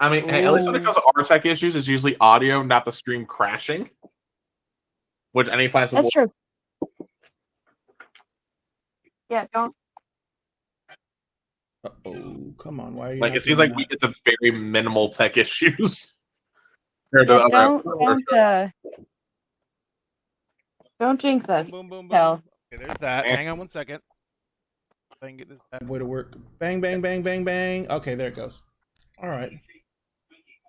I mean, hey, at least when it comes to our tech issues, it's usually audio, not the stream crashing. Which any finds That's true. Yeah, don't. Oh, come on! Why? Are you like it seems like we get the very minimal tech issues. Yeah, don't jinx us. Boom, boom, boom. Kel. Okay, there's that. Hang on 1 second. I can get this bad boy to work. Bang, bang, bang, bang, bang. Okay, there it goes. All right.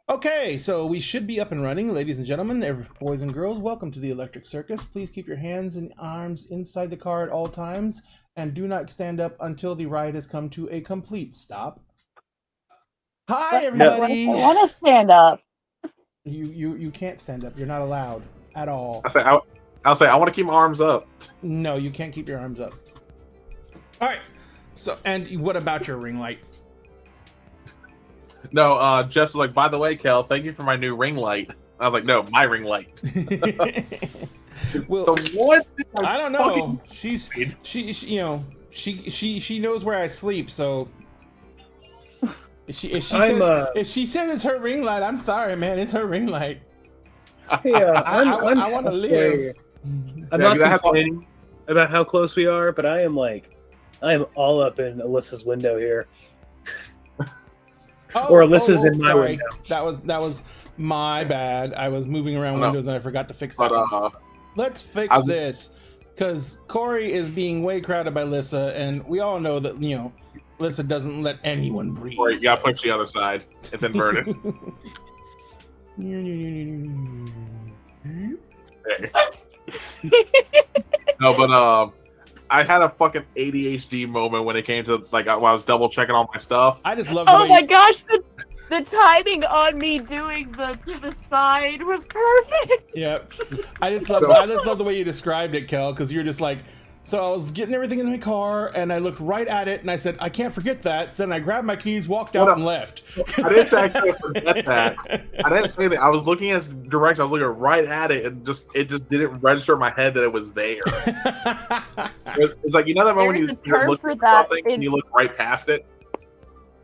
Okay, so we should be up and running, ladies and gentlemen, boys and girls. Welcome to the Electric Circus. Please keep your hands and arms inside the car at all times, and do not stand up until the ride has come to a complete stop. Hi, everybody. I want to stand up. You can't stand up. You're not allowed at all. I'll say I want to keep my arms up. No, you can't keep your arms up. All right. So, and what about your ring light? No, Jess was like, by the way, Kel, thank you for my new ring light. I was like, no, my ring light. Well, so what? I don't know. She knows where I sleep, so if she says it's her ring light, I'm sorry, man, it's her ring light. Yeah, I want to live. I'm not complaining about how close we are, but I am all up in Alyssa's window here. Or Alyssa's in my window. That was my bad. I was moving around windows and I forgot to fix that. Let's fix this, because Corey is being way crowded by Lissa, and we all know that Lissa doesn't let anyone breathe. Corey, you gotta push the other side. It's inverted. No, but I had a fucking ADHD moment when it came to when I was double checking all my stuff. I just love. Oh my gosh, the timing on me doing the to the side was perfect. Yep, I just love the way you described it, Kel, because you're just like. So I was getting everything in my car, and I looked right at it, and I said, I can't forget that. Then I grabbed my keys, walked out, and left. I didn't say I couldn't forget that. I didn't say that. I was looking at direction. I was looking right at it, and it just didn't register in my head that it was there. It's like, that moment when you look at something and you look right past it?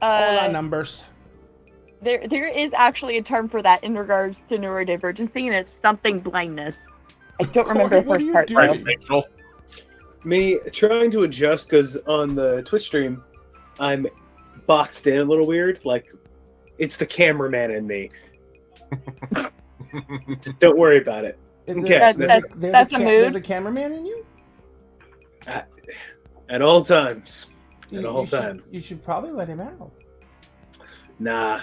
Hola, numbers. There is actually a term for that in regards to neurodivergency, and it's something blindness. I don't remember the first part. Me trying to adjust because on the Twitch stream, I'm boxed in a little weird. Like, it's the cameraman in me. Just don't worry about it. Okay. That's a mood. There's a cameraman in you? At all times. At all times. You should probably let him out. Nah.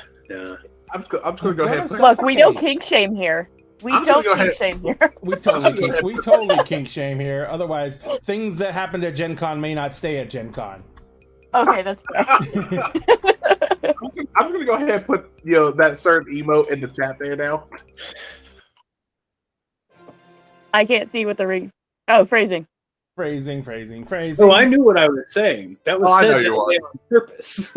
I'm just going to go ahead. Look, we don't kink shame here. We don't kink shame here. We totally kink shame here. Otherwise, things that happened at Gen Con may not stay at Gen Con. Okay, that's fair. I'm going to go ahead and put that certain emote in the chat there now. I can't see what the ring. Oh, phrasing. Phrasing. Oh, I knew what I was saying. That was said that way on purpose.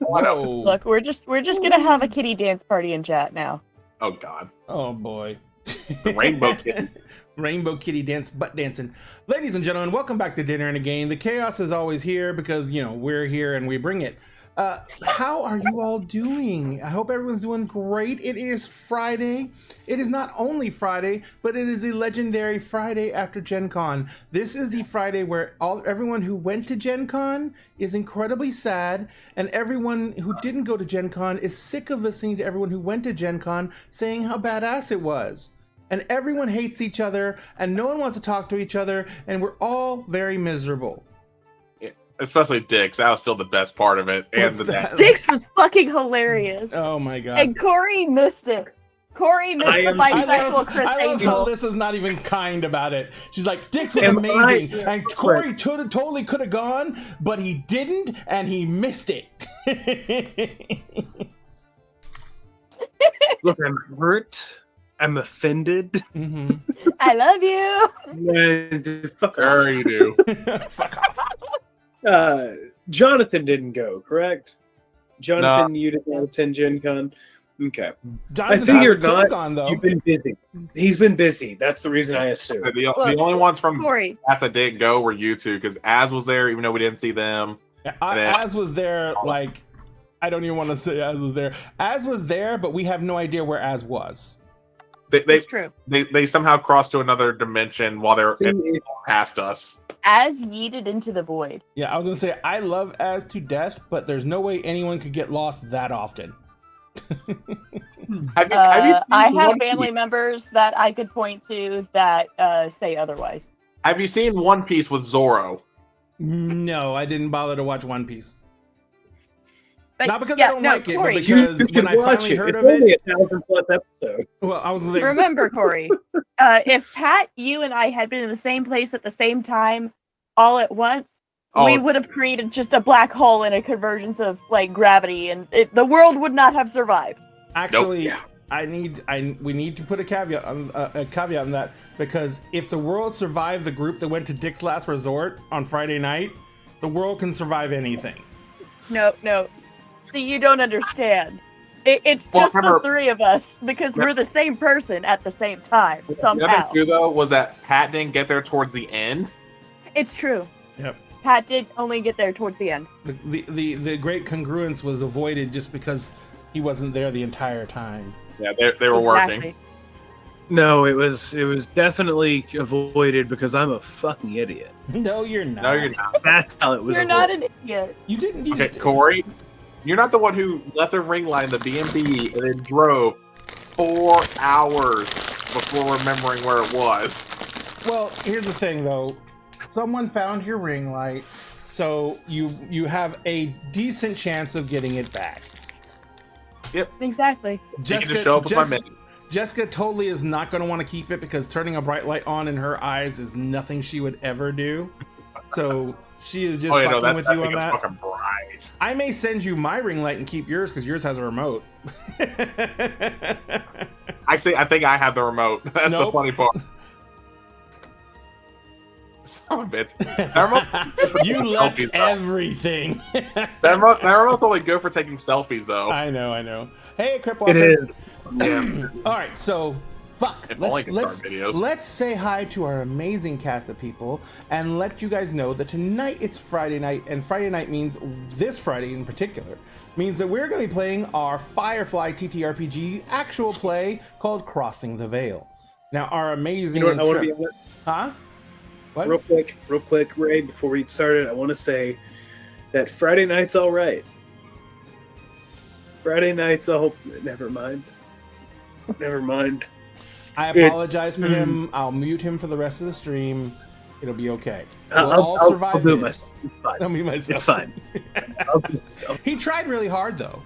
Look, we're just gonna have a kitty dance party in chat now. Oh God. Oh boy. The Rainbow Kitty. Rainbow Kitty dance, butt dancing. Ladies and gentlemen, welcome back to Dinner and a Game. The chaos is always here because, we're here and we bring it. How are you all doing? I hope everyone's doing great. It is Friday. It is not only Friday, but it is a legendary Friday after Gen Con. This is the Friday where everyone who went to Gen Con is incredibly sad, and everyone who didn't go to Gen Con is sick of listening to everyone who went to Gen Con saying how badass it was. And everyone hates each other, and no one wants to talk to each other, and we're all very miserable. Especially Dix. That was still the best part of it. Dix was fucking hilarious. Oh my God. And Corey missed it. Corey missed the bisexual Chris Angel. I love how Alyssa's not even kind about it. She's like, Dix was amazing. And Corey totally could have gone, but he didn't, and he missed it. Look, I'm hurt. I'm offended. Mm-hmm. I love you. Fuck off. Sure you do. Fuck off. Jonathan didn't go, correct? Jonathan, you did not attend Gen Con? Okay. I figured not. Though. You've been busy. He's been busy. That's the reason I assume. The only ones from Corey Az that didn't go were you two, because Az was there, even though we didn't see them. Az was there, like, I don't even want to say Az was there. Az was there, but we have no idea where Az was. It's true. They somehow crossed to another dimension while they're past us. Az yeeted into the void. Yeah, I was gonna say I love Az to death, but there's no way anyone could get lost that often. Have you seen I have One family Piece? members that I could point to that say otherwise. Have you seen One Piece with Zoro? No, I didn't bother to watch One Piece. But, Not because yeah, I don't no, like it, but Corey, because when I finally heard of only it, 1,000+ episodes. well, I was like, remember, Corey, if Pat, you, and I had been in the same place at the same time, all at once, we would have created just a black hole in a convergence of like gravity, and the world would not have survived. actually, Nope. we need to put a caveat on that, because if the world survived the group that went to Dick's Last Resort on Friday night, the world can survive anything. No. See, you don't understand. It's Well, just remember- the three of us because we're the same person at the same time The other somehow. thing too, though, was that Pat didn't get there towards the end. It's true. Yep. Pat did only get there towards the end. The great congruence was avoided just because he wasn't there the entire time. Yeah, they were working. No, it was definitely avoided because I'm a fucking idiot. No, you're not. No, you're not. That's how it was. You're not an idiot. You didn't. Okay, Corey, you're not the one who left the ring light in the B&B and then drove 4 hours before remembering where it was. Well, here's the thing, though. Someone found your ring light, so you have a decent chance of getting it back. Exactly. You can just show up with my menu. Jessica totally is not going to want to keep it because turning a bright light on in her eyes is nothing she would ever do. So she is just fucking with you on that. Fucking bright. I may send you my ring light and keep yours because yours has a remote. Actually, I think I have the remote. That's the Nope. funny part. Son of a bitch. That remote- You left Selfies, though. everything. That remote's only good for taking selfies, though. I know. Hey, Crip It Walker. is. Yeah. All right, so fuck. If only I could start videos. Let's say hi to our amazing cast of people and let you guys know that tonight it's Friday night, and Friday night means this Friday in particular means that we're going to be playing our Firefly TTRPG actual play called Crossing the Veil. Now, our amazing You know what I want to be on that? huh? What? Real quick, Ray, before we get started, I want to say that Friday night's all right. Friday night's all... Never mind. I apologize for him. I'll mute him for the rest of the stream. It'll be okay. We'll all survive I'll do it this. myself. It's fine. I'll mute myself. It's fine. He tried really hard, though.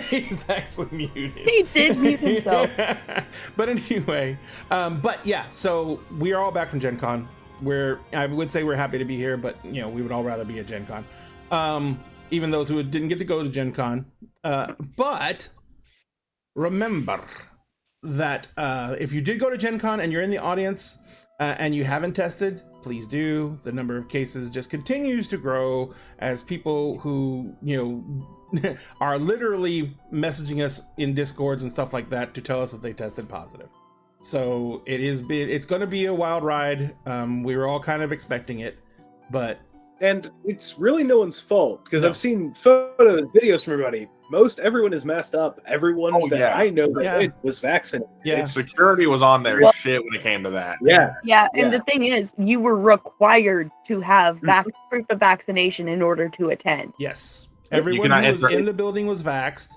He's actually muted. He did mute himself. But anyway, but yeah, so we are all back from Gen Con. I would say we're happy to be here, but you know, we would all rather be at Gen Con. Even those who didn't get to go to Gen Con. But remember that if you did go to Gen Con and you're in the audience and you haven't tested, please do. The number of cases just continues to grow as people who, you know, are literally messaging us in Discords and stuff like that to tell us that they tested positive. So it's going to be a wild ride. We were all kind of expecting it, but And it's really no one's fault because No. I've seen photos, videos from everybody. Everyone is masked up. Everyone Oh, that yeah. I know that Yeah. did was vaccinated. Yeah. It's- Security was on their Well- shit when it came to that. yeah. Yeah, and Yeah. the thing is, you were required to have proof of vaccination in order to attend. yes, You everyone cannot who was enter- in the building was vaxxed.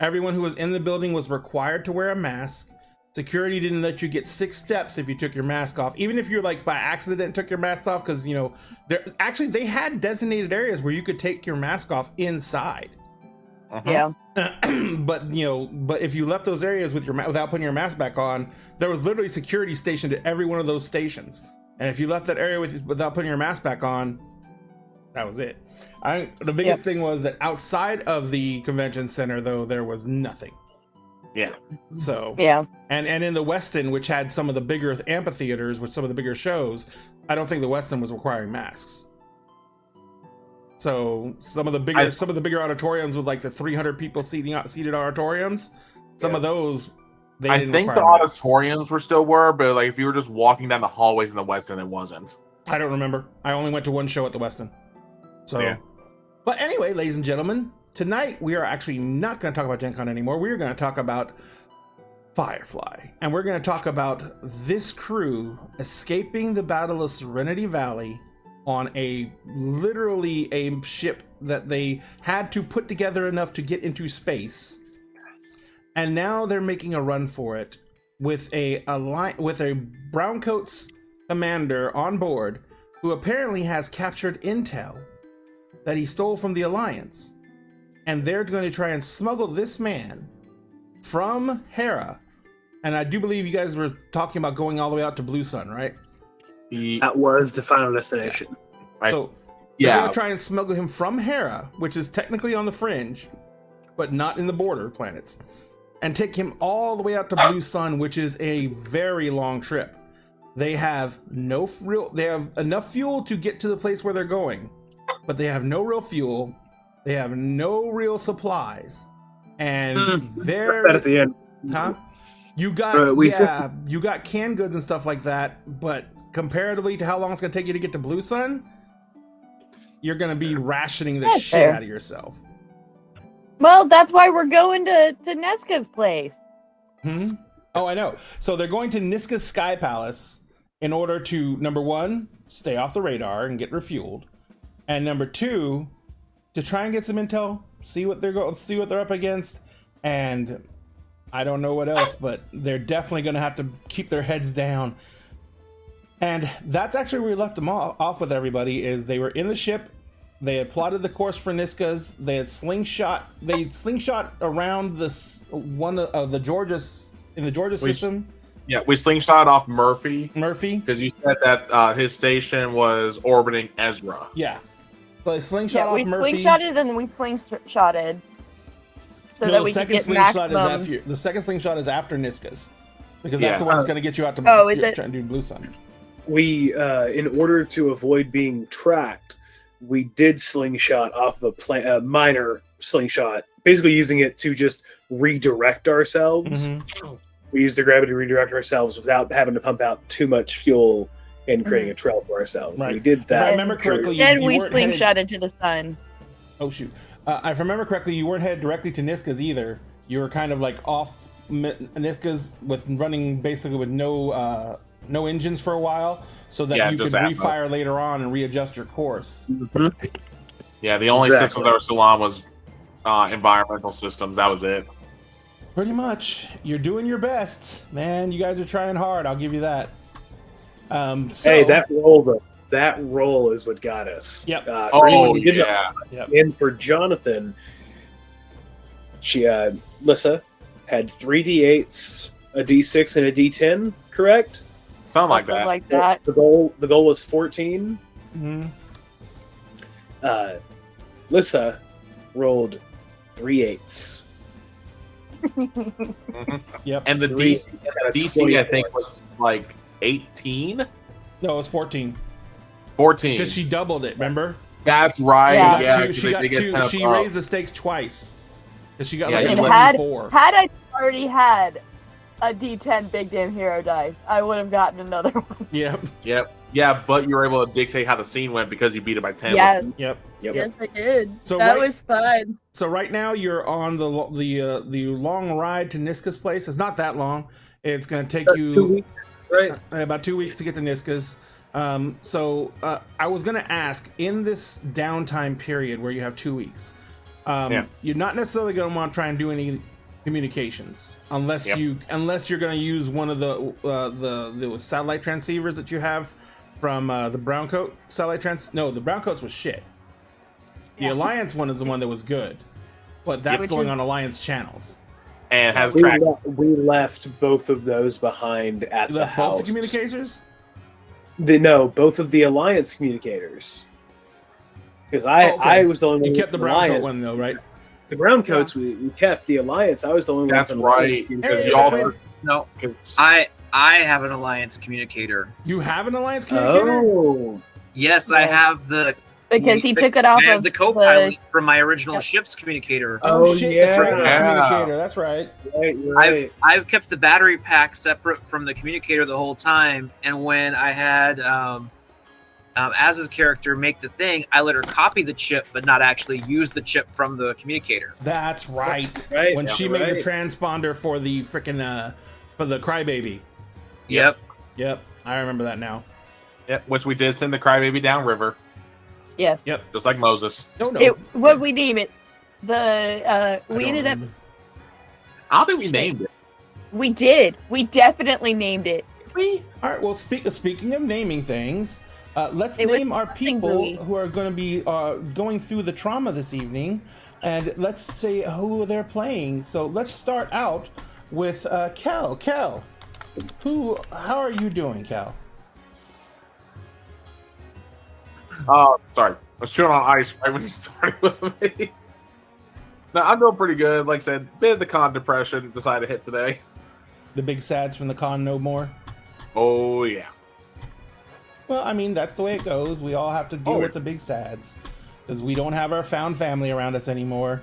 Everyone who was in the building was required to wear a mask. Security didn't let you get 6 steps if you took your mask off, even if you're like by accident took your mask off, because you know they had designated areas where you could take your mask off inside. Uh-huh. Yeah. but if you left those areas with without putting your mask back on, there was literally security stationed at every one of those stations. And if you left that area without putting your mask back on, that was it. The biggest thing was that outside of the convention center, though, there was nothing. Yeah. So Yeah. and in the Westin, which had some of the bigger amphitheaters with some of the bigger shows, I don't think the Westin was requiring masks. So some of the bigger auditoriums with like the 300 people seated auditoriums, some of those they I didn't think the require masks. auditoriums were, but like if you were just walking down the hallways in the West End, it wasn't. I don't remember. I only went to one show at the Westin. So Yeah. But anyway, ladies and gentlemen, tonight we are actually not going to talk about Gen Con anymore. We're going to talk about Firefly. And we're going to talk about this crew escaping the Battle of Serenity Valley on literally a ship that they had to put together enough to get into space. And now they're making a run for it with a Browncoats commander on board who apparently has captured intel that he stole from the Alliance. And they're going to try and smuggle this man from Hera. And I do believe you guys were talking about going all the way out to Blue Sun, right? That was the final destination. Right. So they're going to try and smuggle him from Hera, which is technically on the fringe, but not in the border planets, and take him all the way out to Blue Sun, which is a very long trip. They have they have enough fuel to get to the place where they're going, but they have no real fuel. They have no real supplies, and they're at the end. Huh? You got you got canned goods and stuff like that, but comparatively to how long it's gonna take you to get to Blue Sun, you're gonna be rationing the shit out of yourself. Well, that's why we're going to Nesca's place. Oh, I know. So they're going to Niska's Sky Palace in order to, number one, stay off the radar and get refueled, and number two, to try and get some intel, see what they're up against, and I don't know what else, but they're definitely going to have to keep their heads down. And that's actually where we left them off with everybody. Is they were in the ship. They had plotted the course for Niska's. They had slingshot around this one of the Georgia system. Yeah, we slingshot off Murphy Because you said that his station was orbiting Ezra. Yeah, so they slingshot off we Murphy. slingshotted and we slingshotted. So that we could get maximum. The second slingshot is after Niska's, because that's the one that's going to get you out to try and do Blue Sun. We, in order to avoid being tracked, we did slingshot off a minor slingshot, basically using it to just redirect ourselves. We used the gravity to redirect ourselves without having to pump out too much fuel and creating a trail for ourselves. Right. We did that. If I remember correctly, then we slingshotted to the sun. Oh shoot! If I remember correctly, you weren't headed directly to Niska's either. You were kind of like off Niska's with running basically with no engines for a while, so that you could refire later on and readjust your course. Yeah, the only system that was still on was environmental systems. That was it. Pretty much. You're doing your best, man. You guys are trying hard. I'll give you that. Hey, that roll is what got us. Yep. And for Jonathan, Lissa had 3 D8s, a D6, and a D10. Correct? Something like that. The goal was 14. Lissa rolled 3 8s. Yep. And the DC I think was like 18. No, it was 14. 14. Because she doubled it. Remember? That's right. She raised the stakes twice. Because she got had I already had a D10 Big Damn Hero dice, I would have gotten another one. Yep. Yeah, but you were able to dictate how the scene went because you beat it by 10. Yes. Yep. Yes, I did. So that was fun. So right now you're on the long ride to Niska's place. It's not that long. It's going to take you 2 weeks, right? About 2 weeks to get to Niska's. So I was going to ask, in this downtime period where you have 2 weeks, you're not necessarily going to want to try and do any communications unless you're going to use one of the satellite transceivers that you have from the Browncoat satellite No, the Browncoats was shit. The Alliance one is the one that was good, but that's going on Alliance channels. And have we left both of those behind at the house. Both the communicators? No, both of the Alliance communicators. Because I was the only one. You kept the Browncoat one though, right? The Browncoats we kept. The Alliance, I was the only one. That's right. Because No, I have an Alliance communicator. You have an Alliance communicator? Oh. Yes, I have because he took it off of the co-pilot from my original ship's communicator. Oh shit, the communicator. That's right. Right. I've kept the battery pack separate from the communicator the whole time, and when I had as his character make the thing. I let her copy the chip, but not actually use the chip from the communicator. That's right. Right. When she made the transponder for the freaking for the crybaby. Yep. Yep. I remember that now. Yep. Which we did send the crybaby down river. Yes. Yep. Just like Moses. No. What we name it? We ended up. I don't think we named it. We did. We definitely named it. All right. Well, speaking of naming things, let's name our people who are going to be going through the trauma this evening, and let's say who they're playing. So let's start out with Kel. Kel, how are you doing, Kel? Sorry. I was chewing on ice right when you started with me. No, I'm doing pretty good. Like I said, bit of the con depression decided to hit today. The big sads from the con no more? Oh, yeah. Well, I mean, that's the way it goes. We all have to deal with the big sads because we don't have our found family around us anymore.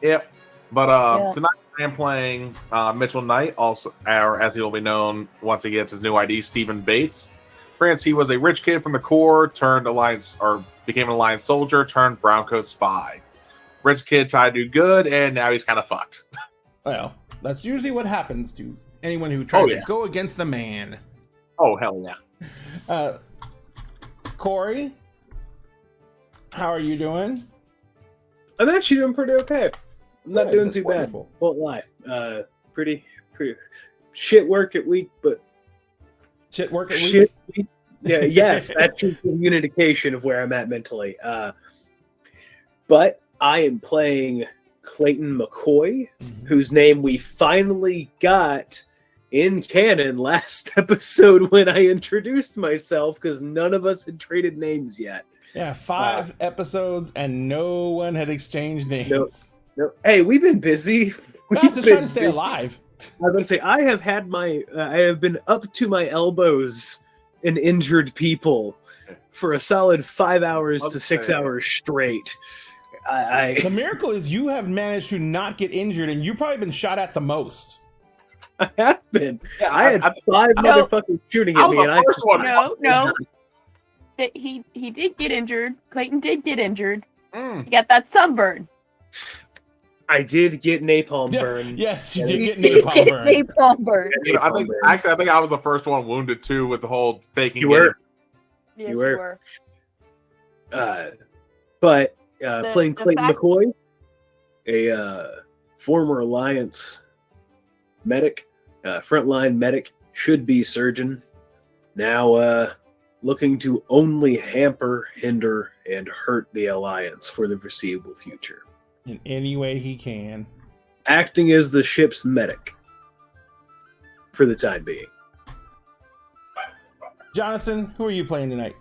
Yep. But tonight I am playing Mitchell Knight, also, or as he will be known once he gets his new ID, Stephen Bates. France, he was a rich kid from the Corps, became an Alliance soldier, turned browncoat spy. Rich kid tried to do good, and now he's kind of fucked. Well, that's usually what happens to anyone who tries to go against the man. Oh, hell yeah. Corey, how are you doing? I'm actually doing pretty okay. I'm not doing too wonderful. bad. Won't lie. Pretty shit work at week, but shit work at week. Yeah, yes, that's just a unification of where I'm at mentally. But I am playing Clayton McCoy, whose name we finally got in canon last episode when I introduced myself, because none of us had traded names yet. Yeah, 5 episodes and no one had exchanged names. No. Hey, we've been busy. I was just trying to stay alive. I was going to say, I have been up to my elbows in injured people for a solid 5 hours to 6 hours straight. The miracle is you have managed to not get injured, and you've probably been shot at the most. I have been. Yeah, I had 5 motherfuckers shooting at me, and No. He did get injured. Clayton did get injured. He got that sunburn. I did get napalm burn. Yes, you did get napalm burn. I think I was the first one wounded too with the whole faking. You were. Yes, you were. But playing Clayton McCoy, a former Alliance medic, frontline medic, should be surgeon, now looking to only hamper, hinder, and hurt the Alliance for the foreseeable future. In any way he can. Acting as the ship's medic for the time being. Jonathan, who are you playing tonight?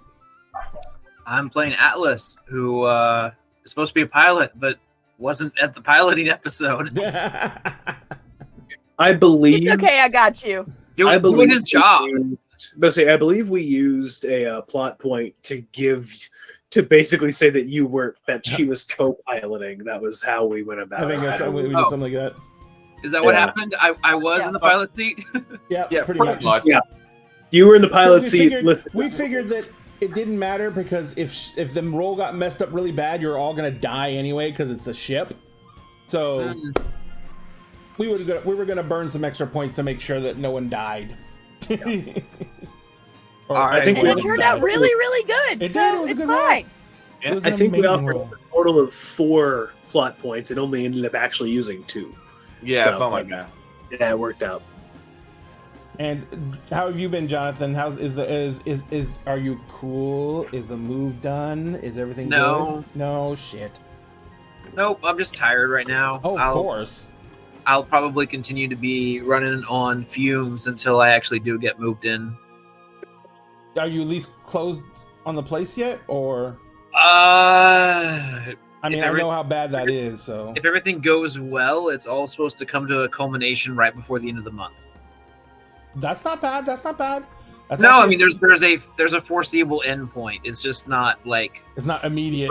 I'm playing Atlas, who is supposed to be a pilot, but wasn't at the piloting episode. I believe... It's okay, I got you. Doing his job. I believe we used a plot point to basically say that she was co-piloting. That was how we went about it. I think we did something like that. Is that what happened? I was in the pilot seat? Yeah, pretty much. Yeah. You were in the pilot seat. We figured that it didn't matter because if the roll got messed up really bad, you're all gonna die anyway because it's a ship. So we were gonna burn some extra points to make sure that no one died. I think it turned out really, really good. It did. It was a good fine. Yeah. I think we offered a total of 4 plot points and only ended up actually using 2. Yeah, something like that. Yeah, it worked out. And how have you been, Jonathan? Are you cool? Is the move done? Is everything good? No shit. Nope, I'm just tired right now. Oh, of course. I'll probably continue to be running on fumes until I actually do get moved in. Are you at least closed on the place yet, or? I mean, I know how bad that is. So if everything goes well, it's all supposed to come to a culmination right before the end of the month. That's not bad. That's no, I mean there's a foreseeable end point. It's just not like it's not immediate.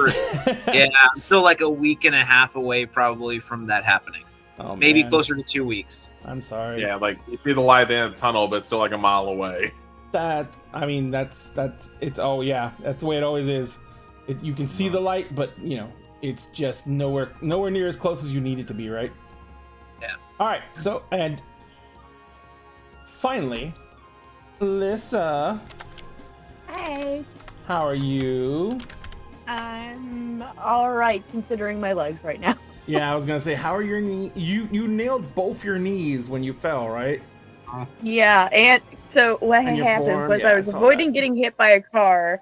Yeah, I'm still like a week and a half away probably from that happening. Oh, maybe closer to 2 weeks. I'm sorry. Yeah, like you see the light at the end of the tunnel, but it's still like a mile away. I mean, that's it's that's the way it always is. You can see the light, but you know, it's just nowhere near as close as you need it to be, right? Yeah. All right. So, and finally, Alyssa. Hey. How are you? I'm all right, considering my legs right now. Yeah, I was gonna say, how are your knees? You nailed both your knees when you fell, right? Yeah, and so what And your happened forearm? was Yeah, I I was saw avoiding that. getting hit by a car.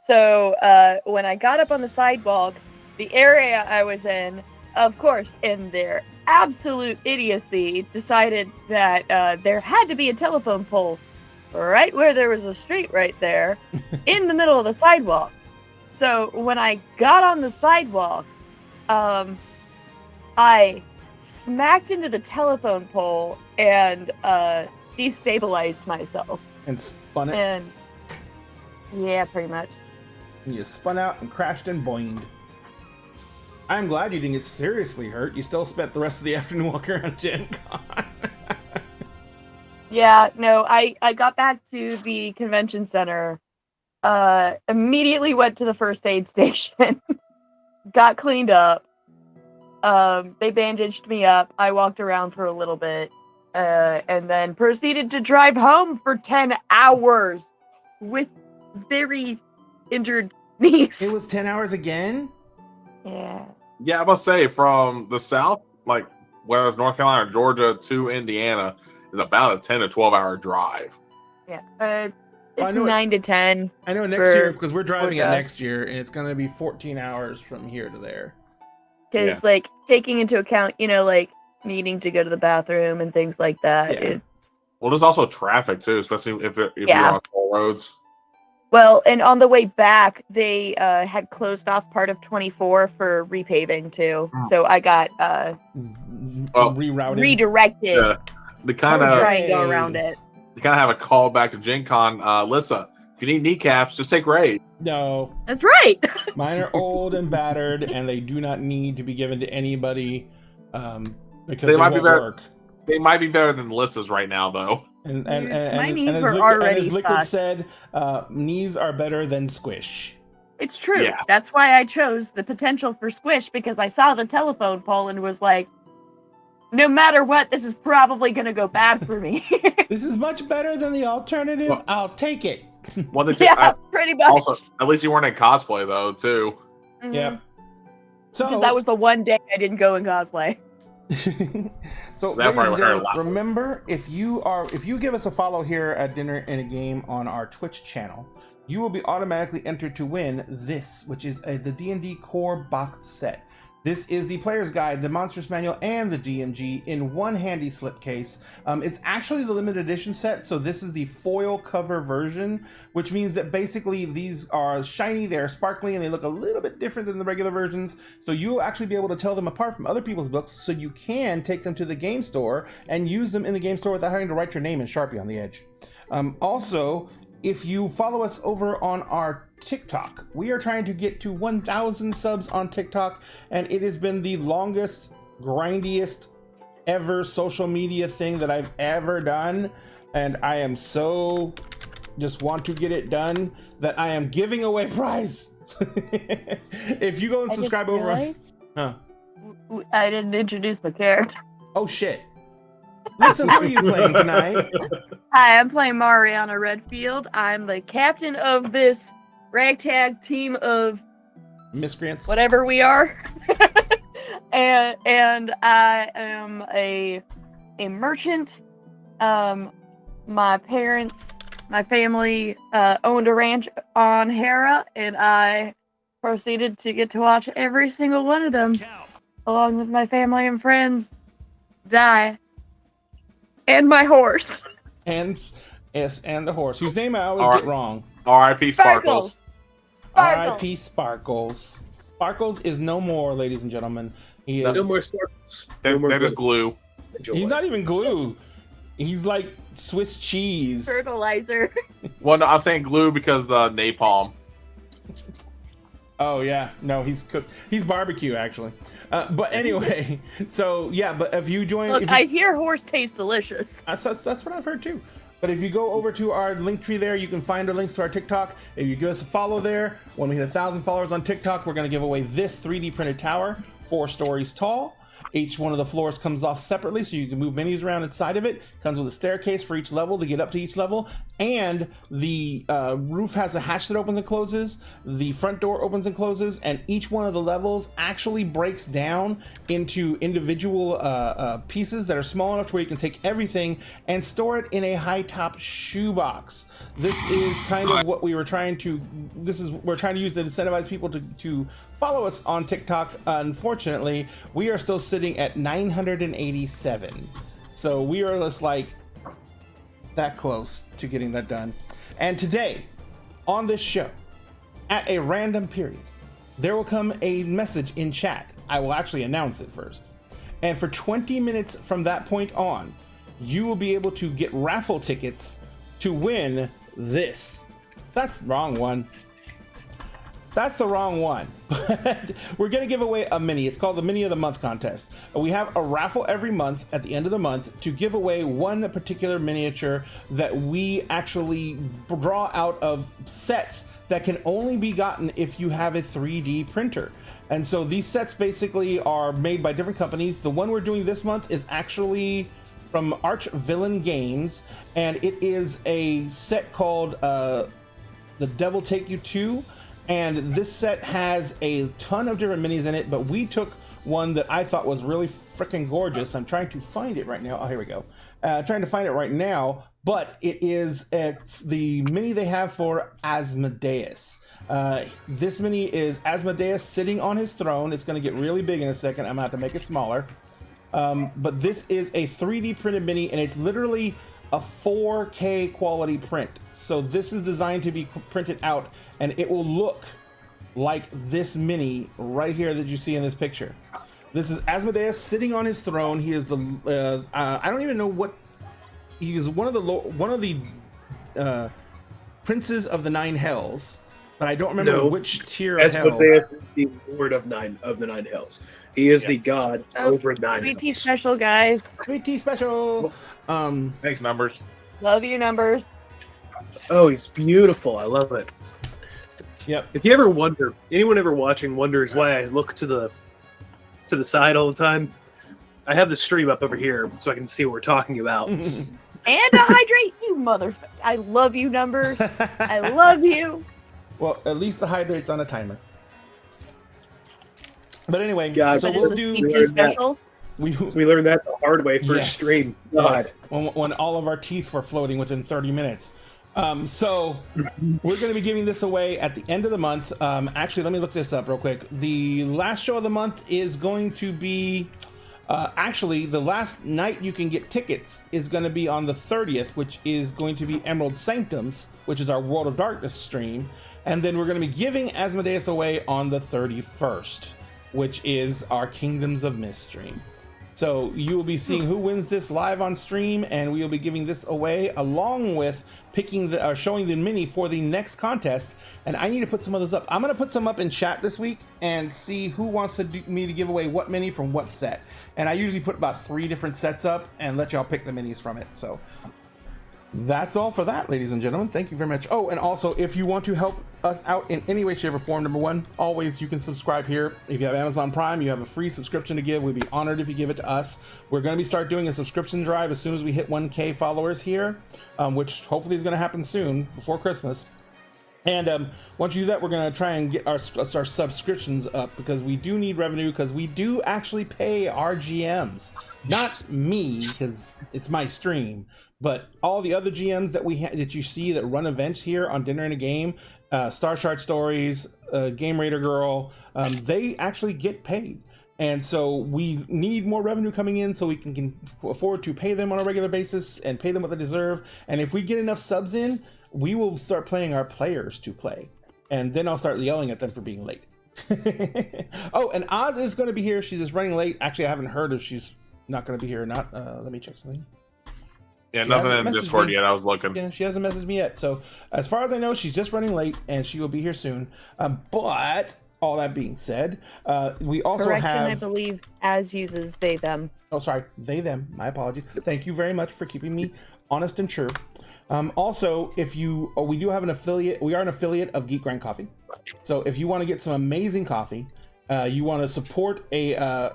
So when I got up on the sidewalk, the area I was in, of course, in their absolute idiocy, decided that there had to be a telephone pole right where there was a street right there in the middle of the sidewalk. So when I got on the sidewalk, I smacked into the telephone pole and destabilized myself. And spun it. And yeah, pretty much. And you spun out and crashed and boinged. I'm glad you didn't get seriously hurt. You still spent the rest of the afternoon walking around Gen Con. Yeah, no, I got back to the convention center, immediately went to the first aid station, got cleaned up. They bandaged me up. I walked around for a little bit, and then proceeded to drive home for 10 hours with very injured knees. It was 10 hours again? Yeah. Yeah, I must say, from the south, like whether it's North Carolina or Georgia to Indiana, is about a 10 to 12 hour drive. Yeah. I It's know 9 to 10. I know next For year, because we're driving it Georgia. next year, and it's going to be 14 hours from here to there. Because, like, taking into account, you know, like, needing to go to the bathroom and things like that. Yeah. Well, there's also traffic too, especially if Yeah. you're on toll roads. Well, and on the way back, they had closed off part of 24 for repaving, too. So I got Rerouted. redirected Yeah, they kind to of try and go around it. have a call back to Gen Con. Lissa, if you need kneecaps, just take Raid. No, That's right. mine are old and battered, and they do not need to be given to anybody because they might be won't better- work. They might be better than Lissa's right now, though. And My knees as were and already as Liquid fucked. said, knees are better than squish. It's true. Yeah. That's why I chose the potential for squish, because I saw the telephone pole and was like, no matter what, this is probably going to go bad for me. This is much better than the alternative. Well- I'll take it. One thing Yeah, pretty much. also, at least you weren't in cosplay though, too. Mhm. Yep. So Because that was the one day I didn't go in cosplay. so That ladies part and was very gentlemen, loud. remember, if you give us a follow here at Dinner in a Game on our Twitch channel, you will be automatically entered to win this, which is the D&D core boxed set. This is the player's guide, the monstrous manual, and the DMG in one handy slipcase. It's actually the limited edition set, so this is the foil cover version, which means that basically these are shiny, they're sparkly, and they look a little bit different than the regular versions. So you'll actually be able to tell them apart from other people's books, so you can take them to the game store and use them in the game store without having to write your name in Sharpie on the edge. Also, if you follow us over on our TikTok, we are trying to get to 1,000 subs on TikTok, and it has been the longest, grindiest ever social media thing that I've ever done, and I am so just want to get it done that I am giving away prize. If you go and subscribe over on... Huh. I didn't introduce my character. Oh shit. Listen, who are you playing tonight? Hi, I'm playing Mariana Redfield. I'm the captain of this ragtag team of Miscreants. whatever we are. and I am a merchant. My parents, my family owned a ranch on Hera, and I proceeded to get to watch every single one of them, along with my family and friends, die. And my horse. And the horse, whose name I always All get right. wrong. R.I.P. Sparkles. R.I.P. Sparkles. Sparkles is no more, ladies and gentlemen. He is. No more sparkles. They're, No more they're just glue. Enjoy. He's not even glue. He's like Swiss cheese. Fertilizer. Well, no, I'm saying glue because napalm. Oh yeah, no, he's cooked. He's barbecue actually. But anyway, so yeah, but if you join, Look, if you, I hear horse tastes delicious. that's what I've heard too. But if you go over to our link tree there, you can find our links to our TikTok. If you give us a follow there, when we hit 1,000 followers on TikTok, we're going to give away this 3D printed tower, 4 stories tall. Each one of the floors comes off separately, so you can move minis around inside of it. Comes with a staircase for each level to get up to each level. And the roof has a hatch that opens and closes. The front door opens and closes. And each one of the levels actually breaks down into individual pieces that are small enough to where you can take everything and store it in a high-top shoebox. This is kind of what we were trying to... We're trying to use to incentivize people to follow us on TikTok. Unfortunately, we are still sitting at 987. So we are just like that close to getting that done. And today, on this show, at a random period, there will come a message in chat. I will actually announce it first. And for 20 minutes from that point on, you will be able to get raffle tickets to win this. That's the wrong one. That's the wrong one. We're going to give away a mini. It's called the Mini of the Month contest. We have a raffle every month at the end of the month to give away one particular miniature that we actually draw out of sets that can only be gotten if you have a 3D printer. And so these sets basically are made by different companies. The one we're doing this month is actually from Arch Villain Games, and it is a set called The Devil Take You 2. And this set has a ton of different minis in it, but we took one that I thought was really freaking gorgeous. I'm trying to find it right now. Oh, here we go. Trying to find it right now, but it is the mini they have for Asmodeus. This mini is Asmodeus sitting on his throne. It's going to get really big in a second. I'm going to have to make it smaller. But this is a 3D printed mini, and it's literally a 4K quality print. So this is designed to be printed out, and it will look like this mini right here that you see in this picture. This is Asmodeus sitting on his throne. He is the I don't even know what he is. One of the princes of the 9 hells, but I don't remember which tier of hell. Asmodeus is the lord of the 9 hells. He is the god over 9 Sweet tea hells. special, guys. Sweet tea special. Thanks, Numbers. Love you, Numbers. Oh, he's beautiful. I love it. Yep. If you ever wonder, anyone ever watching wonders why I look to the side all the time, I have the stream up over here so I can see what we're talking about. And to hydrate, you motherfucker. I love you, Numbers. I love you. Well, at least the hydrate's on a timer. But anyway, God, so But we'll is do. the sweet tea special? We learned that the hard way first yes, stream. God. yes, when all of our teeth were floating within 30 minutes. So we're going to be giving this away at the end of the month. Actually, let me look this up real quick. The last show of the month is going to be actually the last night you can get tickets is going to be on the 30th, which is going to be Emerald Sanctums, which is our World of Darkness stream. And then we're going to be giving Asmodeus away on the 31st, which is our Kingdoms of Mist stream. So you will be seeing who wins this live on stream, and we will be giving this away along with picking the showing the mini for the next contest. And I need to put some of those up. I'm going to put some up in chat this week and see who wants me to give away what mini from what set. And I usually put about 3 different sets up and let y'all pick the minis from it. So that's all for that, ladies and gentlemen. Thank you very much. Oh, and also, if you want to help us out in any way, shape, or form, number one, always you can subscribe here. If you have Amazon Prime, you have a free subscription to give. We'd be honored if you give it to us. We're going to start doing a subscription drive as soon as we hit 1K followers here, which hopefully is going to happen soon, before Christmas. And once you do that, we're going to try and get our subscriptions up, because we do need revenue, because we do actually pay our GMs. Not me, because it's my stream, but all the other GMs that that you see that run events here on Dinner and a Game, Star Chart Stories, Game Raider Girl, they actually get paid. And so we need more revenue coming in so we can afford to pay them on a regular basis and pay them what they deserve. And if we get enough subs in, we will start playing our players to play. And then I'll start yelling at them for being late. Oh, and Oz is going to be here. She's just running late. Actually, I haven't heard if she's not going to be here or not. Let me check something. Yeah, nothing in Discord yet. I was looking. Yeah, she hasn't messaged me yet. So as far as I know, she's just running late, and she will be here soon. But all that being said, we also Correction, have. I believe Az uses they them. Oh, sorry, they them. My apologies. Thank you very much for keeping me honest and true. Also, if you, we do have an affiliate. We are an affiliate of Geek Grind Coffee. So if you want to get some amazing coffee, you want to support an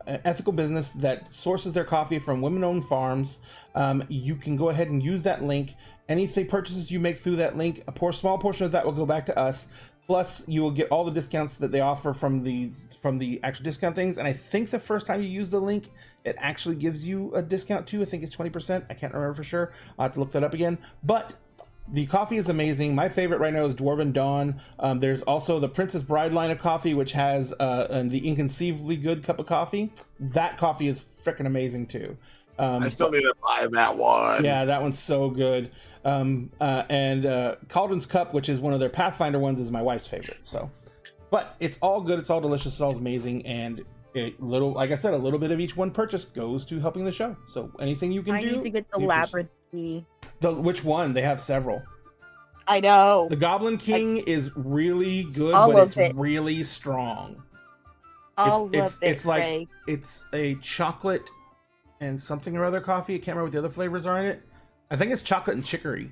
ethical business that sources their coffee from women-owned farms, you can go ahead and use that link. Anything purchases you make through that link, a small portion of that will go back to us. Plus, you will get all the discounts that they offer from the actual discount things. And I think the first time you use the link, it actually gives you a discount too. I think it's 20%. I can't remember for sure. I'll have to look that up again. But the coffee is amazing. My favorite right now is Dwarven Dawn. There's also the Princess Bride line of coffee, which has the Inconceivably Good cup of coffee. That coffee is freaking amazing too. I still need to buy that one. Yeah, that one's so good. And Cauldron's Cup, which is one of their Pathfinder ones, is my wife's favorite. So, but it's all good. It's all delicious. It's all amazing. And like I said, a little bit of each one purchase goes to helping the show. So anything you can do. I need to get the Labyrinth tea. Which one? They have several. I know. The Goblin King is really good, All but of it's it. really strong. It's like Ray. it's a chocolate and something or other coffee. I can't remember what the other flavors are in it. I think it's chocolate and chicory.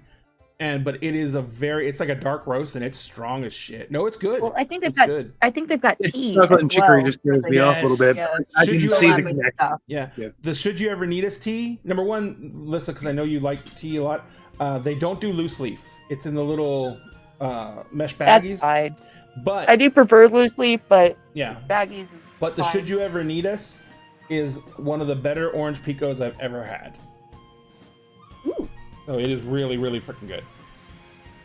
But it is it's like a dark roast and it's strong as shit. No, it's good. Well, I think they've It's got. good. I think they've got tea. Chocolate and as chicory well, just for throws the- me off a little bit. Yeah. I Should can you see the lemon connection. stuff. Yeah. Yeah. The Should You Ever Need Us tea. Number one, Lissa, because I know you like tea a lot. They don't do loose leaf. It's in the little mesh baggies. That's fine. But I do prefer loose leaf, but yeah. baggies is But the fine. Should You Ever Need Us is one of the better orange picos I've ever had. Ooh. So it is really, really freaking good.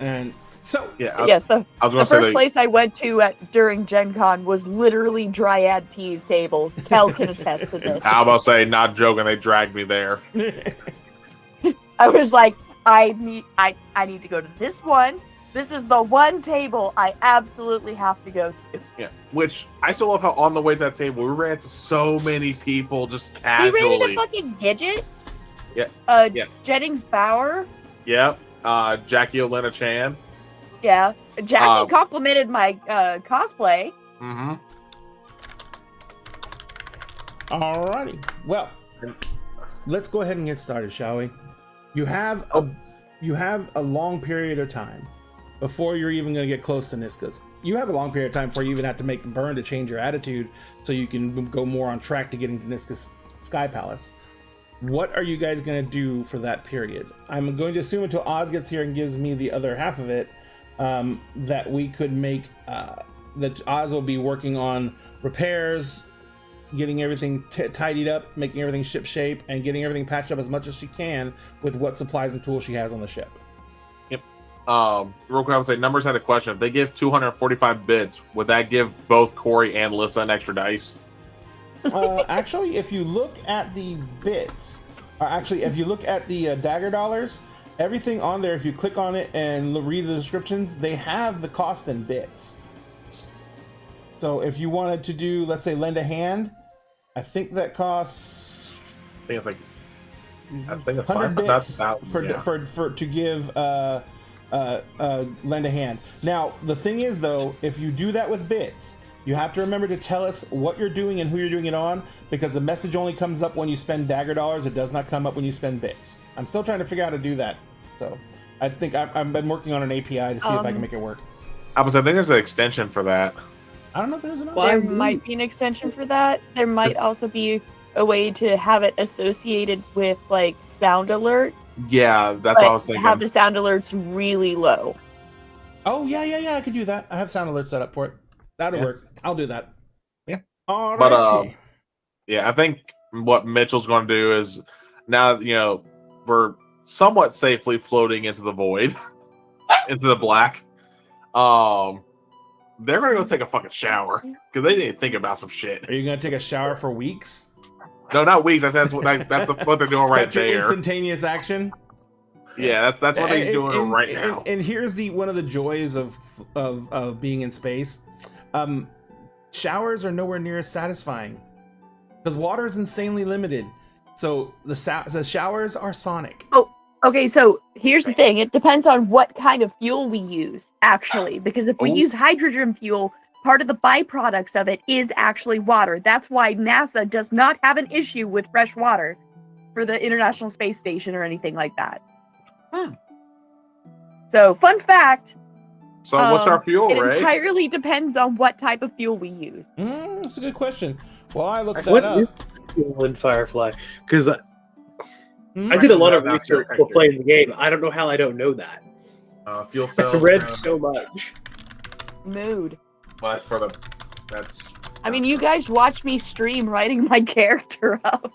And so Yeah, Yes, the I was the gonna say first that, place I went to during Gen Con was literally Dryad Tea's table. Cal can attest to this. how about say, not joking, they dragged me there. I was like, I need to go to this one. This is the one table I absolutely have to go to. Yeah, which I still love how on the way to that table we ran into so many people just We casually. ran into fucking Gidget. Yeah. Yeah. Jennings Bauer. Yep. Jackie Olena Chan. Yeah. Jackie complimented my cosplay. Mm-hmm. alrighty. Well, let's go ahead and get started, shall we? You have a long period of time before you're even going to get close to Niska's. You have a long period of time before you even have to make the burn to change your attitude so you can go more on track to getting to Niska's Sky Palace. What are you guys going to do for that period? I'm going to assume until Oz gets here and gives me the other half of it, that we could make, that Oz will be working on repairs, getting everything tidied up, making everything ship shape, and getting everything patched up as much as she can with what supplies and tools she has on the ship. Yep. Real quick, I would say Numbers had a question. If they give 245 bits, would that give both Corey and Lissa an extra dice? Actually, if you look at the bits, or actually, if you look at the dagger dollars, everything on there, if you click on it and read the descriptions, they have the cost in bits. So if you wanted to do, let's say, lend a hand, I think that costs. I think it's 100 bits yeah. for to give lend a hand. Now the thing is though, if you do that with bits, you have to remember to tell us what you're doing and who you're doing it on, because the message only comes up when you spend dagger dollars. It does not come up when you spend bits. I'm still trying to figure out how to do that. So I think I've been working on an API to see if I can make it work. I think there's an extension for that. I don't know if there's enough. There might be an extension for that. There might also be a way to have it associated with like sound alerts. Yeah, that's what I was thinking. Have the sound alerts really low. Oh yeah, I could do that. I have sound alerts set up for it. That'll work. I'll do that. Yeah. All But right. yeah, I think what Mitchell's going to do is now we're somewhat safely floating into the void, into the black. They're going to go take a fucking shower because they didn't think about some shit. Are you gonna take a shower for weeks? No, not weeks. That's what they're doing right That's your there. instantaneous action. Yeah, that's what he's doing right now. And here's one of the joys of being in space. Showers are nowhere near as satisfying because water is insanely limited. So the showers are sonic. Okay, so here's the thing. It depends on what kind of fuel we use, actually. Because if we use hydrogen fuel, part of the byproducts of it is actually water. That's why NASA does not have an issue with fresh water for the International Space Station or anything like that. So, fun fact. So what's our fuel, It Ray? entirely depends on what type of fuel we use. That's a good question. Well, I looked What that is up. fuel in Firefly? Because I Hmm? did a lot of Down research here, for playing the game. I don't know how I don't know that. Fuel I cells. read so much. Mood. Well, that's for the. That's. I mean, you guys watch me stream writing my character up.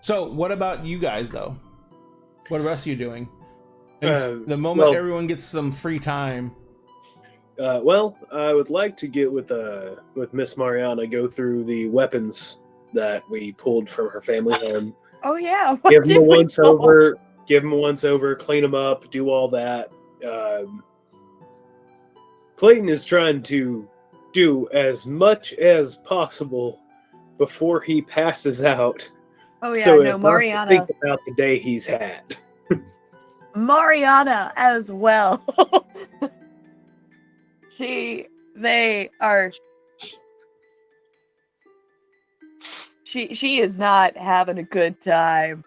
So, what about you guys, though? What are the rest of you doing? And the moment well- everyone gets some free time. Well, I would like to get with Miss Mariana, go through the weapons that we pulled from her family home. Oh yeah. Give them a we once pull? over. Give them a once over. Clean them up. Do all that. Clayton is trying to do as much as possible before he passes out. Oh yeah, so no, as not to Mariana. think about the day he's had. Mariana as well. They are. She is not having a good time.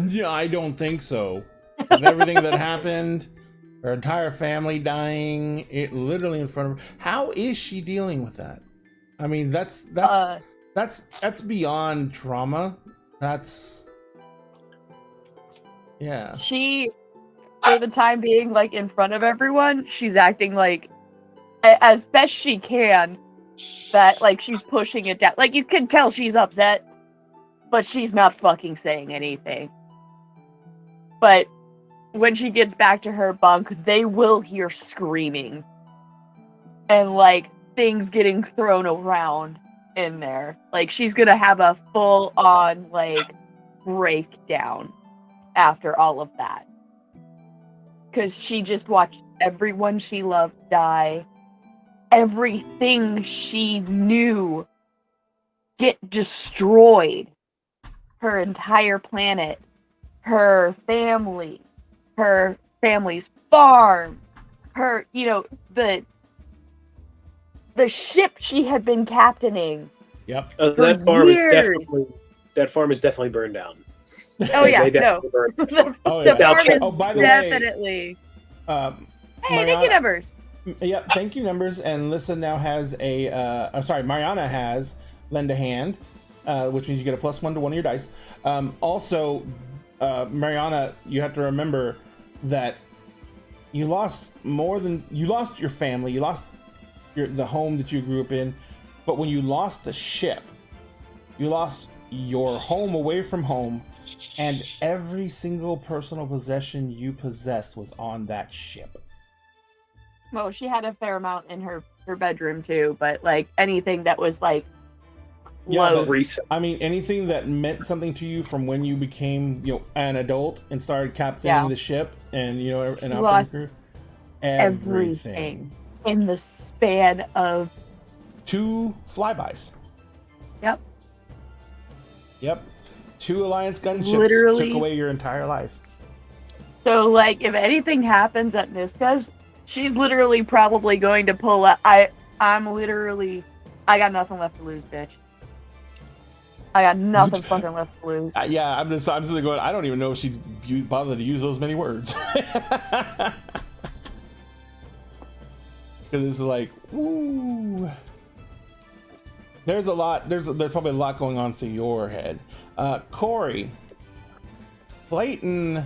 Yeah, I don't think so. With everything that happened, her entire family dying, it literally in front of her. How is she dealing with that? I mean, that's beyond trauma. That's yeah. She, for the time being, like in front of everyone, she's acting like as best she can. That like she's pushing it down. Like you can tell she's upset, but she's not fucking saying anything. But when she gets back to her bunk, they will hear screaming and like things getting thrown around in there. Like she's gonna have a full on like breakdown after all of that. Because she just watched everyone she loved die. Everything she knew get destroyed. Her entire planet, her family, her family's farm, her, the ship she had been captaining. Yep. That farm years. is definitely burned down. Oh yeah, They no. definitely burned down. The, Oh, the yeah. farm is Oh, by the definitely. way, Hey, thank you, numbers. yeah, thank you, numbers. And Lissa now has Mariana has lend a hand, which means you get a +1 to one of your dice. Also, Mariana, you have to remember that you lost your family, you lost the home that you grew up in, but when you lost the ship, you lost your home away from home, and every single personal possession you possessed was on that ship. Well, she had a fair amount in her bedroom too, but like anything that was like low. I mean, anything that meant something to you from when you became, an adult and started captaining the ship and and lost crew. Everything in the span of 2 flybys. Yep. 2 Alliance gunships Literally. took away your entire life. So like if anything happens at Niska's, she's literally probably going to pull up. I got nothing left to lose, bitch. I got nothing fucking left to lose. Yeah, I'm just going. I don't even know if she'd bother to use those many words. Because it's like, ooh. There's a lot. There's probably a lot going on through your head. Corey, Clayton,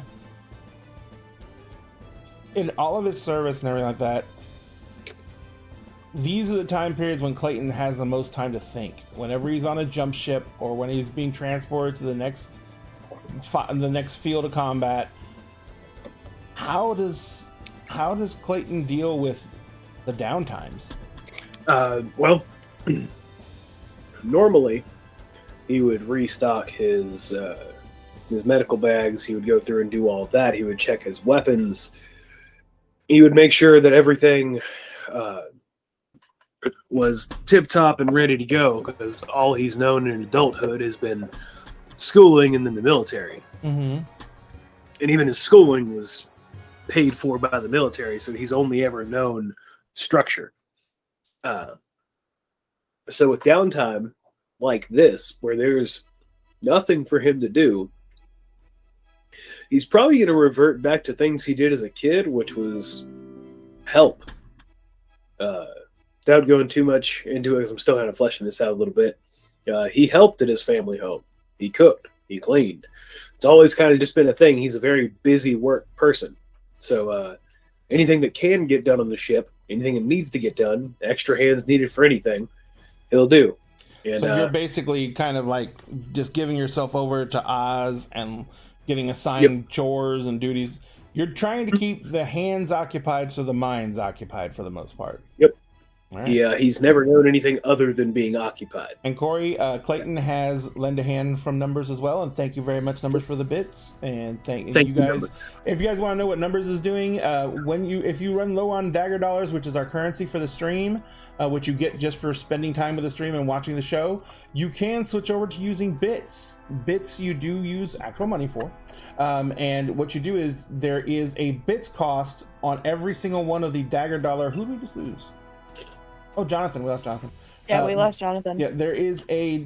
in all of his service and everything like that, these are the time periods when Clayton has the most time to think. Whenever he's on a jump ship or when he's being transported to the next field of combat, how does Clayton deal with the downtimes? Well, normally he would restock his medical bags. He would go through and do all of that. He would check his weapons. He would make sure that everything was tip-top and ready to go, because all he's known in adulthood has been schooling and then the military. Mm-hmm. And even his schooling was paid for by the military, so he's only ever known structure. So with downtime like this, where there's nothing for him to do, he's probably going to revert back to things he did as a kid, which was help. Without going too much into it, because I'm still kind of fleshing this out a little bit, he helped at his family home. He cooked. He cleaned. It's always kind of just been a thing. He's a very busy work person. So anything that can get done on the ship, anything that needs to get done, extra hands needed for anything, he'll do. And, so you're basically kind of like just giving yourself over to Oz and getting assigned chores and duties. You're trying to keep the hands occupied so the mind's occupied for the most part. Yep. Right. Yeah, he's never known anything other than being occupied. And Corey, Clayton has lend a hand from Numbers as well, and thank you very much, Numbers, for the bits. And thank you guys. Numbers. If you guys want to know what Numbers is doing, if you run low on Dagger Dollars, which is our currency for the stream, which you get just for spending time with the stream and watching the show, you can switch over to using bits. Bits you do use actual money for. And what you do is there is a bits cost on every single one of the Dagger Dollar. Who did we just lose? Oh, Jonathan. We lost Jonathan. Yeah, we lost Jonathan. Yeah, there is a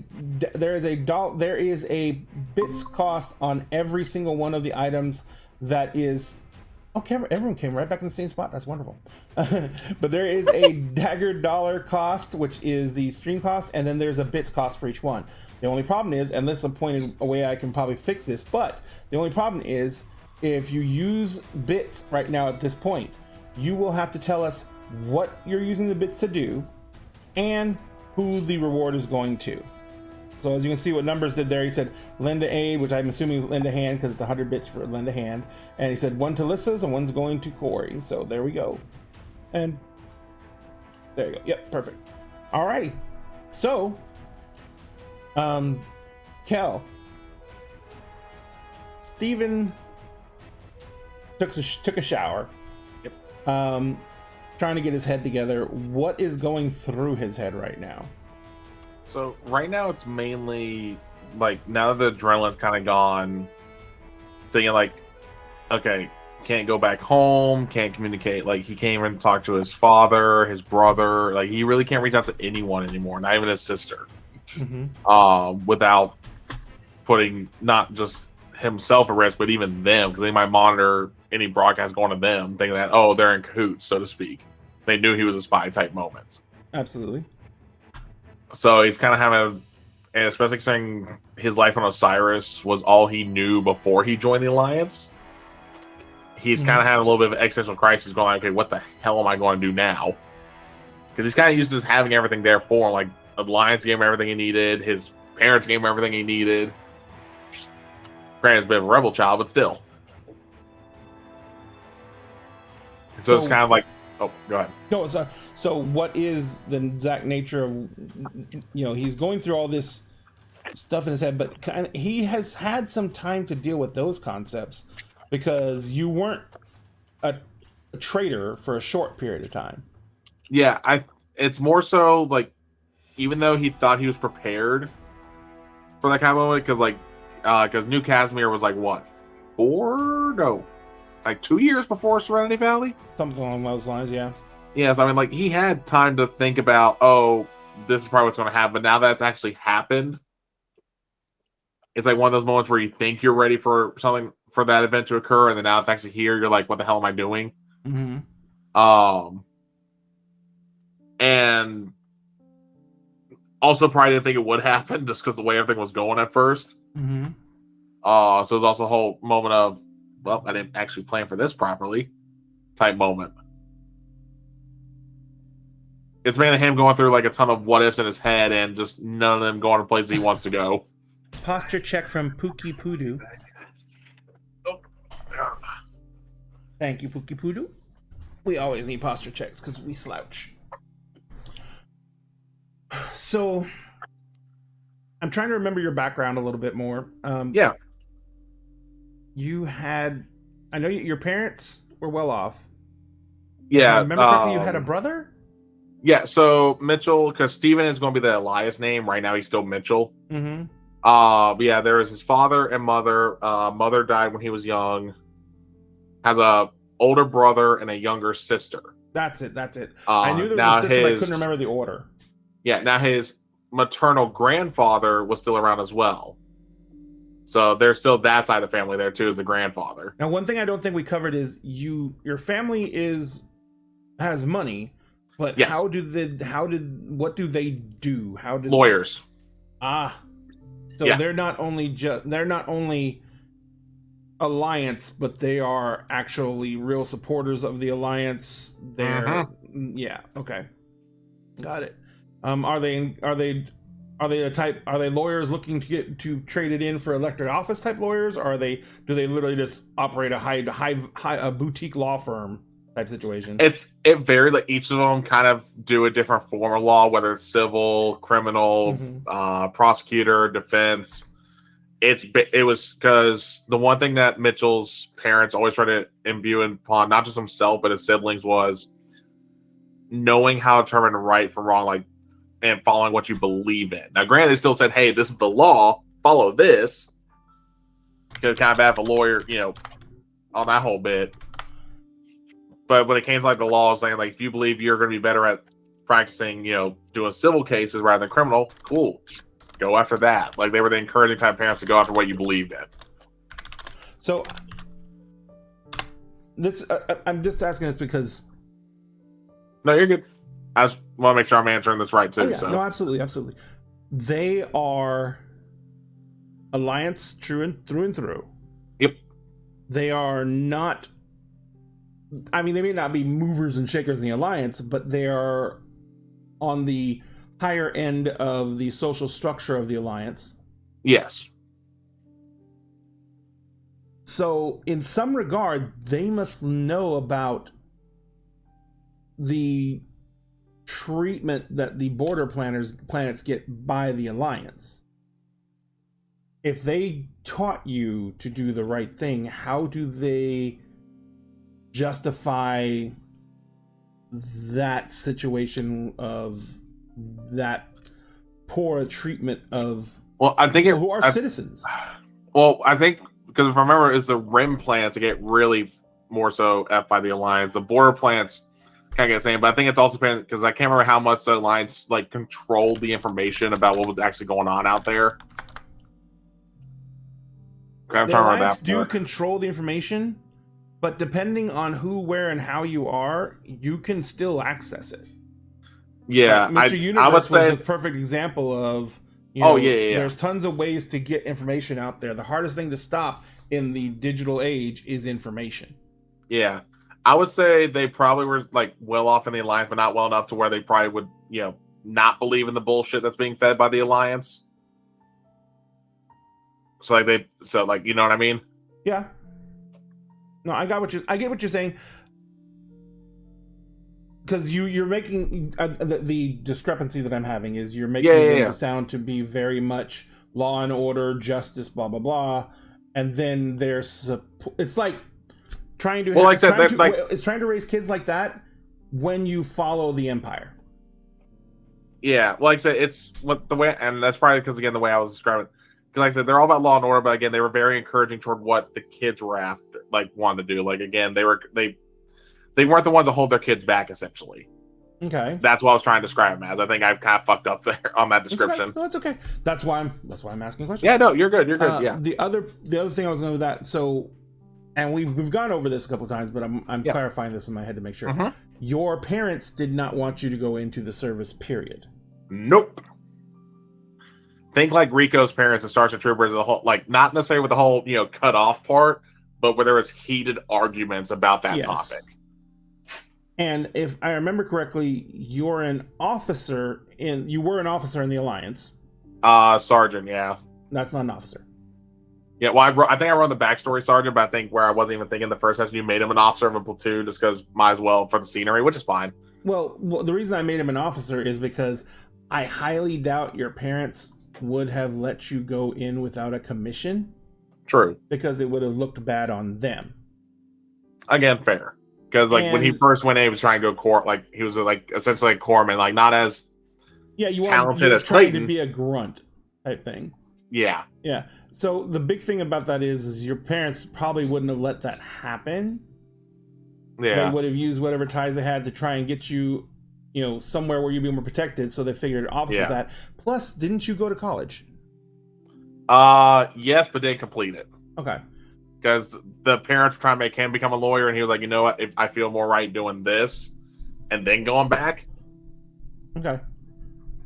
bits cost on every single one of the items that is. Okay, everyone came right back in the same spot. That's wonderful. But there is a Dagger Dollar cost, which is the stream cost, and then there's a bits cost for each one. The only problem is, and this is a point in a way I can probably fix this, but the only problem is if you use bits right now at this point, you will have to tell us what you're using the bits to do and who the reward is going to. So as you can see what Numbers did there, he said lend a aid, which I'm assuming is lend a hand because it's 100 bits for lend a hand, and he said one to Lissa's and one's going to Corey. So there we go, and there you go. Yep, perfect. All right, so Kel, Steven took a shower. Yep. Trying to get his head together. What is going through his head right now? So right now it's mainly like, now that the adrenaline's kind of gone, thinking like, okay, can't go back home, can't communicate. Like he can't even talk to his father, his brother. Like he really can't reach out to anyone anymore, not even his sister. Mm-hmm. Without putting not just himself at risk, but even them, because they might monitor any broadcast going to them, thinking that, oh, they're in cahoots, so to speak. They knew he was a spy type moment. Absolutely. So he's kind of having, and especially saying his life on Osiris was all he knew before he joined the Alliance. He's kind of having a little bit of existential crisis, going like, okay, what the hell am I going to do now? Because he's kind of used to just having everything there for him. Like, Alliance gave him everything he needed. His parents gave him everything he needed. Granted, he's a bit of a rebel child, but still. So it's kind of like, oh, go ahead. No, so what is the exact nature of, he's going through all this stuff in his head, but kind of, he has had some time to deal with those concepts because you weren't a traitor for a short period of time. Yeah, it's more so like, even though he thought he was prepared for that kind of moment, because New Casimir was like, what, 2 years before Serenity Valley? Something along those lines, yeah. Yes, I mean, like, he had time to think about, oh, this is probably what's going to happen. But now that's actually happened, it's like one of those moments where you think you're ready for something, for that event to occur, and then now it's actually here. You're like, what the hell am I doing? Mm-hmm. And also probably didn't think it would happen just because the way everything was going at first. Mm-hmm. So there's also a whole moment of, well, I didn't actually plan for this properly type moment. It's mainly him going through like a ton of what ifs in his head and just none of them going to places he wants to go. Posture check from Pookie Poodoo. Thank you, Pookie Poodoo. We always need posture checks because we slouch. So, I'm trying to remember your background a little bit more. Yeah. You had, I know your parents were well off. Yeah. If I remember correctly, you had a brother? Yeah, so Mitchell, because Steven is going to be the Elias name. Right now, he's still Mitchell. Mm-hmm. But yeah, there was his father and mother. Mother died when he was young. Has a older brother and a younger sister. That's it. I knew there was a system. I couldn't remember the order. Yeah, now his maternal grandfather was still around as well. So there's still that side of the family there too, as the grandfather. Now, one thing I don't think we covered is your family has money, but yes. what do they do? Lawyers. So yeah. They're not only Alliance, but they are actually real supporters of the Alliance. They're yeah, okay, got it. Are they lawyers looking to trade it in for elected office type lawyers, or do they literally just operate a boutique law firm type situation? It varies. Like each of them kind of do a different form of law, whether it's civil, criminal, prosecutor, defense. It was because the one thing that Mitchell's parents always tried to imbue upon not just himself but his siblings was knowing how to determine right from wrong, like, and following what you believe in. Now, granted, they still said, "Hey, this is the law. Follow this." Kind of bad for a lawyer, on that whole bit. But when it came to like the law, saying like, if you believe you're going to be better at practicing, doing civil cases rather than criminal, cool, go after that. Like they were the encouraging type of parents to go after what you believed in. So this, I'm just asking this because. No, you're good. I just want to make sure I'm answering this right too. Oh, yeah. So. No, absolutely. They are Alliance through and through. Yep. They are not. I mean, they may not be movers and shakers in the Alliance, but they are on the higher end of the social structure of the Alliance. Yes. So, in some regard, they must know about the treatment that the border planets get by the Alliance. If they taught you to do the right thing, how do they justify that situation of that poor treatment of people who are citizens? Well, I think because if I remember, it's the RIM plants that get really more so F by the Alliance. The border plants kind of get the same, but I think it's also because I can't remember how much the Alliance controlled the information about what was actually going on out there. Okay, the Alliance do control the information, but depending on who, where, and how you are, you can still access it. Yeah, Mr. Universe was a perfect example of. There's tons of ways to get information out there. The hardest thing to stop in the digital age is information. Yeah. I would say they probably were well off in the Alliance, but not well enough to where they probably would, not believe in the bullshit that's being fed by the Alliance. So you know what I mean? Yeah. No, I get what you're saying. Because you're making the discrepancy that I'm having is you're making it sound to be very much law and order, justice, blah blah blah, and then it's like trying to it's trying to raise kids like that when you follow the Empire. Yeah, like I said, it's the way, and that's probably because again the way I was describing it. Because like I said, they're all about law and order, but again, they were very encouraging toward what the kids were after, wanted to do. Like again, they weren't the ones to hold their kids back, essentially. Okay. That's what I was trying to describe them as. I think I've kind of fucked up there on that description. No, it's okay. That's why I'm asking questions. Yeah, no, you're good. You're good. Yeah. The other thing I was going with that, so, and we've gone over this a couple of times, but I'm clarifying this in my head to make sure. Mm-hmm. Your parents did not want you to go into the service, period. Nope. Think like Rico's parents and Starship Troopers, the whole, not necessarily with the whole, cut off part, but where there was heated arguments about that topic. And if I remember correctly, you were an officer in the Alliance. Sergeant, yeah. That's not an officer. Yeah, well, I think I wrote the backstory sergeant, but I think where I wasn't even thinking the first session, you made him an officer of a platoon just because might as well for the scenery, which is fine. Well, the reason I made him an officer is because I highly doubt your parents would have let you go in without a commission. True. Because it would have looked bad on them. Again, fair. Because when he first went in, he was trying to go he was essentially a corpsman, not as talented as trying Clayton. To be a grunt type thing. Yeah. Yeah. So the big thing about that is your parents probably wouldn't have let that happen. Yeah. They would have used whatever ties they had to try and get you, somewhere where you'd be more protected. So they figured officers that. Plus, didn't you go to college? Yes, but didn't complete it. Okay. Because the parents were trying to make him become a lawyer, and he was like, you know what? If I feel more right doing this, and then going back. Okay.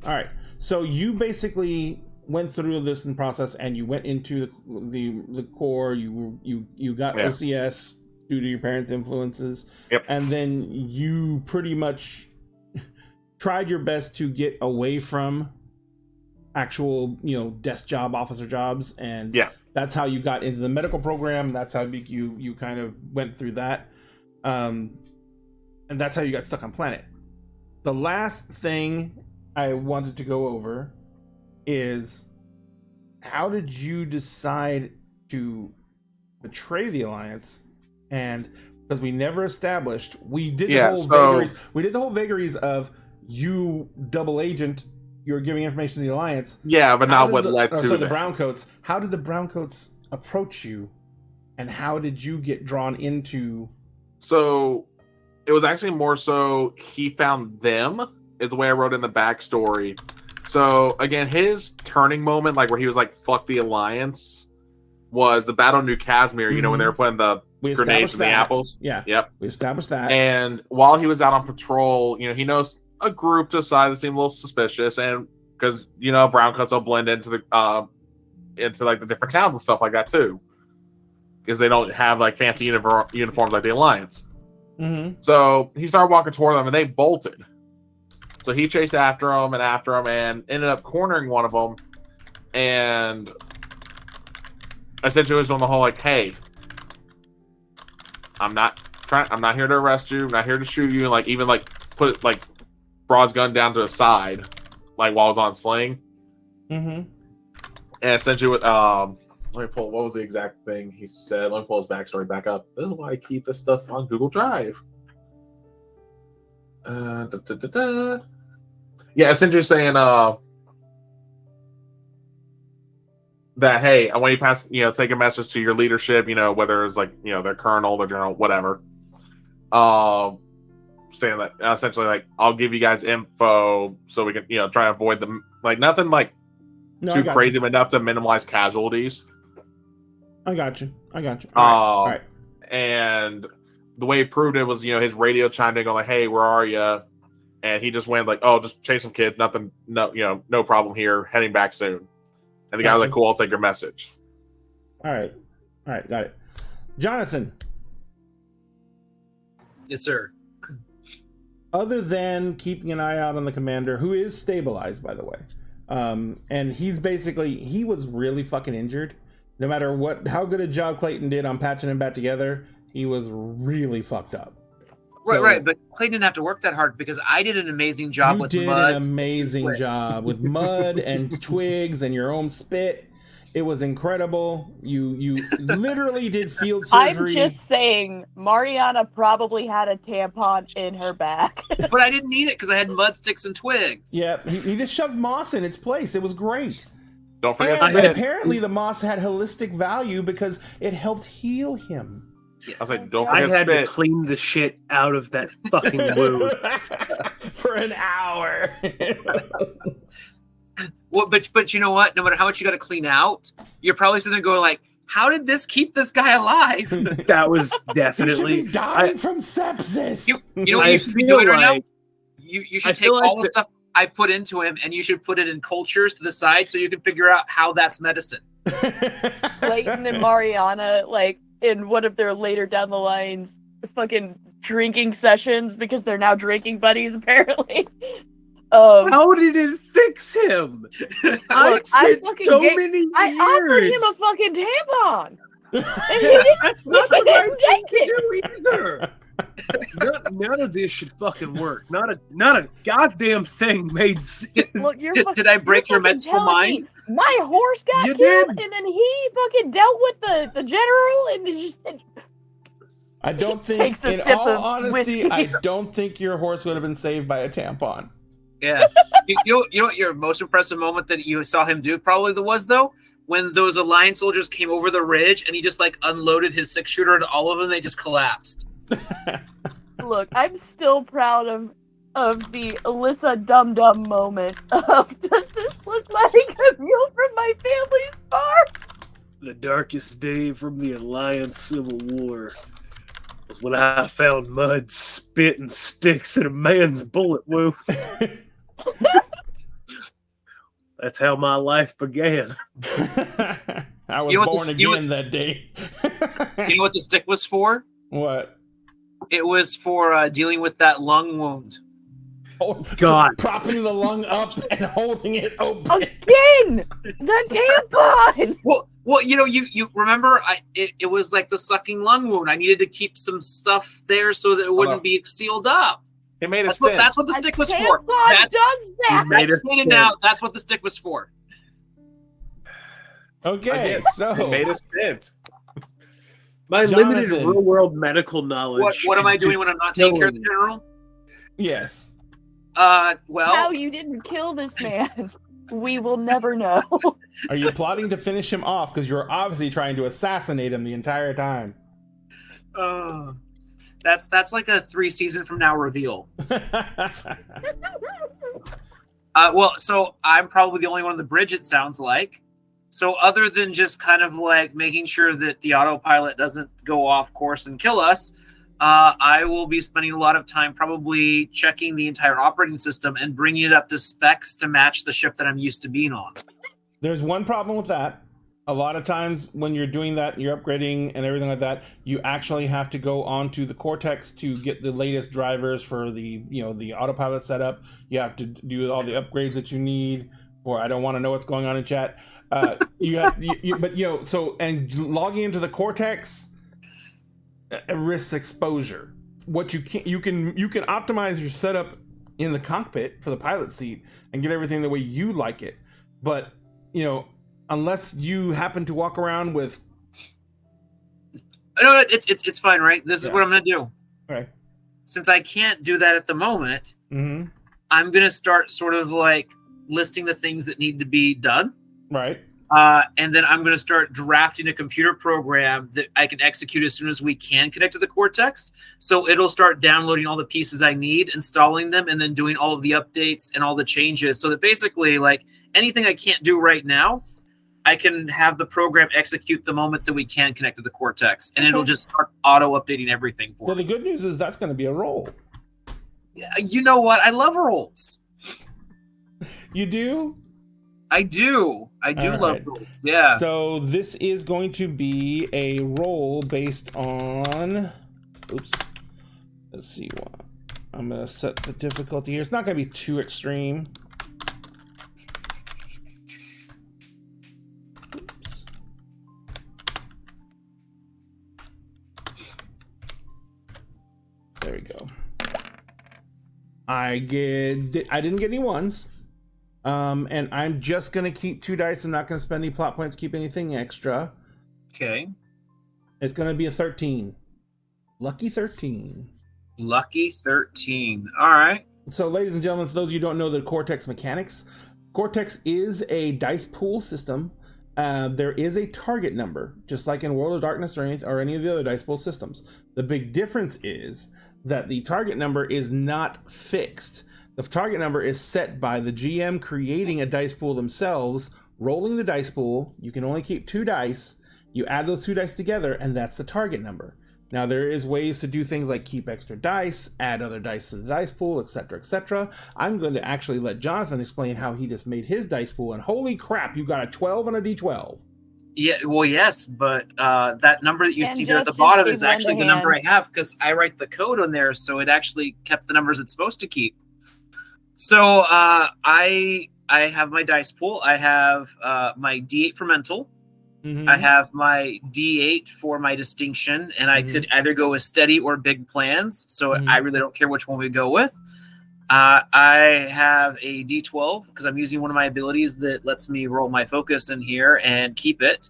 All right. So you basically went through this process, and you went into the core. You got OCS due to your parents' influences. Yep. And then you pretty much tried your best to get away from actual, desk job, officer jobs, and that's how you got into the medical program. That's how you kind of went through that, and that's how you got stuck on planet. The last thing I wanted to go over is, how did you decide to betray the Alliance? And because we never established, we did the whole vagaries of you double agent. You're giving information to the Alliance. Yeah, but not what led to the Browncoats. How did the Browncoats approach you, and how did you get drawn into? So it was actually more so he found them, is the way I wrote in the backstory. So again, his turning moment, like where he was like, "Fuck the Alliance," was the Battle of New Casimir. You know, when they were putting the grenades in the apples. Yeah. Yep. We established that. And while he was out on patrol, he knows a group to the side that seemed a little suspicious, and because browncoats will blend into the into like the different towns and stuff like that too, because they don't have like fancy uniforms like the Alliance. Mm-hmm. So he started walking toward them, and they bolted. So he chased after them, and ended up cornering one of them, and essentially was doing the whole like, "Hey, I'm not here to arrest you. I'm not here to shoot you," and like even like put like brought his gun down to the side, like while I was on sling. Mm-hmm. And essentially, with let me pull. What was the exact thing he said? Let me pull his backstory back up. This is why I keep this stuff on Google Drive. Yeah, essentially saying that, hey, when you pass, take a message to your leadership, whether it's like their colonel, their general, whatever. Saying that essentially, like, I'll give you guys info so we can, try to avoid them, like nothing like too crazy, but enough to minimize casualties. I got you. All right. And the way he proved it was, his radio chimed in, going like, "Hey, where are you?" And he just went like, "Oh, just chase some kids. Nothing, no problem here. Heading back soon." And the guy was like, "Cool, I'll take your message." All right, got it. Jonathan. Yes, sir. Other than keeping an eye out on the commander, who is stabilized, by the way, and he was really fucking injured. No matter how good a job Clayton did on patching him back together, he was really fucked up. Right. But Clayton didn't have to work that hard because I did an amazing job with mud. You did an amazing job with mud and twigs and your own spit. It was incredible. You literally did field surgery. I'm just saying, Mariana probably had a tampon in her bag. But I didn't need it because I had mud sticks and twigs. Yeah, he just shoved moss in its place. It was great. Don't forget. And apparently the moss had holistic value because it helped heal him. I was like, don't forget. I had to clean the shit out of that fucking wound for an hour. Well, but you know what? No matter how much you got to clean out, you're probably sitting there going like, "How did this keep this guy alive?" That was definitely dying from sepsis. You know what you should be doing right now? You should take all the stuff I put into him, and you should put it in cultures to the side so you can figure out how that's medicine. Clayton and Mariana, like in one of their later down the lines, fucking drinking sessions because they're now drinking buddies apparently. How did it fix him? I spent so many years. I offered him a fucking tampon. And he didn't, That's not the right thing take to do either. None of this should fucking work. Not a goddamn thing made sense. Look, did I break your mental mind? My horse got killed, and then he fucking dealt with the general, and it just. I don't think, in all honesty, I don't think your horse would have been saved by a tampon. Yeah. You know what your most impressive moment that you saw him do probably was, though? When those Alliance soldiers came over the ridge and he just like unloaded his 6-shooter on all of them, they just collapsed. Look, I'm still proud of the Alyssa Dum Dum moment of, does this look like a meal from my family's farm? The darkest day from the Alliance Civil War was when I found mud, spit, and sticks in a man's bullet wound. That's how my life began. I was born again that day. You know what the stick was for? What? It was for dealing with that lung wound. Oh, God. So propping the lung up and holding it open. Again! The tampon! Well, you remember it was like the sucking lung wound. I needed to keep some stuff there so that it wouldn't be sealed up. It made a That's stint. what the stick was for. Does that? That's clean now. That's what the stick was for. Okay, so it made a stint. My Jonathan. limited real-world medical knowledge. What am I doing when I'm not taking care of the general? yes. Well, How you didn't kill this man, we will never know. Are you plotting to finish him off? Because you're obviously trying to assassinate him the entire time. that's like a 3 season from now reveal. So I'm probably the only one on the bridge, it sounds like. So other than just kind of like making sure that the autopilot doesn't go off course and kill us, I will be spending a lot of time probably checking the entire operating system and bringing it up to specs to match the ship that I'm used to being on. There's one problem with that. A lot of times when you're doing that, you're upgrading and everything like that, you actually have to go onto the Cortex to get the latest drivers for the autopilot setup. You have to do all the upgrades that you need. Or I don't want to know what's going on in chat. But logging into the Cortex risks exposure. What you can optimize your setup in the cockpit for the pilot seat and get everything the way you like it. But unless you happen to walk around with, no, it's fine, right? This is what I'm gonna do. Okay. Since I can't do that at the moment, Mm-hmm. I'm gonna start sort of like listing the things that need to be done. Right. And then I'm going to start drafting a computer program that I can execute as soon as we can connect to the Cortex. So it'll start downloading all the pieces I need, installing them, and then doing all of the updates and all the changes. So that basically, like, anything I can't do right now, I can have the program execute the moment that we can connect to the Cortex. And it'll just start auto-updating everything for Well, me. the good news is that's going to be a roll. You know what? I love rolls. You do? I do All love right. rolls. Yeah. So this is going to be a roll based on. Oops. Let's see what. I'm going to set the difficulty here. It's not going to be too extreme. Oops. There we go. I didn't get any ones. And I'm just gonna keep 2 dice. I'm not gonna spend any plot points, keep anything extra. Okay. It's gonna be a 13. Lucky 13. Lucky 13. All right. So, ladies and gentlemen, for those of you who don't know the Cortex mechanics, Cortex is a dice pool system. There is a target number, just like in World of Darkness or any of the other dice pool systems. The big difference is that the target number is not fixed. The target number is set by the GM creating a dice pool themselves, rolling the dice pool. You can only keep 2 dice. You add those 2 dice together, and that's the target number. Now, there is ways to do things like keep extra dice, add other dice to the dice pool, etc., etc. I'm going to actually let Jonathan explain how he just made his dice pool, and holy crap, you got a 12 and a D12. Yeah, well, yes, but that number that you And see there at the just bottom give is one actually to the number I hand. have because I write the code on there, so it actually kept the numbers it's supposed to keep. So I have my dice pool. I have my D8 for mental. Mm-hmm. I have my D8 for my distinction, and I could either go with steady or big plans. So I really don't care which one we go with. I have a D12 because I'm using one of my abilities that lets me roll my focus in here and keep it.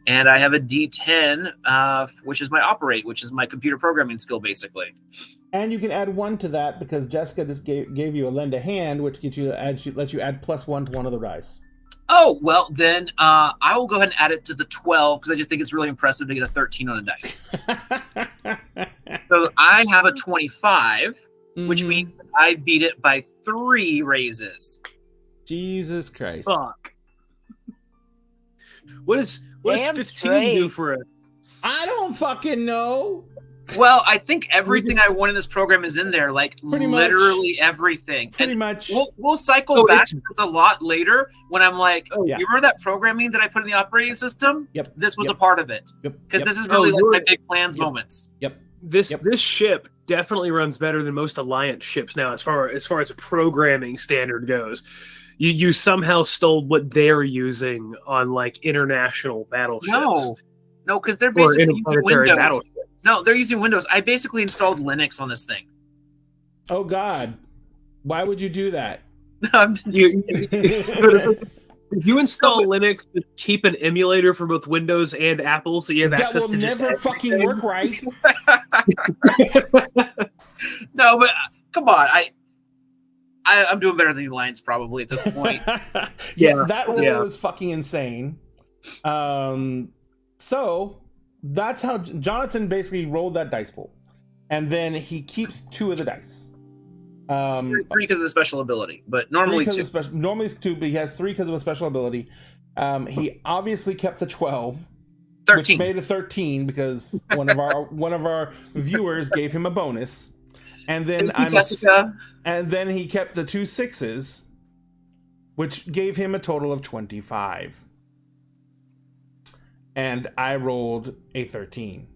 And I have a D10, which is my operate, which is my computer programming skill, basically. And you can add 1 to that because Jessica just gave you a lend a hand, which lets you add +1 to one of the dice. Oh, well, then I will go ahead and add it to the 12 because I just think it's really impressive to get a 13 on a dice. So I have a 25, which Mhm. means that I beat it by 3 raises. Jesus Christ. Fuck. What does Damn 15 straight. do for us? I don't fucking know. Well, I think everything I want in this program is in there, like Pretty much. literally everything. Pretty And much. we'll cycle So back it's- to this a lot later when I'm like, Oh, yeah. you remember that programming that I put in the operating system? Yep. This was Yep. a part of it. Yep. Because Yep. this is really Oh, like my you're- big plans Yep. moments. This Yep. this ship definitely runs better than most Alliance ships now, as far as a programming standard goes. You somehow stole what they're using on like international battleships. No, because they're Or basically using interplanetary Windows. battleships. No, they're using Windows. I basically installed Linux on this thing. Oh God. Why would you do that? I'm just- You install Linux to keep an emulator for both Windows and Apple, so you have That access will to just never fucking everything. work right. No, but come on, I'm doing better than the Alliance probably at this point. Yeah, that roll Yeah. is fucking insane. So that's how Jonathan basically rolled that dice pool, and then he keeps 2 of the dice. 3 because of the special ability, but normally 2. Normally it's 2, but he has 3 because of a special ability. He obviously kept the 12, 13. which made a 13 because one of our viewers gave him a bonus, and then Thank you, Jessica. and then he kept the 2 6s, which gave him a total of 25. And I rolled a 13.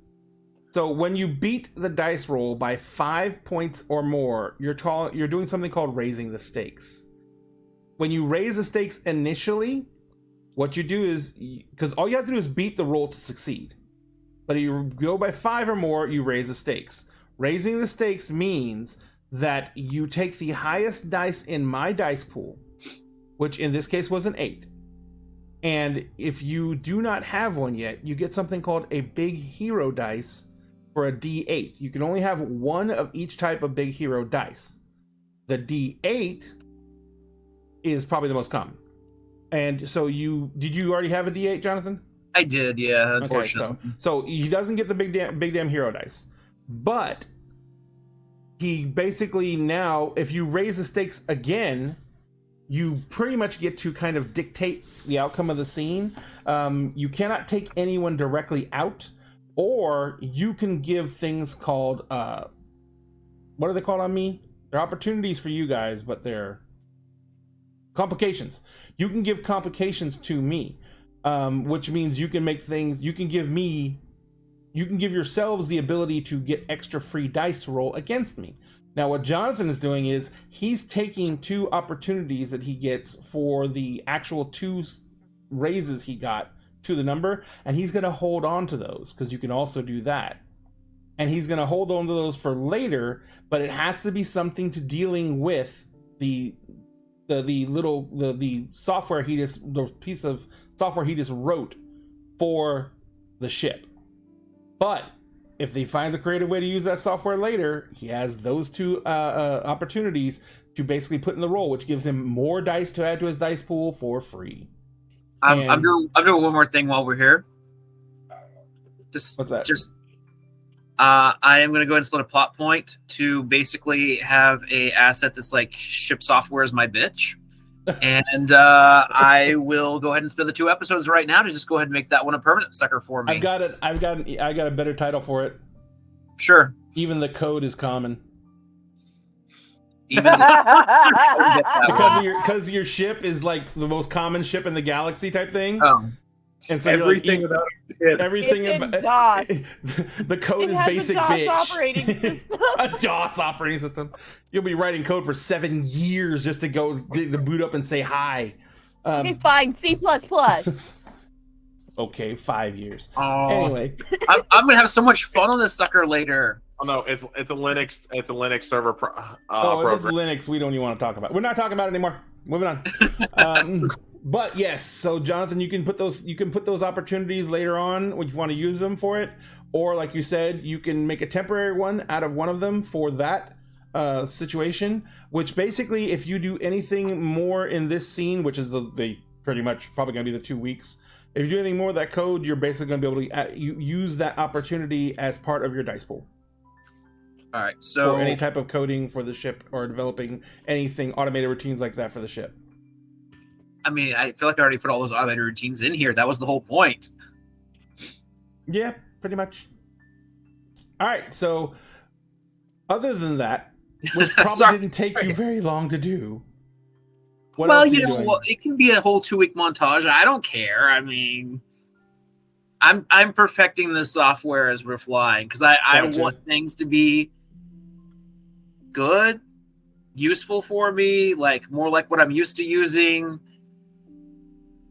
So when you beat the dice roll by 5 points or more, you're doing something called raising the stakes. When you raise the stakes initially, what you do is, because all you have to do is beat the roll to succeed. But if you go by 5 or more, you raise the stakes. Raising the stakes means that you take the highest dice in my dice pool, which in this case was an 8. And if you do not have one yet, you get something called a big hero dice for a D8. You can only have 1 of each type of big hero dice. The D8 is probably the most common. And so did you already have a D8, Jonathan? I did, yeah, Okay, unfortunately. so he doesn't get the big damn hero dice. But he basically now, if you raise the stakes again, you pretty much get to kind of dictate the outcome of the scene. You cannot take anyone directly out, or you can give things called what are they called on me? They're opportunities for you guys, but they're complications. You can give complications to me, which means you can make things. You can give yourselves the ability to get extra free dice to roll against me. Now, what Jonathan is doing is he's taking 2 opportunities that he gets for the actual 2 raises he got to the number, and he's going to hold on to those, because you can also do that. And he's going to hold on to those for later, but it has to be something to dealing with the software the piece of software he just wrote for the ship. But if he finds a creative way to use that software later, he has those 2 opportunities to basically put in the roll, which gives him more dice to add to his dice pool for free. I'm doing one more thing while we're here. What's that? I am going to go ahead and split a plot point to basically have a asset that's like ship software is my bitch. And I will go ahead and split the 2 episodes right now to just go ahead and make that one a permanent sucker for me. I got a better title for it. Sure. Even the code is common. Even Because your ship is like the most common ship in the galaxy type thing. Oh. And so Everything you're like, about it. everything It's in about DOS. the code It is has basic a DOS bitch. operating system. A DOS operating system. You'll be writing code for 7 years just to go get the boot up and say hi. Okay, fine. C++. Okay, 5 years. Oh. Anyway, I'm gonna have so much fun on this sucker later. Oh no, it's a Linux server if program. it's Linux, we don't even want to talk about it. We're not talking about it anymore. Moving on. But yes, so Jonathan, you can put those opportunities later on when you want to use them for it, or like you said, you can make a temporary one out of one of them for that situation. Which basically, if you do anything more in this scene, which is the pretty much probably going to be the 2 weeks, if you do anything more of that code, you're basically going to be able to use that opportunity as part of your dice pool. All right, so or any type of coding for the ship, or developing anything automated routines like that for the ship. I mean, I feel like I already put all those automated routines in here. That was the whole point. Yeah, pretty much. All right, so other than that, which probably didn't take you very long to do. What well, else are you know, doing? well, it can be a whole 2-week montage. I don't care. I mean, I'm perfecting the software as we're flying because I Gotcha. want things to be good, useful for me, like more like what I'm used to using.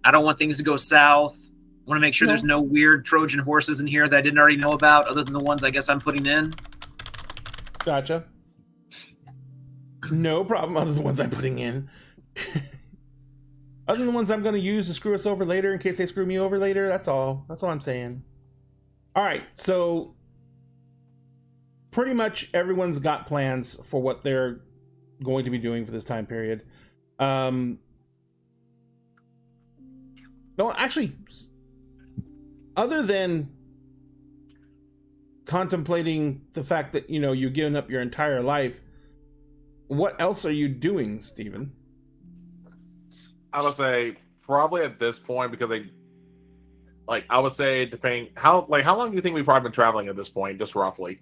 I don't want things to go south. I want to make sure there's no weird Trojan horses in here that I didn't already know about, other than the ones I guess I'm putting in. Gotcha. No problem. Other than the ones I'm putting in. Other than the ones I'm going to use to screw us over later in case they screw me over later. That's all. That's all I'm saying. All right. So pretty much everyone's got plans for what they're going to be doing for this time period. No, actually, other than contemplating the fact that, you know, you've given up your entire life, what else are you doing, Steven? I would say probably at this point, because I would say depending how long do you think we've probably been traveling at this point, just roughly?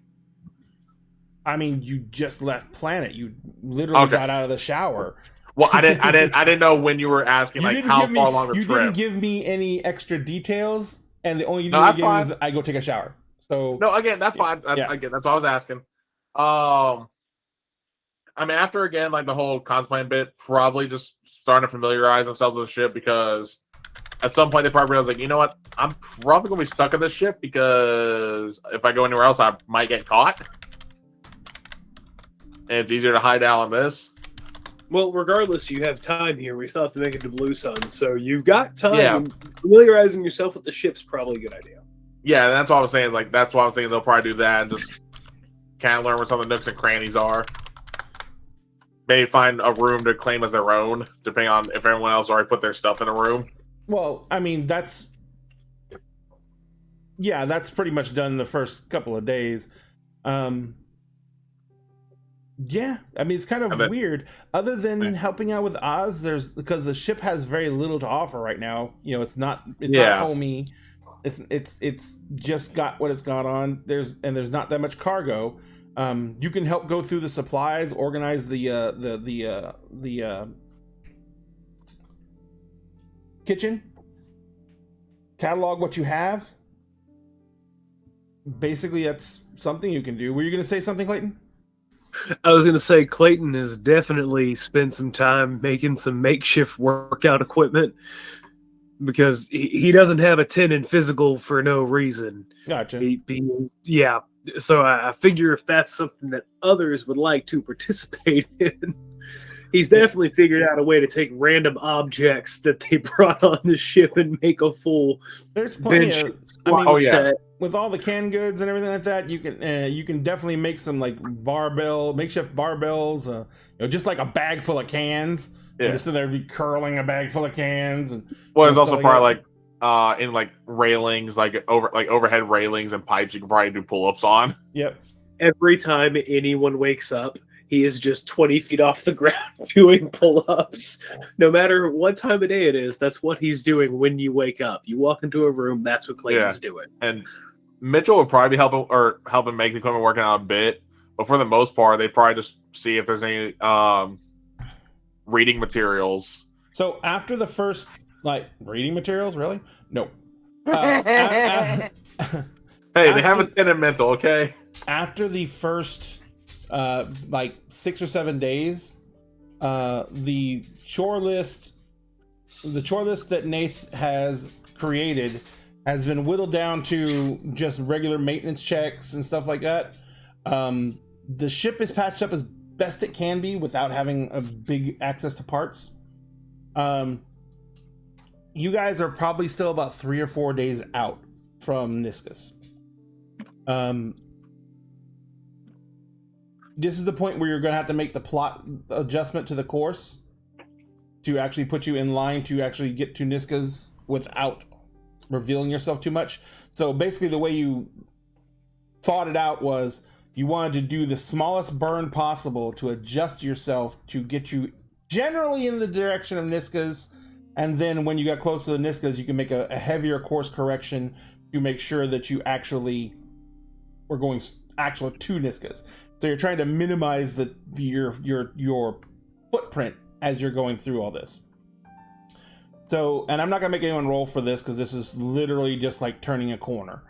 I mean, you just left planet. You literally got out of the shower. Well, I didn't know when you were asking how far along the trip. You didn't give me any extra details, and the only thing you gave me is I go take a shower. So no, again, that's fine. Again, that's what I was asking. I mean, after again, like the whole contemplating bit, probably just starting to familiarize themselves with the ship, because at some point they probably realize, like, you know what, I'm probably gonna be stuck in this ship because if I go anywhere else, I might get caught, and it's easier to hide out on this. Well, regardless, you have time here. We still have to make it to Blue Sun, so you've got time. Yeah. Familiarizing yourself with the ship's probably a good idea. Yeah, that's what I was saying. Like, that's why I was thinking they'll probably do that and just kind of learn where some of the nooks and crannies are. Maybe find a room to claim as their own, depending on if everyone else already put their stuff in a room. Well, I mean, that's pretty much done the first couple of days. Yeah, I mean, it's kind of weird. Other than helping out with Oz, because the ship has very little to offer right now. You know, it's not homey. It's just got what it's got on. There's not that much cargo. You can help go through the supplies, organize the kitchen, catalog what you have. Basically, that's something you can do. Were you going to say something, Clayton? I was going to say Clayton has definitely spent some time making some makeshift workout equipment, because he doesn't have a 10 in physical for no reason. Gotcha. Yeah. So I figure if that's something that others would like to participate in, he's definitely figured out a way to take random objects that they brought on the ship and make a full There's plenty bench of, I mean, set. With all the canned goods and everything like that, you can definitely make some like makeshift barbells, you know, just like a bag full of cans. Yeah. Just so there'd be curling a bag full of cans. And well, there's also probably in like railings, like overhead railings and pipes you can probably do pull-ups on. Yep. Every time anyone wakes up, he is just 20 feet off the ground doing pull-ups. No matter what time of day it is, that's what he's doing when you wake up. You walk into a room, that's what Clayton's doing. And Mitchell would probably be helping make the equipment working out a bit, but for the most part, they probably just see if there's any reading materials. So after the first, reading materials, really? No. Hey, they have a 10 in mental, okay? After the first 6 or 7 days, the chore list that Nath has created has been whittled down to just regular maintenance checks and stuff like that. The ship is patched up as best it can be without having a big access to parts. You guys are probably still about 3 or 4 days out from Niscus. This is the point where you're going to have to make the plot adjustment to the course to actually put you in line to actually get to Niscus without revealing yourself too much. So basically the way you thought it out was you wanted to do the smallest burn possible to adjust yourself to get you generally in the direction of Niska's, and then when you got close to the Niska's, you can make a heavier course correction to make sure that you actually were going to Niska's. So you're trying to minimize your footprint as you're going through all this. So, and I'm not gonna make anyone roll for this because this is literally just like turning a corner.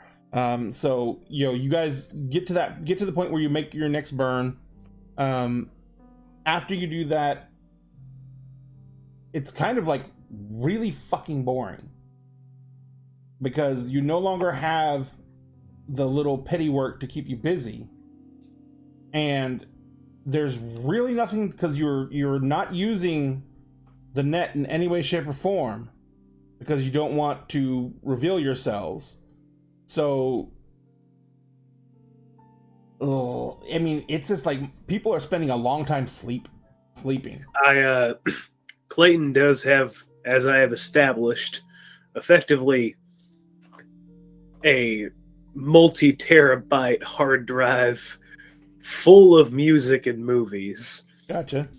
So you guys get to the point where you make your next burn. After you do that, it's kind of like really fucking boring because you no longer have the little petty work to keep you busy, and there's really nothing because you're not using the net in any way, shape, or form because you don't want to reveal yourselves. So, I mean, it's just like people are spending a long time sleeping. Clayton does have, as I have established, effectively a multi-terabyte hard drive full of music and movies. Gotcha.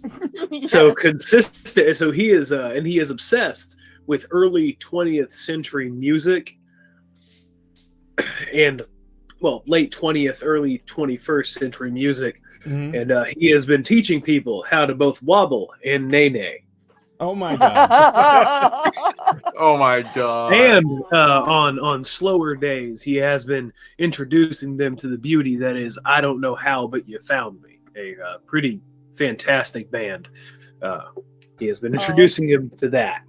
Yes. So consistent. So he is, and he is obsessed with early 20th century music, and late 20th, early 21st century music. Mm-hmm. And he has been teaching people how to both wobble and nay. Oh my god. Oh my god. And on slower days, he has been introducing them to the beauty that is I Don't Know How, But You Found Me, a pretty fantastic band. He has been introducing them to that.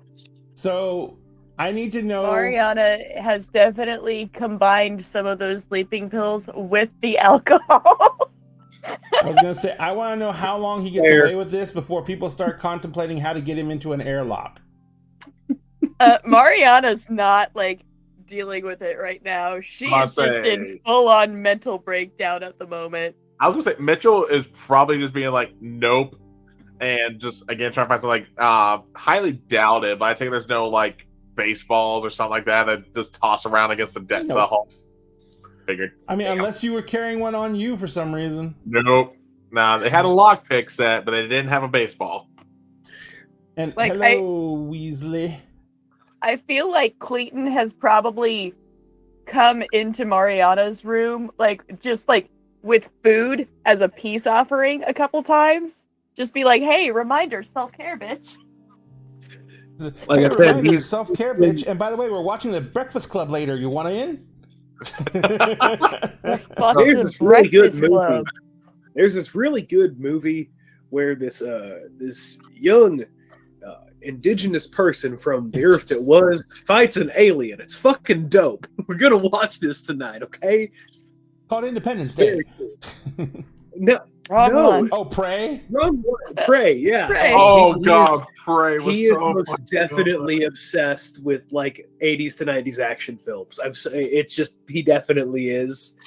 So I need to know. Mariana has definitely combined some of those sleeping pills with the alcohol. I was gonna say, I want to know how long he gets away with this before people start contemplating how to get him into an airlock. Mariana's not like dealing with it right now. She is just in full-on mental breakdown at the moment. I was gonna say Mitchell is probably just being like, nope, and just again trying to find something like highly doubt it, but I think there's no like baseballs or something like that just toss around against the hall. Figured. I mean, unless you were carrying one on you for some reason. Nope. Nah, they had a lockpick set, but they didn't have a baseball. And like, hello, Weasley. I feel like Clayton has probably come into Mariana's room, like just like with food as a peace offering a couple times. Just be like, hey, reminder, self-care, bitch. Like I said, he's self-care, bitch. And by the way, we're watching The Breakfast Club later. You want to in? There's this really good movie. There's this really good movie where this young indigenous person from the Earth that was fights an alien. It's fucking dope. We're gonna watch this tonight, okay? Called Independence Day. No. Wrong one. Oh, Prey? Wrong one. Prey, yeah. Prey. Oh god, Prey was He is so most definitely obsessed with like 80s to 90s action films. I'm saying it's just he definitely is.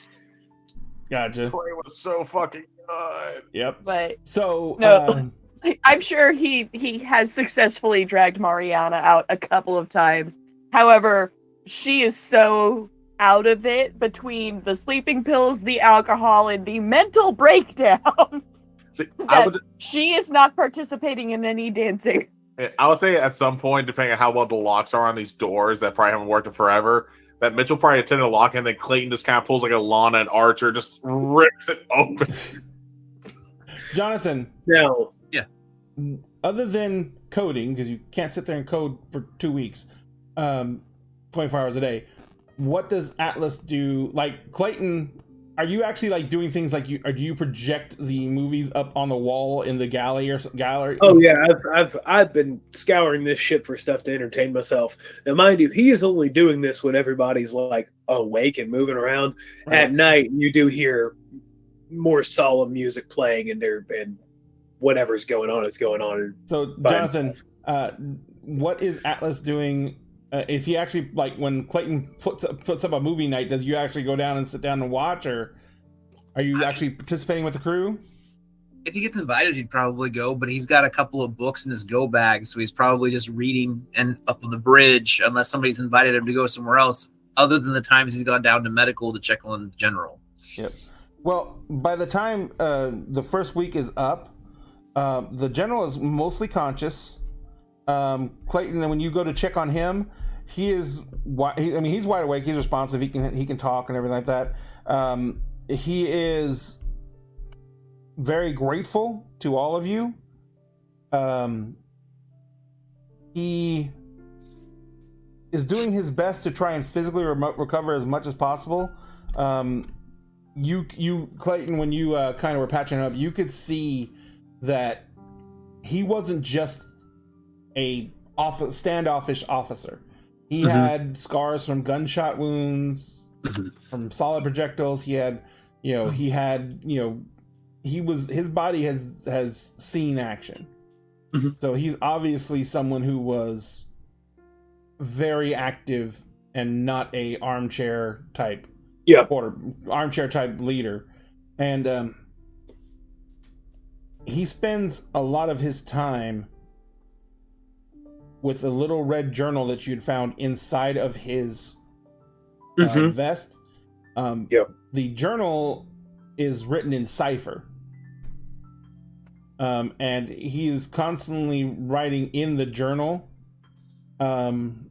Gotcha. Prey was so fucking good. Yep. But so no, I'm sure he has successfully dragged Mariana out a couple of times. However, she is so out of it between the sleeping pills, the alcohol, and the mental breakdown. See, she is not participating in any dancing. I would say at some point, depending on how well the locks are on these doors that probably haven't worked in forever, that Mitchell probably attempted to lock, and then Clayton just kind of pulls like a Lana and Archer, just rips it open. Jonathan. No. Yeah. Other than coding, because you can't sit there and code for 2 weeks, 24 hours a day, what does Atlas do? Like, Clayton, are you actually like doing things like do you project the movies up on the wall in the gallery? Oh yeah, I've been scouring this ship for stuff to entertain myself. Now, mind you, he is only doing this when everybody's like awake and moving around. Right. At night, you do hear more solemn music playing, and whatever's going on is going on. So, Jonathan, what is Atlas doing? Is he actually, like, when Clayton puts up a movie night, does you actually go down and sit down and watch, or are you actually participating with the crew? If he gets invited, he'd probably go, but he's got a couple of books in his go bag, so he's probably just reading and up on the bridge, unless somebody's invited him to go somewhere else, other than the times he's gone down to medical to check on the general. Yep. Well, by the time the first week is up, the general is mostly conscious. Clayton, when you go to check on him, he's wide awake. He's responsive. He can talk and everything like that. He is very grateful to all of you. He is doing his best to try and physically recover as much as possible. You Clayton, when you kind of were patching up, you could see that he wasn't just a standoffish officer. He had scars from gunshot wounds, from solid projectiles. He had, his body has seen action. So he's obviously someone who was very active and not a armchair type armchair type leader. And he spends a lot of his time with a little red journal that you'd found inside of his vest. The journal is written in cipher. And he is constantly writing in the journal. And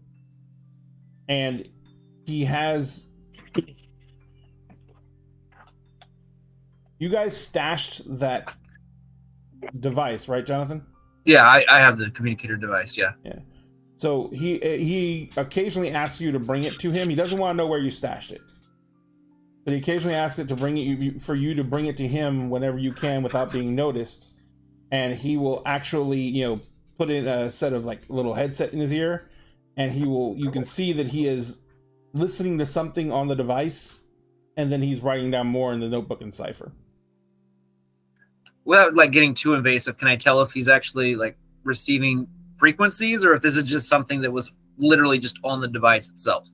he has... You guys stashed that device, right, Jonathan? Yeah, I have the communicator device, yeah. So he occasionally asks you to bring it to him. He doesn't want to know where you stashed it. But he occasionally asks it to bring it for you to bring it to him whenever you can without being noticed. And he will actually, put in a set of like little headset in his ear, and you can see that he is listening to something on the device, and then he's writing down more in the notebook in cipher. Without like getting too invasive, can I tell if he's actually like receiving frequencies, or if this is just something that was literally just on the device itself?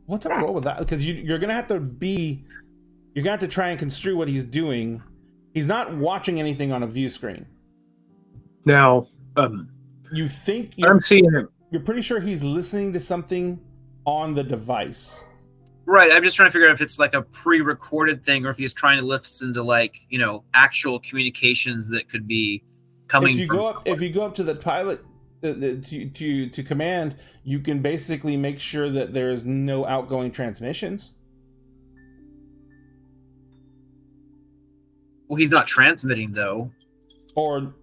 What type of roll with that? Because you're gonna have to try and construe what he's doing. He's not watching anything on a view screen. Now, you think I'm seeing him. You're pretty sure he's listening to something on the device. Right. I'm just trying to figure out if it's like a pre-recorded thing, or if he's trying to listen to like, actual communications that could be coming. If you go up to the pilot to command, you can basically make sure that there is no outgoing transmissions. Well, he's not transmitting though. Or,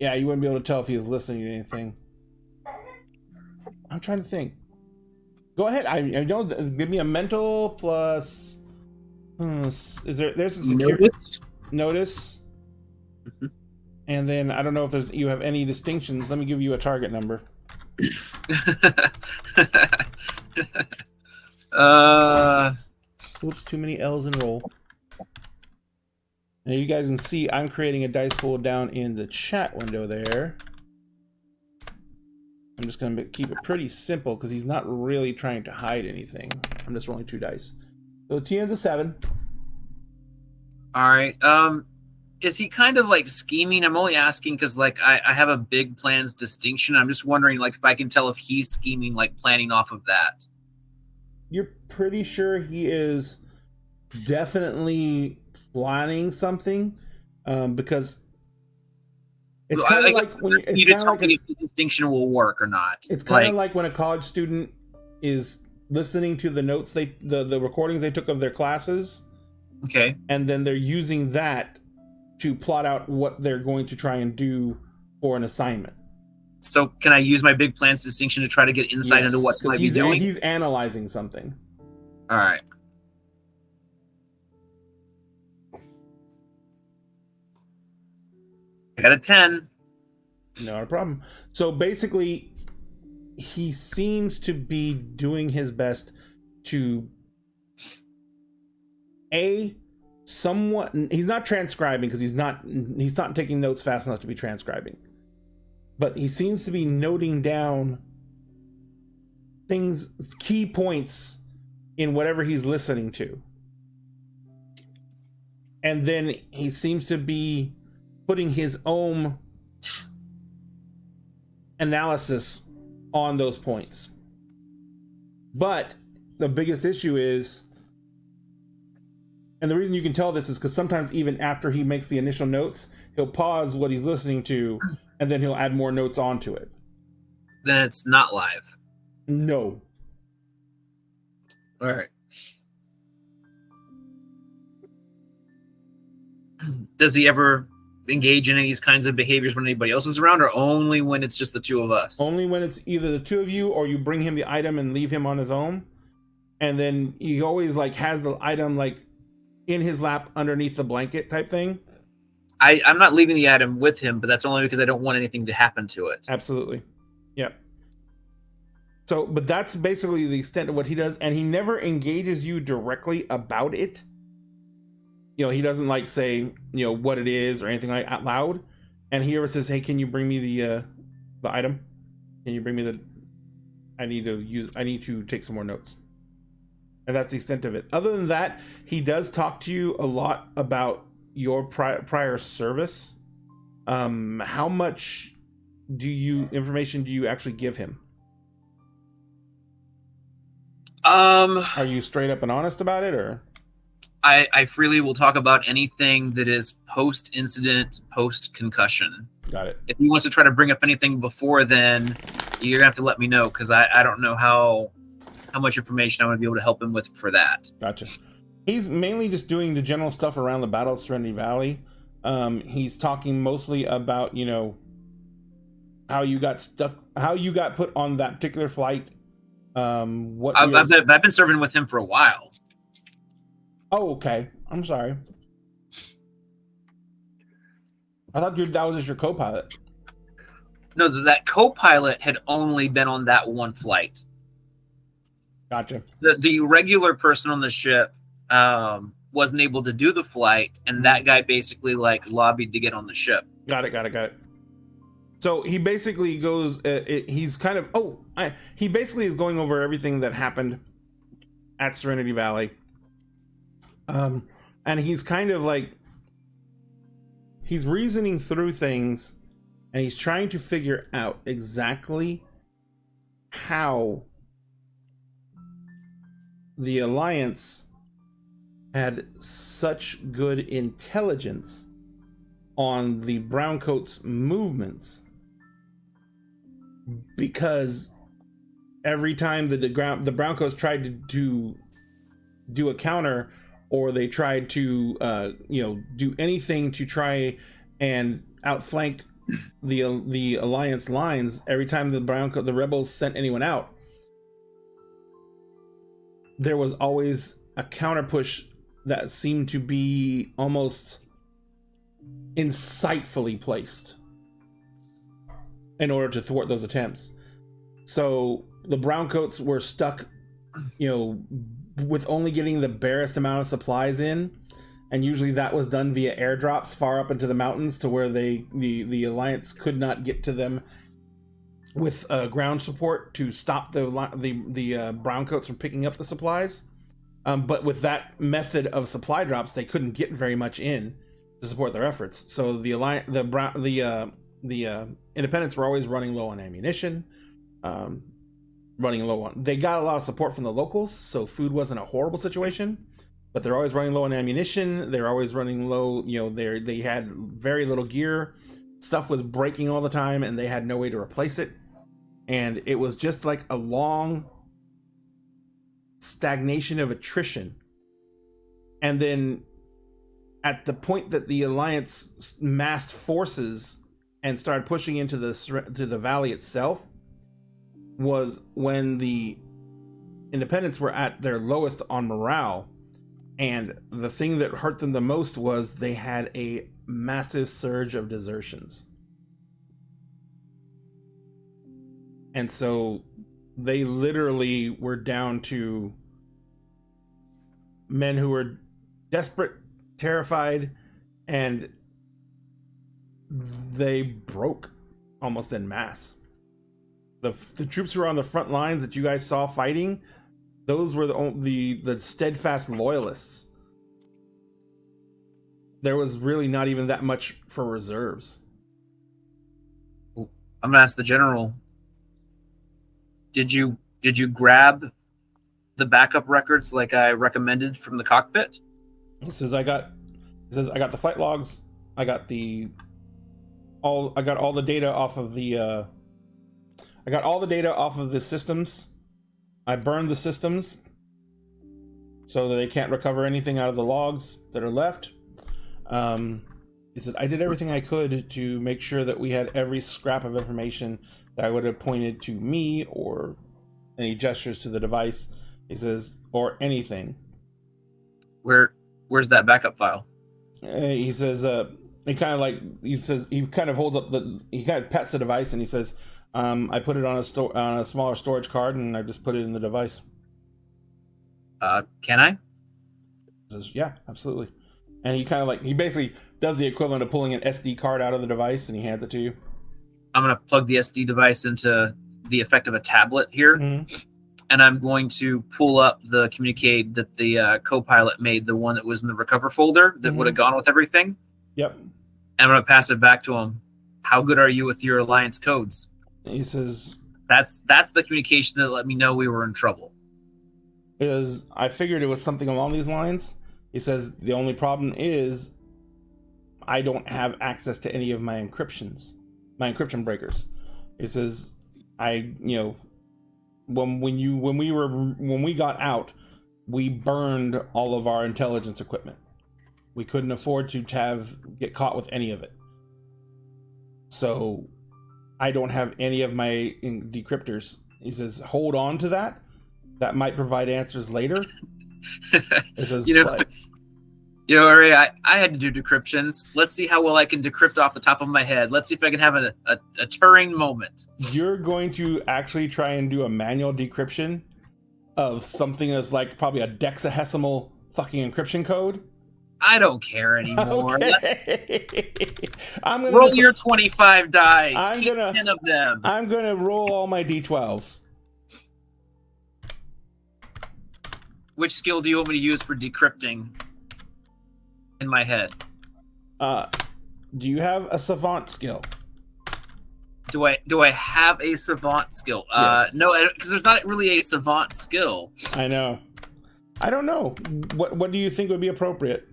yeah, you wouldn't be able to tell if he was listening to anything. I'm trying to think. Go ahead. I don't give me a mental plus. There's a security notice. And then I don't know if you have any distinctions. Let me give you a target number. Oops, too many L's in roll. Now you guys can see I'm creating a dice pool down in the chat window there. I'm just going to keep it pretty simple because he's not really trying to hide anything. I'm just rolling 2 dice. So T is a 7. All right. Is he kind of like scheming? I'm only asking because like I have a big plans distinction. I'm just wondering like if I can tell if he's scheming, like planning off of that. You're pretty sure he is definitely planning something, because it's kind of like when you to tell me if the distinction will work or not. It's kind of like when a college student is listening to the notes the recordings they took of their classes. Okay. And then they're using that to plot out what they're going to try and do for an assignment. So can I use my big plans distinction to try to get insight into what might be doing? He's analyzing something. All right. I got a 10. Not a problem. So basically, he seems to be doing his best to somewhat. He's not transcribing because he's not taking notes fast enough to be transcribing. But he seems to be noting down things, key points in whatever he's listening to. And then he seems to be putting his own analysis on those points. But the biggest issue is And the reason you can tell this is because sometimes even after he makes the initial notes, he'll pause what he's listening to, and then he'll add more notes onto it. Then it's not live. No. All right. Does he ever engage in any of these kinds of behaviors when anybody else is around, or only when it's just the two of us? Only when it's either the two of you, or you bring him the item and leave him on his own. And then he always like has the item like in his lap underneath the blanket type thing. I'm not leaving the item with him, but that's only because I don't want anything to happen to it. Absolutely. Yep. So, but that's basically the extent of what he does, and he never engages you directly about it. You know, he doesn't like say, you know, what it is or anything like out loud. And he ever says, "Hey, can you bring me the item? Can you bring me the? I need to take some more notes." And that's the extent of it. Other than that, he does talk to you a lot about your prior service. How much information do you actually give him? Are you straight up and honest about it, or? I freely will talk about anything that is post-incident, post-concussion. Got it. If he wants to try to bring up anything before then, you're gonna have to let me know, because I don't know how much information I'm gonna be able to help him with for that. Gotcha. He's mainly just doing the general stuff around the Battle of Serenity Valley. He's talking mostly about, you know, how you got put on that particular flight. I've been serving with him for a while. Oh, okay. I'm sorry. I thought that was just your co-pilot. No, that co-pilot had only been on that one flight. Gotcha. The regular person on the ship wasn't able to do the flight, and that guy basically like lobbied to get on the ship. Got it. So he basically goes. He's kind of. He basically is going over everything that happened at Serenity Valley. And he's kind of like, he's reasoning through things, and he's trying to figure out exactly how the Alliance had such good intelligence on the Browncoats' movements, because every time the Browncoats tried to do a counter, or they tried to do anything to try and outflank the Alliance lines, every time the rebels sent anyone out, there was always a counter push that seemed to be almost insightfully placed in order to thwart those attempts. So the Browncoats were stuck, with only getting the barest amount of supplies in, and usually that was done via airdrops far up into the mountains to where the Alliance could not get to them with ground support to stop the Browncoats from picking up the supplies. But with that method of supply drops, they couldn't get very much in to support their efforts. So the Independents were always running low on ammunition. They got a lot of support from the locals, so food wasn't a horrible situation, but they're always running low on ammunition. They're always running low, they had very little gear. Stuff was breaking all the time, and they had no way to replace it. And it was just like a long stagnation of attrition. And then at the point that the Alliance massed forces and started pushing into the valley itself, was when the Independents were at their lowest on morale. And the thing that hurt them the most was they had a massive surge of desertions. And so they literally were down to men who were desperate, terrified, and they broke almost en masse. The troops who were on the front lines that you guys saw fighting, those were the steadfast loyalists. There was really not even that much for reserves. I'm gonna ask the general. Did you grab the backup records like I recommended from the cockpit? He says I got the flight logs. I got all the data off of the systems. I burned the systems so that they can't recover anything out of the logs that are left. He said I did everything I could to make sure that we had every scrap of information that would have pointed to me or any gestures to the device. He says, or anything. Where's that backup file? He says, he kind of holds up he kind of pets the device and he says, I put it on a smaller storage card and I just put it in the device. Can I? He says, yeah, absolutely. And he basically does the equivalent of pulling an SD card out of the device and he hands it to you. I'm going to plug the SD device into the effect of a tablet here. Mm-hmm. And I'm going to pull up the communicate that the co-pilot made, the one that was in the recover folder that would have gone with everything. Yep. And I'm going to pass it back to him. How good are you with your Alliance codes? He says, that's the communication that let me know we were in trouble. I figured it was something along these lines. He says, the only problem is I don't have access to any of my encryption breakers. He says, when we got out, we burned all of our intelligence equipment. We couldn't afford to get caught with any of it. So I don't have any of my decryptors. He says, hold on to that. That might provide answers later. He says, Ray, I had to do decryptions. Let's see how well I can decrypt off the top of my head. Let's see if I can have a Turing moment. You're going to actually try and do a manual decryption of something that's like probably a dexahesimal fucking encryption code? I don't care anymore. Okay. I'm gonna roll your 25 dice. Keep 10 of them. I'm gonna roll all my d12s. Which skill do you want me to use for decrypting in my head? Do you have a savant skill? Do I have a savant skill? Yes. No, because there's not really a savant skill. I know. I don't know. What do you think would be appropriate?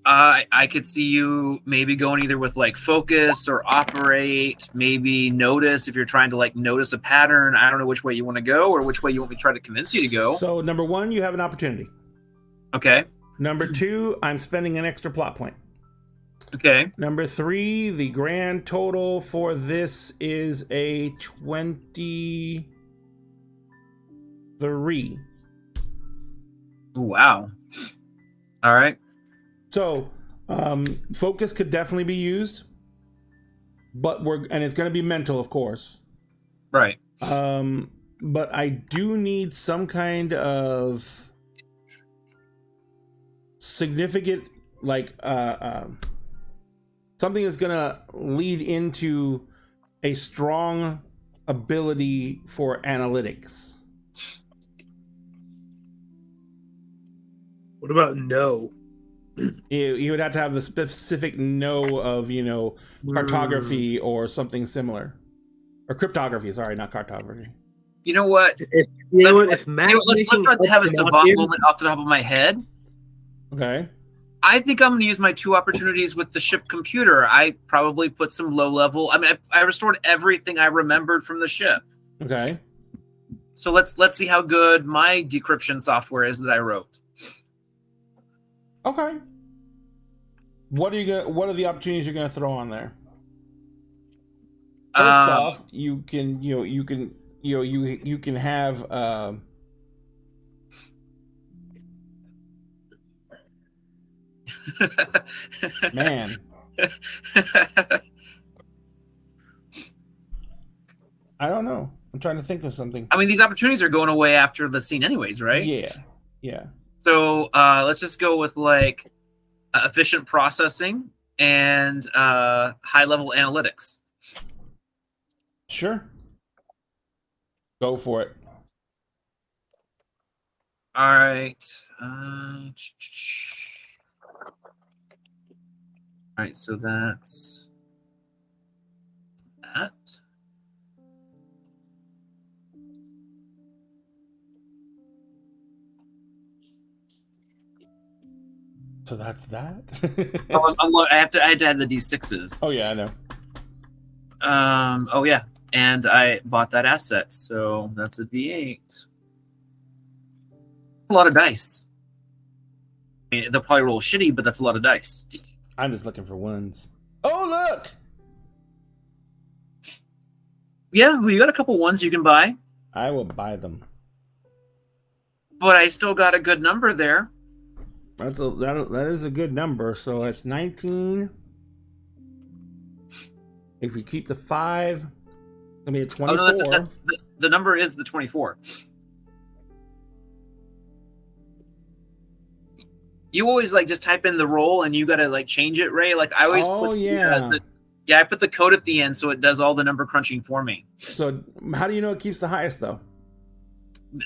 I could see you maybe going either with like focus or operate, maybe notice if you're trying to like notice a pattern. I don't know which way you want to go or which way you want me to try to convince you to go. So number 1, you have an opportunity. Okay. Number 2, I'm spending an extra plot point. Okay. Number 3, the grand total for this is a 23. Wow. All right. So, focus could definitely be used, but it's going to be mental, of course. Right. But I do need some kind of significant, like, something that's going to lead into a strong ability for analytics. What about no? You would have to have the specific know of, cartography or something similar. Or cryptography, sorry, not cartography. You know what? Let's not have a savant moment off the top of my head. Okay. I think I'm going to use my 2 opportunities with the ship computer. I probably put some low level. I mean, I restored everything I remembered from the ship. Okay. So let's see how good my decryption software is that I wrote. Okay. What are the opportunities you're gonna throw on there? First off, you can have man. I don't know. I'm trying to think of something. I mean, these opportunities are going away after the scene anyways, right? Yeah. So let's just go with like efficient processing and high-level analytics. Sure. Go for it. All right. All right, so that's that. So that's that. I had to add the D6s. Oh yeah, I know. Oh yeah, and I bought that asset, so that's a D8. A lot of dice. I mean, they'll probably roll shitty, but that's a lot of dice. I'm just looking for ones. Oh look! Yeah, well, you got a couple ones you can buy. I will buy them. But I still got a good number there. That is a good number. So that's 19. If we keep the 5, it's gonna be a 24. Oh, no, the number is the 24. You always like just type in the roll and you gotta like change it, Ray. Like I always put I put the code at the end so it does all the number crunching for me. So how do you know it keeps the highest though?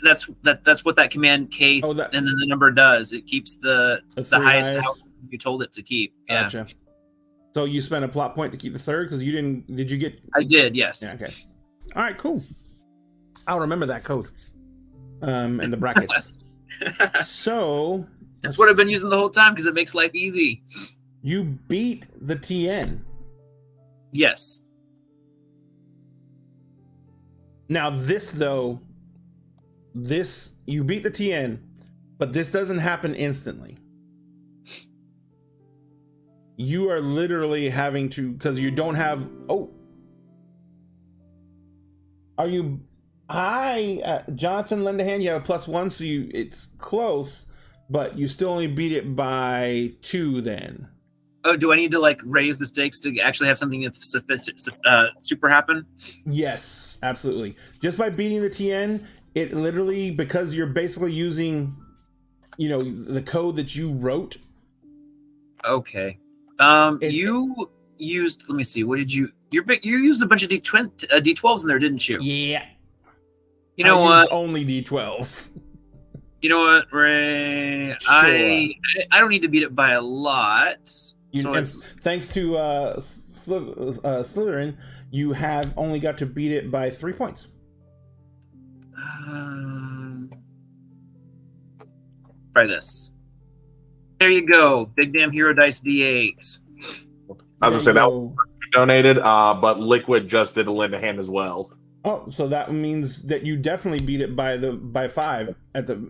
That's what that command K and then the number does. It keeps the highest you told it to keep. Yeah. Gotcha. So you spent a plot point to keep the 3rd because you didn't. Did you get? I did. Yes. Yeah. Okay. All right. Cool. I'll remember that code. And the brackets. So that's what I've been using the whole time because it makes life easy. You beat the TN. Yes. Now this though. You beat the TN, but this doesn't happen instantly. You are literally having to, because you don't have. Oh, are you? Jonathan, lend a hand. You have a +1, so it's close, but you still only beat it by 2. Then. Oh, do I need to like raise the stakes to actually have something super happen? Yes, absolutely. Just by beating the TN. It literally, because you're basically using, the code that you wrote. Okay. You used. Let me see. What did you? You used a bunch of D12s in there, didn't you? Yeah. You know what? Only D12s. You know what, Ray? Sure. I don't need to beat it by a lot. Thanks to Slytherin, you have only got to beat it by 3 points. Try this. There you go. Big damn hero dice D8. I was gonna say that was donated, but Liquid just did a lend a hand as well. Oh, so that means that you definitely beat it by 5 at the.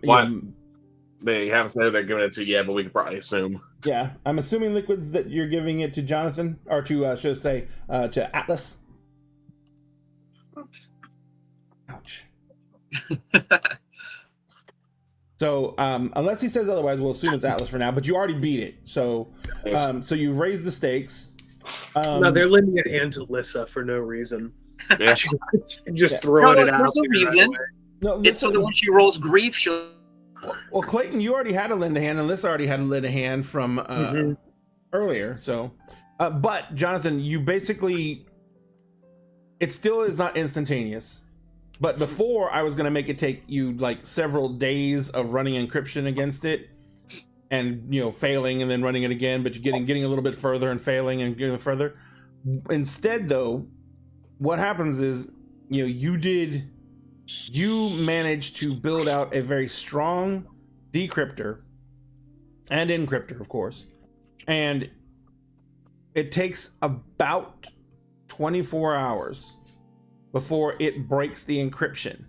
They haven't said they're giving it to you yet, but we could probably assume. Yeah, I'm assuming Liquid's that you're giving it to Jonathan, or to should I say to Atlas. Ouch. So unless he says otherwise, we'll assume it's Atlas for now, but you already beat it, so so you've raised the stakes. No, they're lending a hand to Lissa for no reason. Yeah. just throwing it out. There's no reason. No, it's so that when she rolls grief, she'll. Well, Clayton, you already had a lend a hand, and Lissa already had a lend a hand from earlier. So, but Jonathan, you basically, it still is not instantaneous. But before, I was going to make it take you like several days of running encryption against it, and failing, and then running it again. But you're getting a little bit further and failing and getting further. Instead, though, what happens is you managed to build out a very strong decryptor and encryptor, of course, and it takes about 24 hours before it breaks the encryption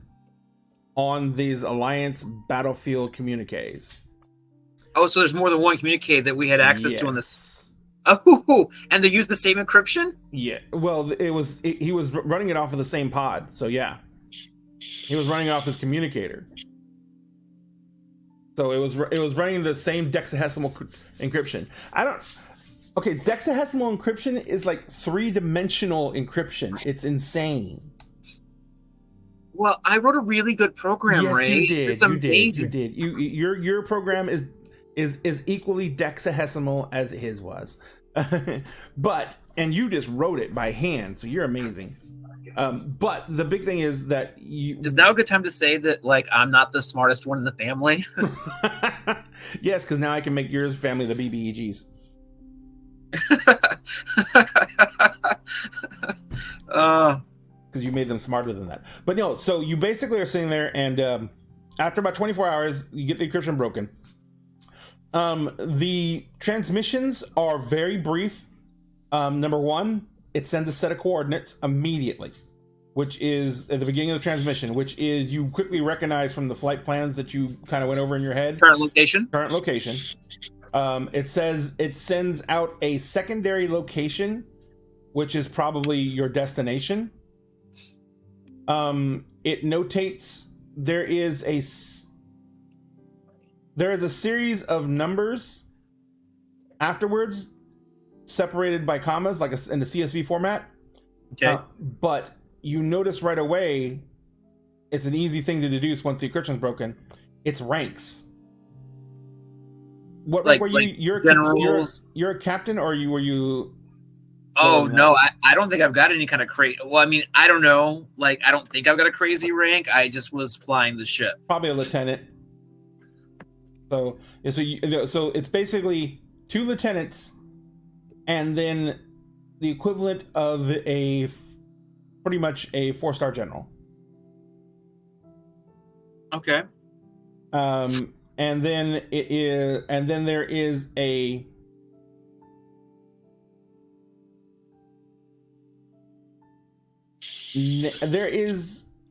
on these Alliance battlefield communiques. Oh, so there's more than one communique that we had access to on this. Oh, and they use the same encryption? Yeah. Well, he was running it off of the same pod, so yeah. He was running off his communicator. So it was running the same dexahesimal encryption. Okay, dexahesimal encryption is like 3-dimensional encryption. It's insane. Well, I wrote a really good program, yes, Ray. You did. It's amazing. You did. Your program is equally dexahesimal as his was. And you just wrote it by hand, so you're amazing. But the big thing is that is now a good time to say that like I'm not the smartest one in the family? Yes, because now I can make yours family the BBEGs. Because you made them smarter than that. But no, so you basically are sitting there, and after about 24 hours, you get the encryption broken. The transmissions are very brief. Number one, it sends a set of coordinates immediately, which is at the beginning of the transmission, which is you quickly recognize from the flight plans that you kind of went over in your head. Current location. It says it sends out a secondary location, which is probably your destination. It notates there is a series of numbers afterwards, separated by commas, like in the CSV format. Okay. But you notice right away, it's an easy thing to deduce once the encryption's broken. It's ranks. What rank were you? You're a captain, or were you? Oh no, I don't think I've got any kind of crazy. Well, I mean, I don't know. Like, I don't think I've got a crazy rank. I just was flying the ship. Probably a lieutenant. So it's basically 2 lieutenants, and then the equivalent of pretty much a 4-star general. Okay. And then there is a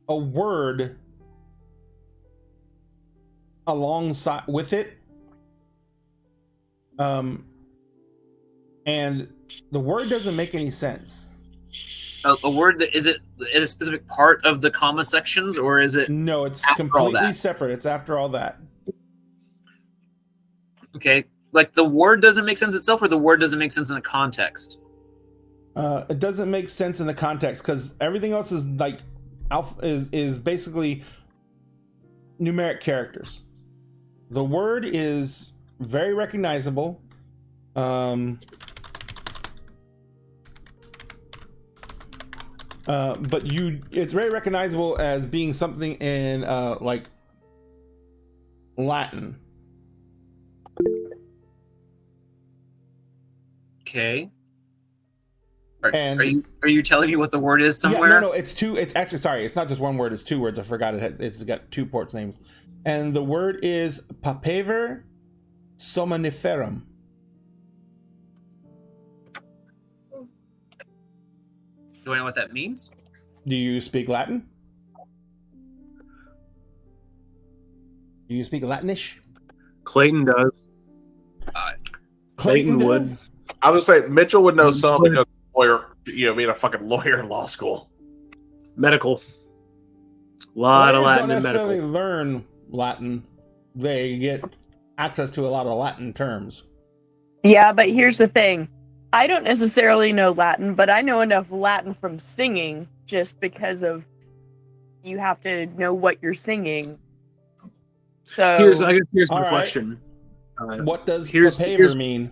word alongside with it, and the word doesn't make any sense. A word that is it in a specific part of the comma sections, or is it? No, it's completely separate. It's after all that. Okay, like the word doesn't make sense itself, or the word doesn't make sense in the context. It doesn't make sense in the context because everything else is like is basically numeric characters. The word is very recognizable. But it's very recognizable as being something in like Latin. Okay. Are you telling me what the word is somewhere? Yeah, no, it's 2. It's actually, sorry, it's not just 1 word. It's 2 words. I forgot it's got 2 ports names, and the word is papaver somniferum. Do I know what that means? Do you speak Latin? Do you speak Latinish? Clayton does. Clayton would. does? I would say Mitchell would know some because lawyer, being a fucking lawyer in law school. Medical. A lot of Latin don't in necessarily medical. learn Latin. They get access to a lot of Latin terms. Yeah, but here's the thing. I don't necessarily know Latin, but I know enough Latin from singing just because of you have to know what you're singing. So Here's my All right. question. What does here's- papaver mean?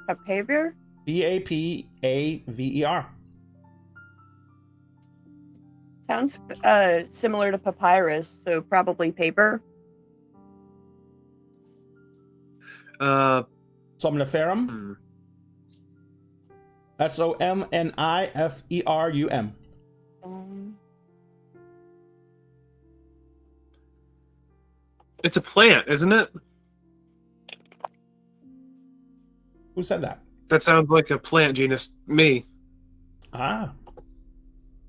papaver? Papaver. Sounds similar to papyrus, so probably paper. Somniferum. SOMNIFERUM. It's a plant, isn't it? Who said that? That sounds like a plant genus. Me. Ah,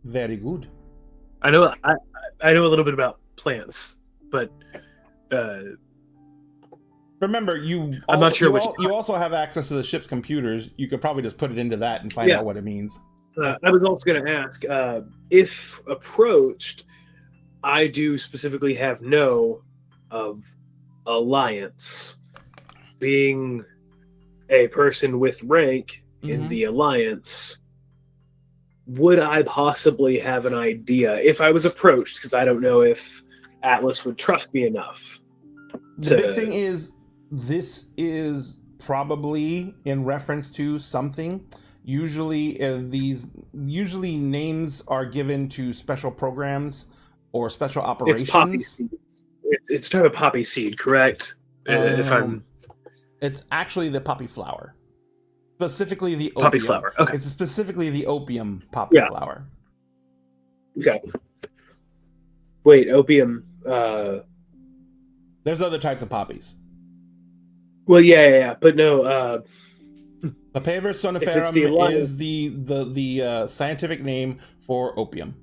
very good. I know a little bit about plants, but remember, I'm not sure which. You also have access to the ship's computers. You could probably just put it into that and find out what it means. I was also going to ask, if approached, I do specifically have know of alliance. Being a person with rank in the alliance, would I possibly have an idea if I was approached? Because I don't know if Atlas would trust me enough. The big thing is, this is probably in reference to something. Usually names are given to special programs or special operations. It's poppy seed. It's type of poppy seed, correct? It's actually the poppy flower. Specifically the opium. Poppy flower. Okay. It's specifically the opium poppy flower. Okay. Wait, opium. The There's other types of poppies. Well, yeah, but no. Papaver somniferum is the scientific name for opium.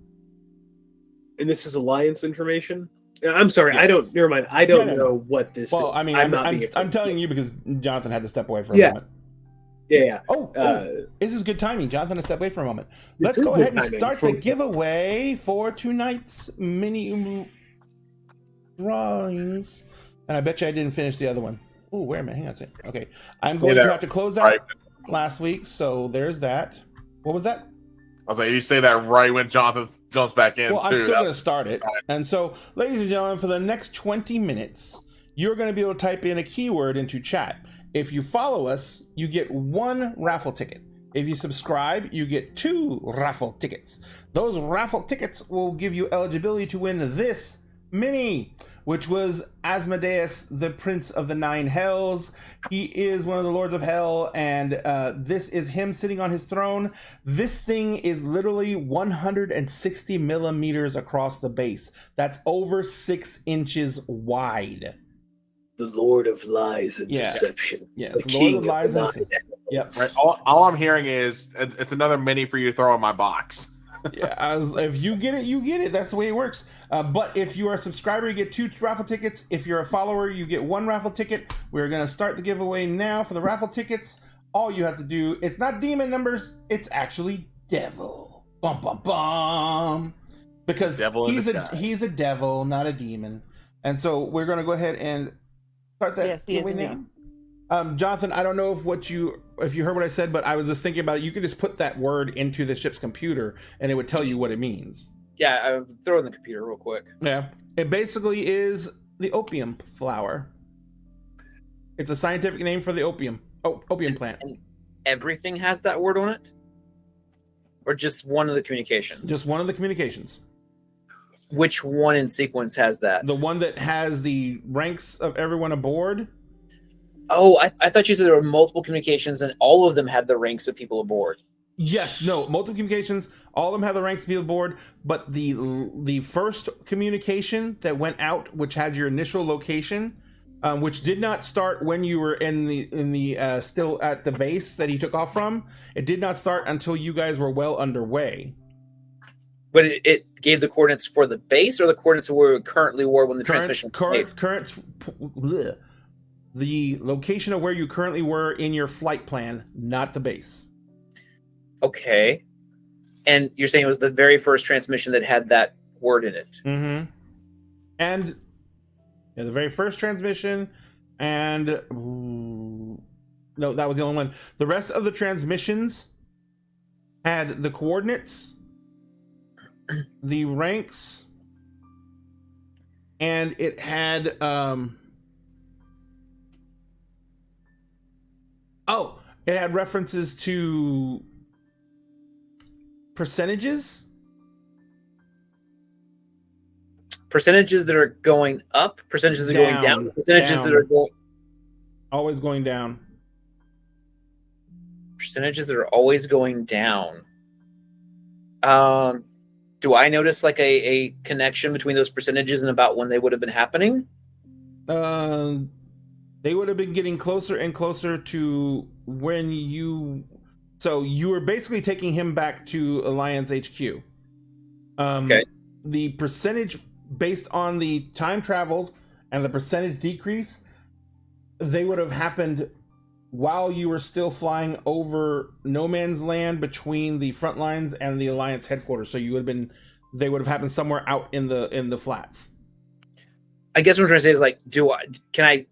And this is alliance information. I'm sorry, Yes. I don't. Never mind. I don't know what this. Well, is. I mean, I'm telling you because Jonathan had to step away for a moment. Yeah. Oh, this is good timing. Jonathan, step away for a moment. This Let's is go good ahead and timing start for- the giveaway for tonight's mini drawings. And I bet you I didn't finish the other one. Oh, wait a minute. Hang on a second. Okay. I'm going to have to close out last week. So there's that. What was that? I was like, you say that right when Jonathan jumps back in. Well, I'm still going to start it. And so, ladies and gentlemen, for the next 20 minutes, you're going to be able to type in a keyword into chat. If you follow us, you get 1 raffle ticket. If you subscribe, you get 2 raffle tickets. Those raffle tickets will give you eligibility to win this mini, which was Asmodeus, the Prince of the Nine Hells. He is one of the Lords of Hell, and this is him sitting on his throne. This thing is literally 160 millimeters across the base. That's over 6 inches wide. The Lord of Lies and Deception. Yeah, the the Lord King of Lies and Deception. Yep. Right. All I'm hearing is it's another mini for you to throw in my box. Yeah, if you get it, you get it. That's the way it works. But if you are a subscriber, you get 2 raffle tickets. If you're a follower, you get 1 raffle ticket. We're going to start the giveaway now for the raffle tickets. All you have to do, it's not demon numbers, it's actually devil. Bum, bum, bum. Because he's a devil, not a demon. And so we're going to go ahead and start that giveaway now. Jonathan, I don't know if you heard what I said, but I was just thinking about it. You could just put that word into the ship's computer and it would tell you what it means. Yeah, I'll throw it in the computer real quick. Yeah. It basically is the opium flower. It's a scientific name for the opium plant. And everything has that word on it? Or just one of the communications? Just one of the communications. Which one in sequence has that? The one that has the ranks of everyone aboard. Oh, I thought you said there were multiple communications and all of them had the ranks of people aboard. Yes, no, multiple communications. All of them have the ranks of people aboard, but the first communication that went out, which had your initial location, which did not start when you were in the still at the base that he took off from. It did not start until you guys were well underway. But it gave the coordinates for the base or the coordinates where we currently were when the transmission was made? The location of where you currently were in your flight plan, not the base. Okay. And you're saying it was the very first transmission that had that word in it? Mm-hmm. And the very first transmission, and no, that was the only one. The rest of the transmissions had the coordinates, the ranks, and it had it had references to percentages. Percentages that are going up, percentages that are going down, percentages that are going always going down. Percentages that are always going down. Do I notice like a connection between those percentages and about when they would have been happening? They would have been getting closer and closer to when you were basically taking him back to Alliance HQ. Okay. The percentage based on the time traveled and the percentage decrease, they would have happened while you were still flying over no man's land between the front lines and the Alliance headquarters. So they would have happened somewhere out in the flats. I guess what I'm trying to say is like, can I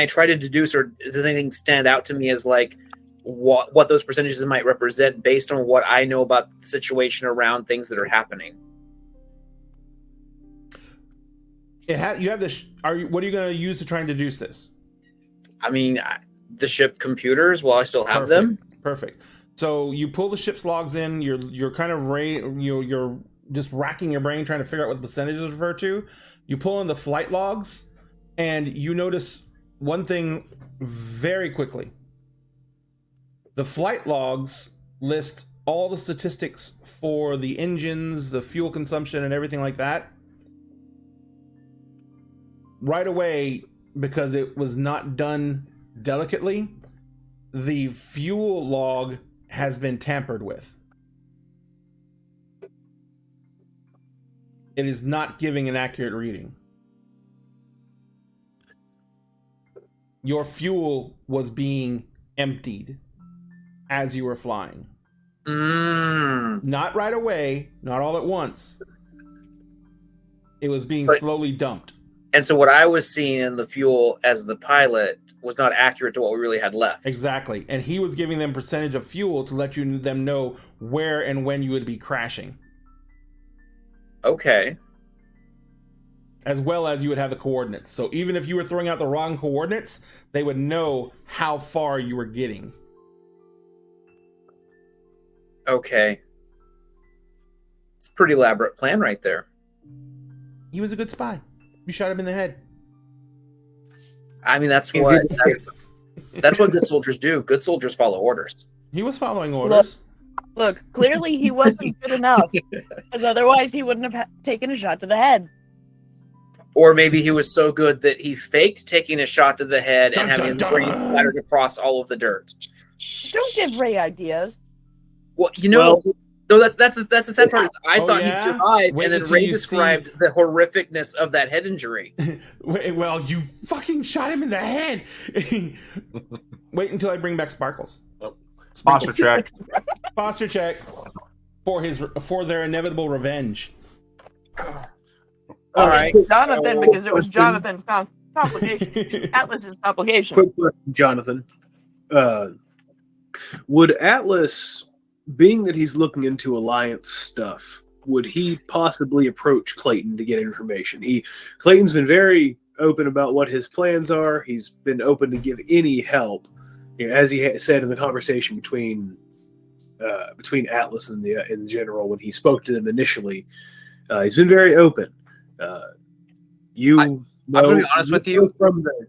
try to deduce, or does anything stand out to me as like what those percentages might represent based on what I know about the situation around things that are happening? You have this. What are you going to use to try and deduce this? I mean, the ship computers. While I still have them. Perfect. So you pull the ship's logs in. You're kind of you're just racking your brain trying to figure out what the percentages refer to. You pull in the flight logs, and you notice one thing very quickly. The flight logs list all the statistics for the engines, the fuel consumption, and everything like that. right away, because it was not done delicately, the fuel log has been tampered with. It is not giving an accurate reading. Your fuel was being emptied as you were flying. Not right away, not all at once. It was being slowly dumped. And so what I was seeing in the fuel as the pilot was not accurate to what we really had left. Exactly. And he was giving them percentage of fuel to let them know where and when you would be crashing. Okay. As well as you would have the coordinates. So even if you were throwing out the wrong coordinates, they would know how far you were getting. Okay. It's a pretty elaborate plan right there. He was a good spy. You shot him in the head. I mean, that's what good soldiers do. Good soldiers follow orders. He was following orders. Look, clearly he wasn't good enough, because otherwise he wouldn't have taken a shot to the head. Or maybe he was so good that he faked taking a shot to the head and having his brain splattered across all of the dirt. Don't give Ray ideas. Well, no, that's the sad part. I thought he'd survive, and then Ray described the horrificness of that head injury. Well, you fucking shot him in the head. Wait until I bring back Sparkles. Posture check. Posture check for their inevitable revenge. All right, Jonathan, because it was Jonathan's complication. Atlas's complication. Quick question, Jonathan. Would Atlas, being that he's looking into Alliance stuff, would he possibly approach Clayton to get information? Clayton's been very open about what his plans are. He's been open to give any help, as he said in the conversation between Atlas and in general when he spoke to them initially. He's been very open. I'm going to be honest with you. From the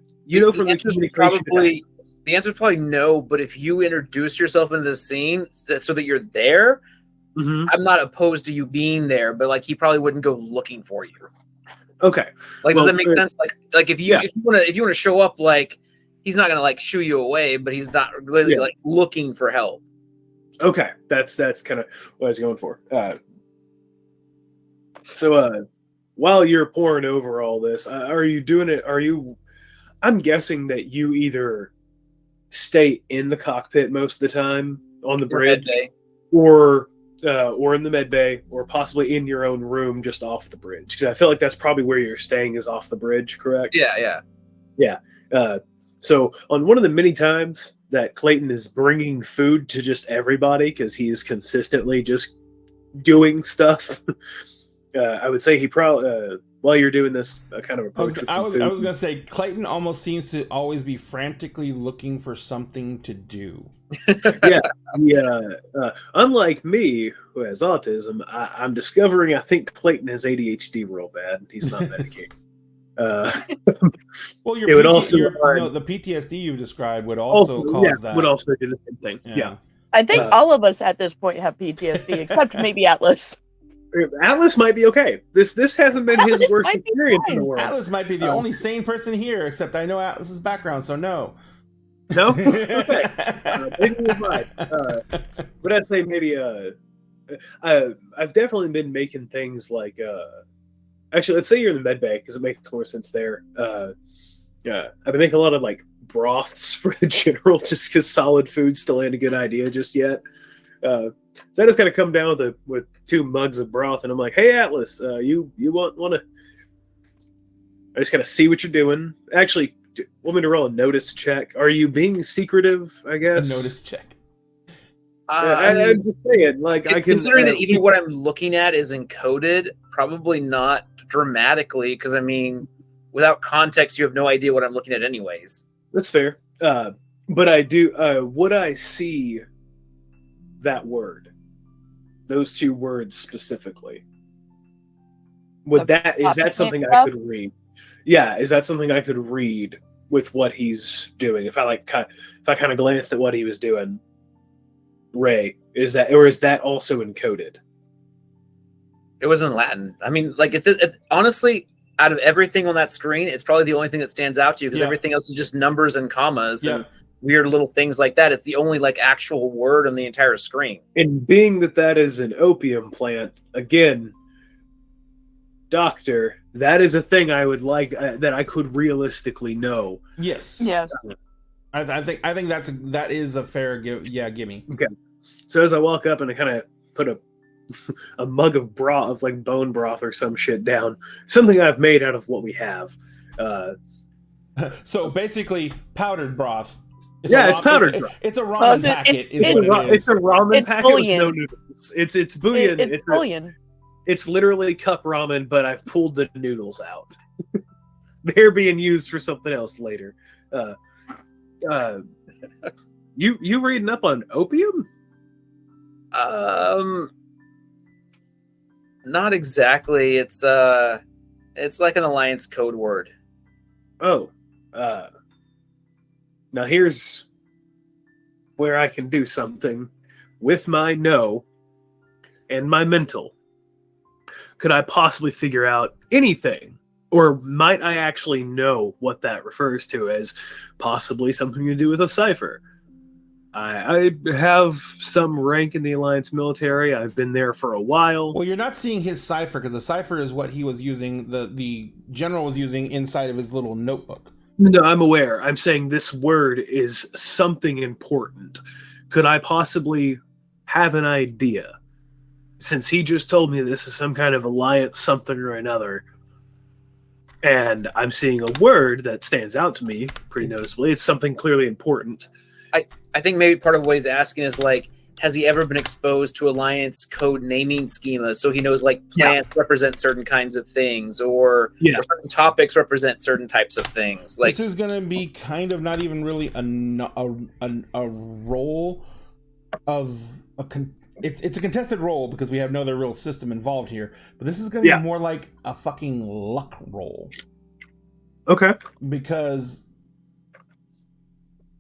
communication. The answer is probably no, but if you introduce yourself into the scene so that you're there, I'm not opposed to you being there, but like he probably wouldn't go looking for you. Okay. Does that make sense? Like if you want to show up, like he's not gonna like shoo you away, but he's not really like looking for help. Okay, that's kind of what I was going for. So while you're pouring over all this, are you doing it? I'm guessing that you either stay in the cockpit most of the time on the bridge, or in the med bay, or possibly in your own room just off the bridge. Because I feel like that's probably where you're staying, is off the bridge, correct? Yeah. So on one of the many times that Clayton is bringing food to just everybody, because he is consistently just doing stuff, I would say he probably, while you're doing this kind of approach I was going to say, Clayton almost seems to always be frantically looking for something to do. Unlike me, who has autism, I'm discovering I think Clayton has ADHD real bad. He's not medicated. Well, the PTSD you've described would also cause that. Would also do the same thing. Yeah. I think all of us at this point have PTSD, except maybe Atlas. Atlas might be okay. This hasn't been his worst experience in the world. Atlas might be the only sane person here, except I know Atlas's background, so no. No? Okay. Maybe you're right. But I'd say maybe I've definitely been making things like actually, let's say you're in the med bay, because it makes more sense there. I've been making a lot of like broths for the general, just because solid food still ain't a good idea just yet. So I just kind of come down with 2 mugs of broth, and I'm like, "Hey, Atlas, you want to?" I just kind of see what you're doing. Actually, want me to roll a notice check? Are you being secretive? I guess a notice check. I'm just saying, like, I can considering that even what I'm looking at is encoded. Probably not dramatically, because I mean, without context, you have no idea what I'm looking at, anyways. That's fair. But I do. Would I see that word? Those 2 words specifically. Is that something I could read? Yeah, is that something I could read with what he's doing? If I kind of glanced at what he was doing, Ray, is that also encoded? It was in Latin. I mean, like honestly, out of everything on that screen, it's probably the only thing that stands out to you because everything else is just numbers and commas and weird little things like that. It's the only like actual word on the entire screen. And being that is an opium plant, again, doctor, that is a thing I would like that I could realistically know. Yes. Yes. I think that is a fair gimme. Okay. So as I walk up and I kind of put a mug of broth, of like bone broth or some shit down, something I've made out of what we have. So basically, powdered broth. It's powdered broth. It's a ramen packet. It's a ramen packet bouillon. with no noodles. It's bouillon. It's bouillon. It's literally cup ramen, but I've pulled the noodles out. They're being used for something else later. You reading up on opium? Not exactly. It's like an alliance code word. Oh, now here's where I can do something with my know and my mental. Could I possibly figure out anything? Or might I actually know what that refers to as possibly something to do with a cipher? I have some rank in the Alliance military. I've been there for a while. Well, you're not seeing his cipher because the cipher is what he was using, the general was using inside of his little notebook. No, I'm aware. I'm saying this word is something important. Could I possibly have an idea? Since he just told me this is some kind of alliance something or another, and I'm seeing a word that stands out to me pretty noticeably. It's something clearly important. I think maybe part of what he's asking is like, has he ever been exposed to alliance code naming schemas so he knows like plants represent certain kinds of things or certain topics represent certain types of things? Like, this is going to be kind of not even really a role of it's a contested role because we have no other real system involved here, but this is going to be more like a fucking luck roll. Okay. Because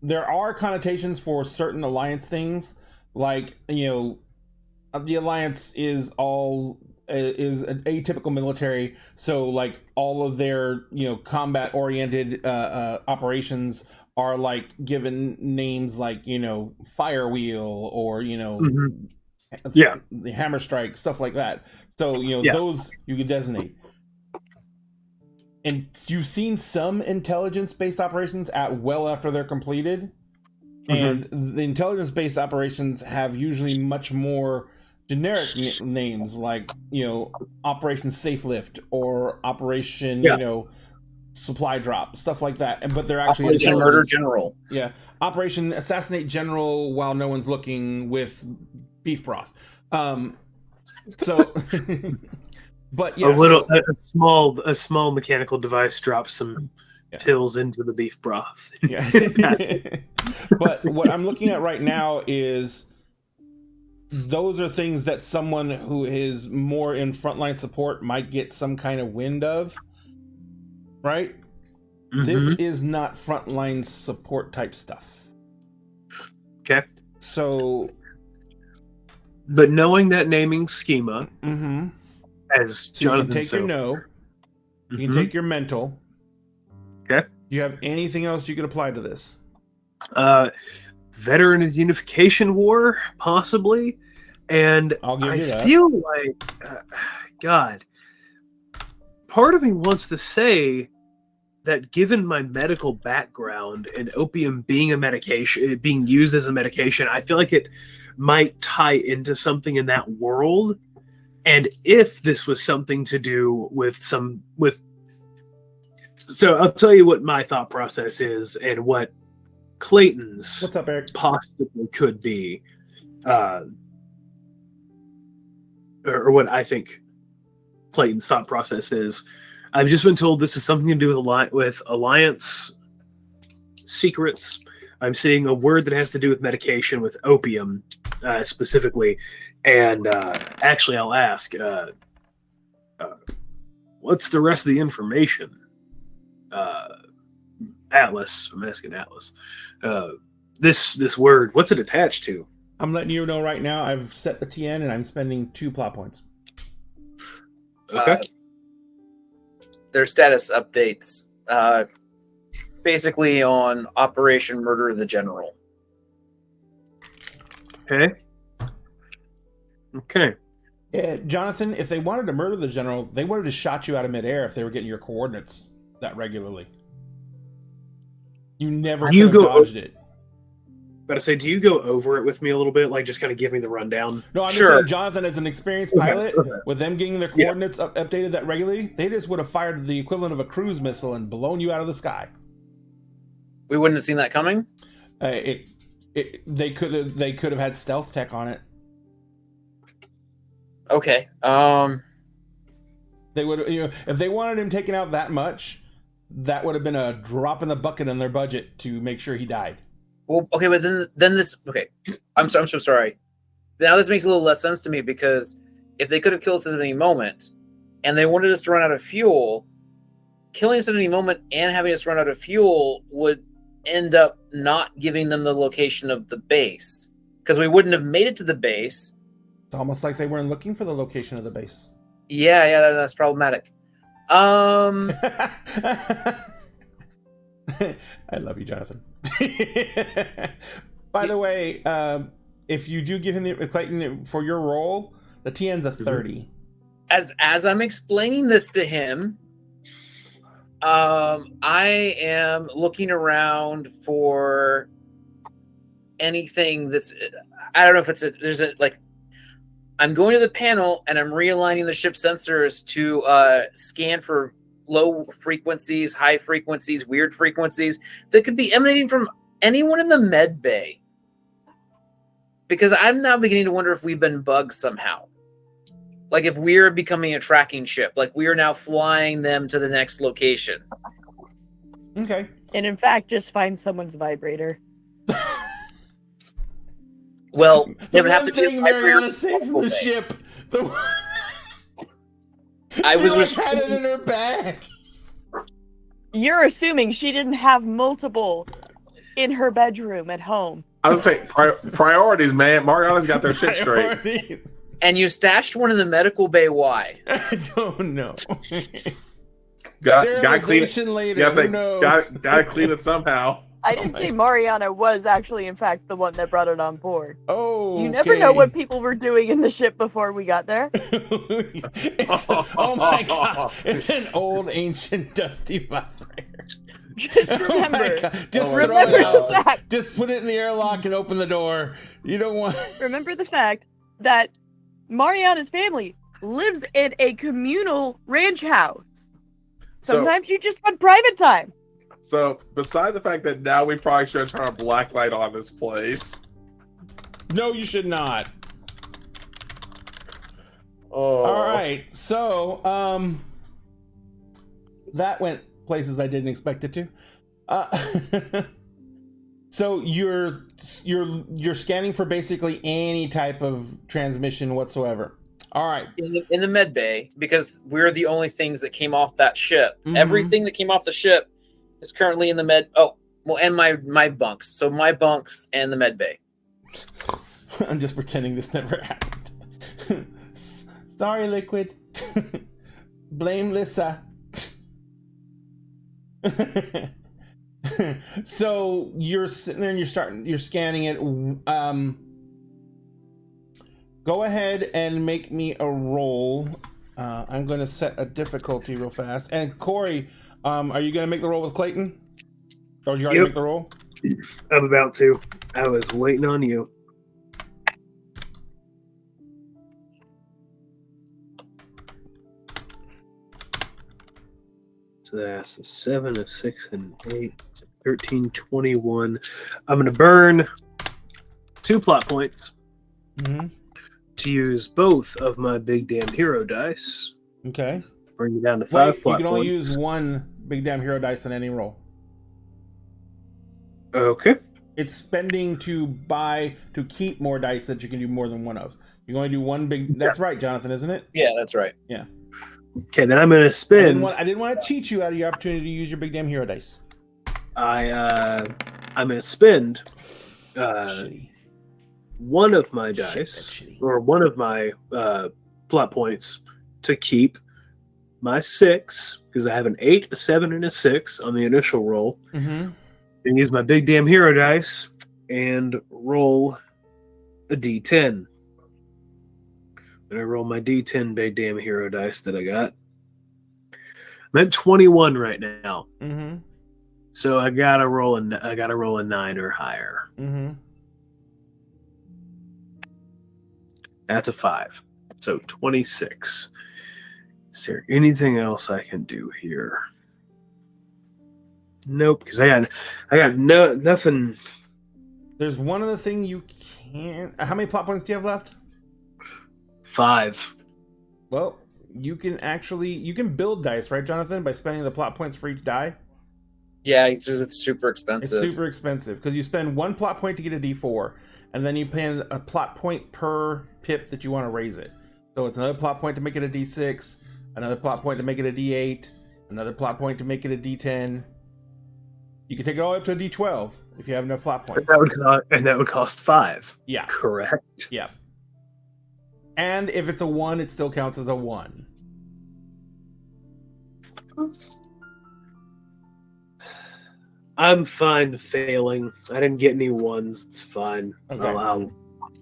there are connotations for certain alliance things, like, you know, the alliance is an atypical military, so like all of their, you know, combat oriented operations are like given names like, you know, Fire Wheel or, you know, the Hammer Strike, stuff like that. So, you know, those you can designate. And you've seen some intelligence-based operations well after they're completed. And the intelligence-based operations have usually much more generic names, like, you know, Operation Safe Lift or Operation, you know, Supply Drop, stuff like that. But they're actually Operation Murder General. Yeah, Operation Assassinate General while no one's looking with beef broth. So. But yeah, a small mechanical device drops some pills into the beef broth. But what I'm looking at right now is those are things that someone who is more in frontline support might get some kind of wind of, right? This is not frontline support type stuff. Okay. So, but knowing that naming schema, as Jonathan you can take your know, you can take your mental. Okay. Do you have anything else you could apply to this? Veteran Unification War, possibly. And I'll give you that. I feel like, God, part of me wants to say that given my medical background and opium being a medication, being used as a medication, I feel like it might tie into something in that world. And if this was something to do with so I'll tell you what my thought process is and what Clayton's What's up, Eric? possibly could be, or what I think Clayton's thought process is. I've just been told this is something to do with Alliance secrets. I'm seeing a word that has to do with medication, with opium specifically. And actually, I'll ask, what's the rest of the information? Atlas, I'm asking Atlas. This word, what's it attached to? I'm letting you know right now, I've set the TN and I'm spending 2 plot points. Okay. their status updates, basically on Operation Murder the General. Okay. Yeah, Jonathan, if they wanted to murder the general, they would have just shot you out of midair if they were getting your coordinates that regularly. You never could have dodged it. Gotta say, do you go over it with me a little bit? Like, just kind of give me the rundown? No, I'm just saying, Jonathan, as an experienced pilot, with them getting their coordinates updated that regularly, they just would have fired the equivalent of a cruise missile and blown you out of the sky. We wouldn't have seen that coming? They could have had stealth tech on it. Okay. They would, if they wanted him taken out that much, that would have been a drop in the bucket in their budget to make sure he died. Well, okay, but then this. Okay, I'm so sorry. Now this makes a little less sense to me, because if they could have killed us at any moment, and they wanted us to run out of fuel, killing us at any moment and having us run out of fuel would end up not giving them the location of the base, because we wouldn't have made it to the base. It's almost like they weren't looking for the location of the base. Yeah, that's problematic. I love you, Jonathan. By the way, if you do give him the Clayton for your role, the TN's a 30. As I'm explaining this to him, I am looking around for anything that's, I don't know if I'm going to the panel and I'm realigning the ship sensors to scan for low frequencies, high frequencies, weird frequencies that could be emanating from anyone in the med bay. Because I'm now beginning to wonder if we've been bugged somehow. Like if we're becoming a tracking ship, like we are now flying them to the next location. Okay. And in fact, just find someone's vibrator. Well, the one thing Mariana saved from the ship. She had it in her bag. You're assuming she didn't have multiple in her bedroom at home. I would say priorities, man. Mariana's got their shit straight. And you stashed one in the medical bay. Why? I don't know. Got clean it later. Yeah, who knows? Got to clean it somehow. I didn't say Mariana was actually, in fact, the one that brought it on board. Oh, you never know what people were doing in the ship before we got there. Oh my god! It's an old, ancient, dusty vibrator. Just remember. Just throw it out. Just put it in the airlock and open the door. You don't want. Remember the fact that Mariana's family lives in a communal ranch house. Sometimes you just want private time. So, besides the fact that now we probably should turn a black light on this place. No, you should not. Oh. All right. So, that went places I didn't expect it to. So you're scanning for basically any type of transmission whatsoever. All right. In the med bay, because we're the only things that came off that ship. Mm-hmm. Everything that came off the ship is currently in the med. Oh, well, and my bunks. So my bunks and the med bay. I'm just pretending this never happened. Sorry, Liquid. Blame Lissa. So you're sitting there and you're scanning it. Go ahead and make me a roll. I'm going to set a difficulty real fast. And Corey, are you going to make the roll with Clayton? Or did you already make the roll? I'm about to. I was waiting on you. So that's a 7, a 6, and 8, 13, 21. I'm going to burn 2 plot points to use both of my big damn hero dice. Okay. Bring you down to 5 plot points. You can only use 1 big damn hero dice in any roll. Okay. It's spending to keep more dice that you can do more than one of. You can only do 1 big. That's right, Jonathan, isn't it? Yeah, that's right. Yeah. Okay, then I'm going to spin. I didn't want to cheat you out of your opportunity to use your big damn hero dice. I'm going to spend one of my dice, or one of my plot points to keep, my 6, because I have an 8, a 7, and a 6 on the initial roll. Mm-hmm. And use my big damn hero dice and roll a d10. And I roll my d10 big damn hero dice that I got. I'm at 21 right now. Mm-hmm. So I gotta roll a 9 or higher. Mm-hmm. That's a 5. So 26. Is there anything else I can do here? Nope, because I got nothing. There's one other thing you can't. How many plot points do you have left? 5. Well, you can build dice, right, Jonathan, by spending the plot points for each die? Yeah, it's super expensive. It's super expensive because you spend 1 plot point to get a D4, and then you pay a plot point per pip that you want to raise it. So it's another plot point to make it a D6, another plot point to make it a D8, another plot point to make it a D10. You can take it all up to a D12 if you have enough plot points. That would cost 5. Yeah. Correct. Yeah. And if it's a 1, it still counts as a 1. I'm fine failing. I didn't get any 1s. It's fine. Okay.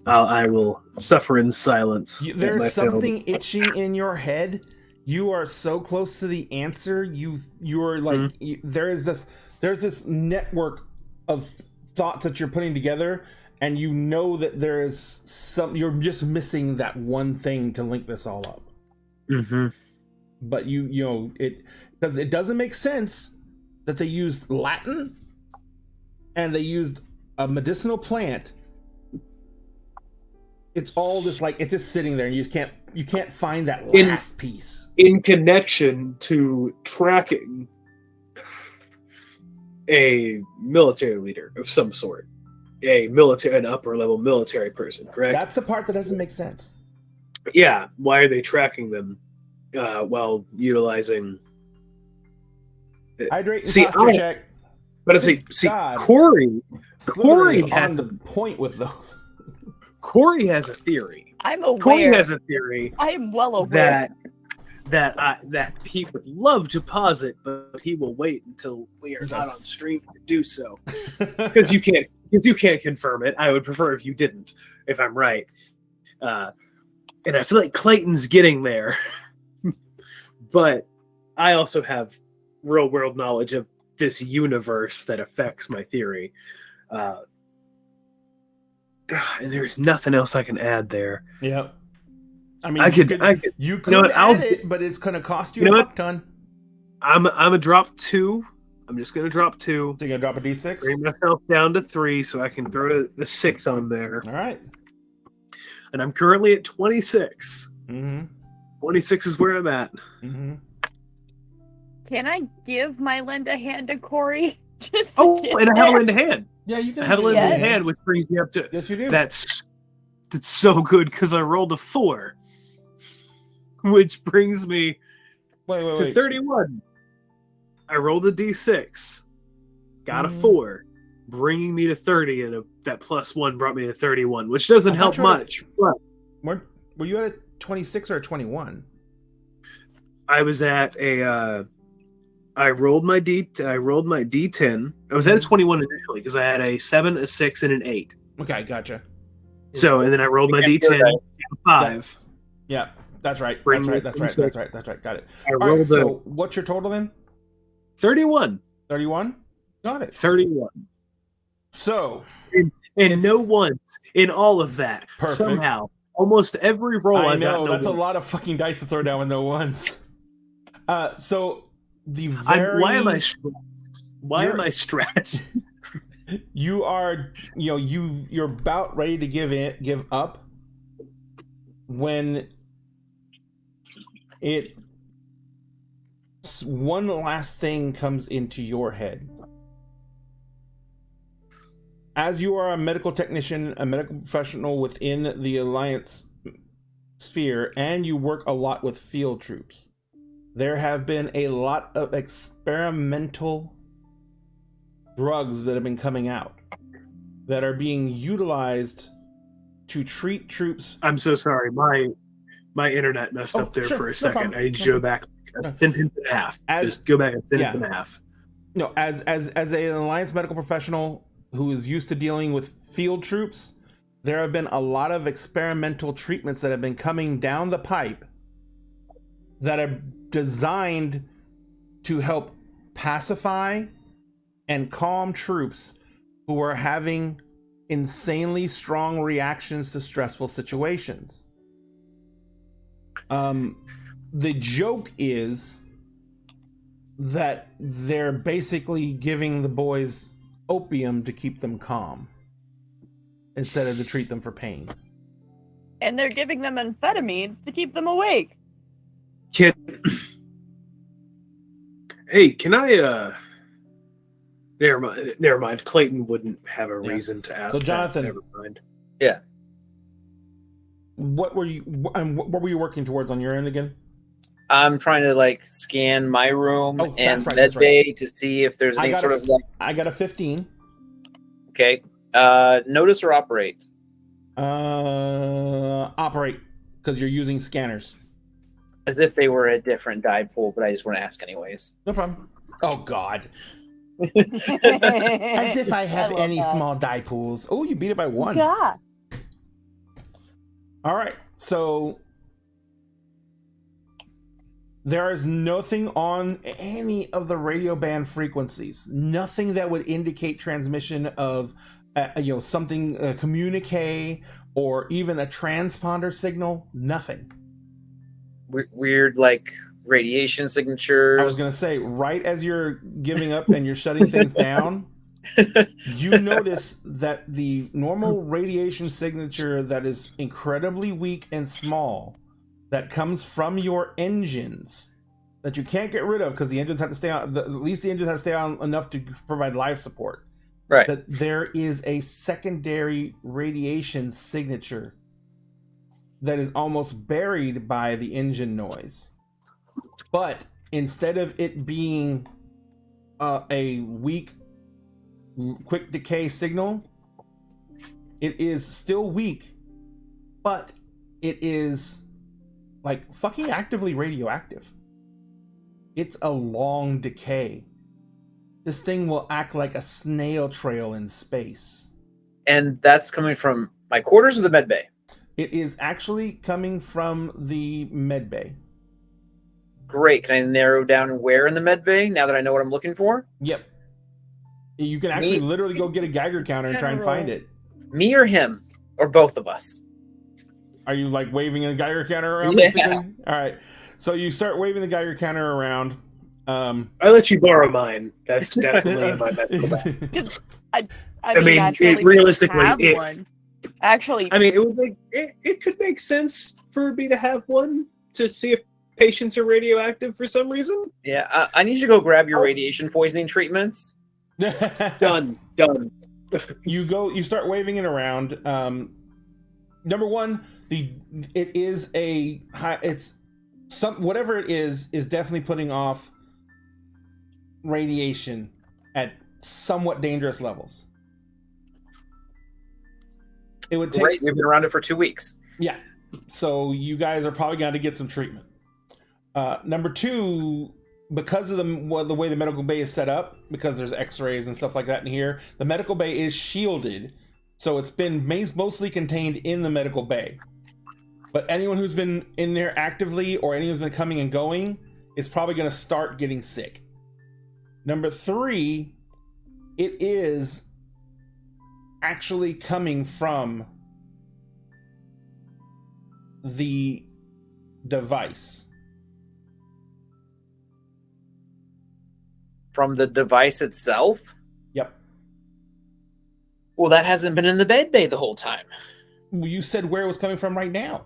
I will suffer in silence. There's something itching in your head. You are so close to the answer. You're like there's this network of thoughts that you're putting together, and you know that there is you're just missing that one thing to link this all up. Mm-hmm. But you know it because it doesn't make sense that they used Latin and they used a medicinal plant. It's all this like it's just sitting there, and you can't find that last piece in connection to tracking a military leader of some sort, an upper level military person. Correct. That's the part that doesn't make sense. Yeah. Why are they tracking them while utilizing? Hydrate and posture check. But I see, Corey on the point with those. Corey has a theory. I'm aware. Corey has a theory. I am well aware that he would love to posit, but he will wait until we are not on stream to do so, because you can't confirm it. I would prefer if you didn't, if I'm right. And I feel like Clayton's getting there, but I also have real world knowledge of this universe that affects my theory. And there's nothing else I can add there. Yeah. I mean, you could add it, but it's going to cost you a fuck ton. I'm a drop 2. I'm just going to drop 2. So you're going to drop a D6? Bring myself down to 3 so I can throw the 6 on there. All right. And I'm currently at 26. Mm-hmm. 26 is where I'm at. Mm-hmm. Can I give my lend a hand to Corey? And I have a lend a hand. Yeah, you can. I have a lend a hand, which brings me up to. Yes, you do. That's so good because I rolled a 4, which brings me to 31. I rolled a D6, got a 4, bringing me to 30, and that +1 brought me to 31, which doesn't help much. But were you at a 26 or a 21? I was at a. I rolled my D10. I was at a 21 initially because I had a 7, a 6, and an 8. Okay, gotcha. So, and then I rolled my D10, 5. Yeah, that's right. That's right. Got it. All right, so what's your total then? 31. 31? Got it. 31. So. And no ones in all of that. Perfect. Somehow. Almost every roll I know, that's a lot of fucking dice to throw down with no ones. So. Why am I stressed? Am I stressed? You are, you're about ready to give up when one last thing comes into your head. As you are a medical technician, a medical professional within the Alliance sphere, and you work a lot with field troops, there have been a lot of experimental drugs that have been coming out that are being utilized to treat troops. I'm so sorry. My internet messed up there for a second. I need to go back. a sentence and a half. Just go back a sentence and a half. No, as an Alliance medical professional who is used to dealing with field troops, there have been a lot of experimental treatments that have been coming down the pipe that are designed to help pacify and calm troops who are having insanely strong reactions to stressful situations. The joke is that they're basically giving the boys opium to keep them calm instead of to treat them for pain. And they're giving them amphetamines to keep them awake. Hey, can I Never mind. Clayton wouldn't have a reason to ask. So Jonathan, that. Never mind. Yeah. What were you working towards on your end again? I'm trying to like scan my room and med bay to see if there's any sort of like. I got a 15. Okay. Notice or operate? Operate, because you're using scanners. As if they were a different die pool, but I just want to ask anyways. No problem. Oh God. As if I have any small die pools. Oh, you beat it by 1. God. All right. So there is nothing on any of the radio band frequencies. Nothing that would indicate transmission of something, a communique, or even a transponder signal. Nothing. Weird, like radiation signatures. I was going to say, right as you're giving up and you're shutting things down, you notice that the normal radiation signature that is incredibly weak and small that comes from your engines that you can't get rid of because the engines have to stay on, at least the engines have to stay on enough to provide life support. Right. That there is a secondary radiation signature that is almost buried by the engine noise. But instead of it being a weak, quick decay signal, it is still weak, but it is like fucking actively radioactive. It's a long decay. This thing will act like a snail trail in space. And that's coming from my quarters or the med bay? It is actually coming from the med bay. Great. Can I narrow down where in the med bay now that I know what I'm looking for? Yep. You can actually literally go get a Geiger counter and try and find it. Me or him? Or both of us? Are you like waving a Geiger counter around? Yeah. Basically? All right. So you start waving the Geiger counter around. I let you borrow mine. That's definitely in my medical bag. I mean, realistically, one. Actually, I mean, it could make sense for me to have one to see if patients are radioactive for some reason. Yeah, I need you to go grab your radiation poisoning treatments. Done. You start waving it around. Number one, whatever it is definitely putting off radiation at somewhat dangerous levels. It would take. Great. We've been around it for 2 weeks. Yeah, so you guys are probably going to get some treatment. Number two, because of the way the medical bay is set up, because there's X-rays and stuff like that in here, the medical bay is shielded, so it's been mostly contained in the medical bay. But anyone who's been in there actively, or anyone who's been coming and going, is probably going to start getting sick. Number three, it is actually coming from the device. From the device itself? Yep. Well, that hasn't been in the med bay the whole time. Well, you said where it was coming from right now.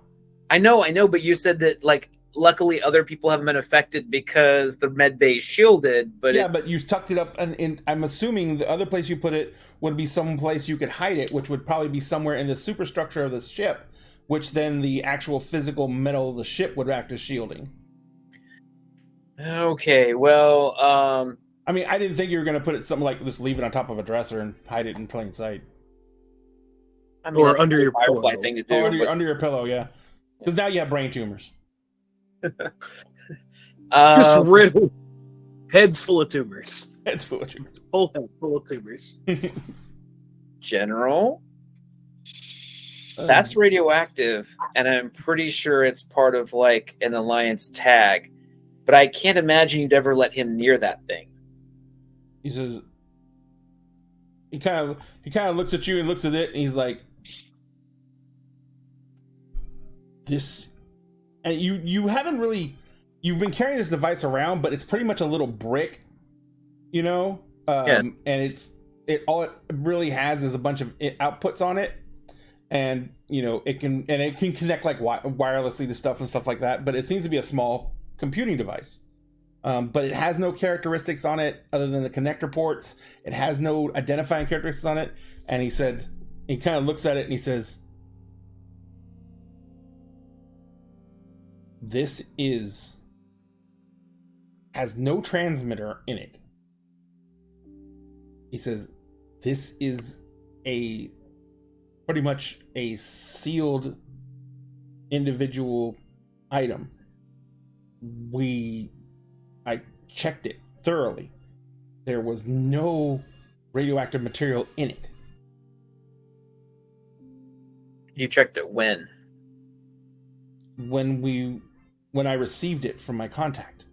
I know, but you said that, like, luckily other people haven't been affected because the med bay is shielded, but... Yeah, but you tucked it up, and I'm assuming the other place you put it would be some place you could hide it, which would probably be somewhere in the superstructure of the ship, which then the actual physical metal of the ship would act as shielding. Okay, well, I mean, I didn't think you were going to put it something like just leave it on top of a dresser and hide it in plain sight. I mean, or under your Firefly pillow. thing to do. Under your pillow, yeah. Because now you have brain tumors. Just riddled. Heads full of tumors. Heads full of tumors. Whole head full of tumors. General? That's radioactive, and I'm pretty sure it's part of like an Alliance tag. But I can't imagine you'd ever let him near that thing. He says, he kind of looks at you and looks at it, and he's like, "This," and you haven't really, you've been carrying this device around, but it's pretty much a little brick, you know, and all it really has is a bunch of outputs on it. And you know it can connect like wirelessly to stuff and stuff like that, but it seems to be a small computing device. But it has no characteristics on it other than the connector ports. It has no identifying characteristics on it. And he kind of looks at it and he says, "This has no transmitter in it." He says, "This is pretty much a sealed individual item. I checked it thoroughly. There was no radioactive material in it." You checked it when? When I received it from my contact.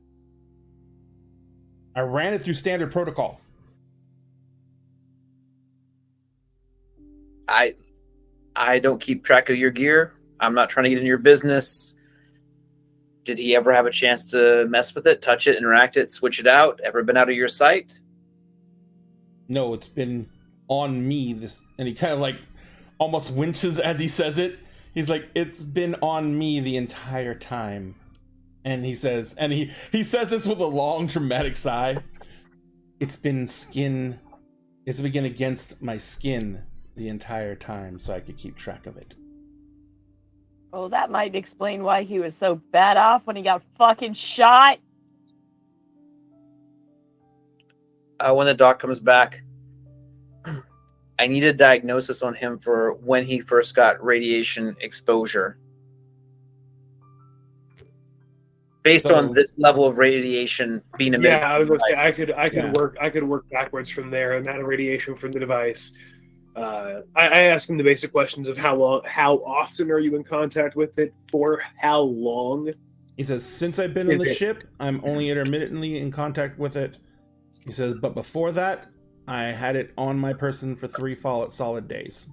I ran it through standard protocol. I don't keep track of your gear. I'm not trying to get into your business. Did he ever have a chance to mess with it, touch it, interact it, switch it out? Ever been out of your sight? No, it's been on me. And he kind of like almost winces as he says it. He's like, "It's been on me the entire time." And he says this with a long dramatic sigh. It's been against my skin the entire time so I could keep track of it. Oh, that might explain why he was so bad off when he got fucking shot. When the doc comes back, I need a diagnosis on him for when he first got radiation exposure. Based on this level of radiation being emitted. Yeah, I was going to say I could work backwards from there. Amount of radiation from the device. I asked him the basic questions of how often are you in contact with it, for how long. He says, "Since I've been on the ship, I'm only intermittently in contact with it." He says, "But before that, I had it on my person for 3 solid days."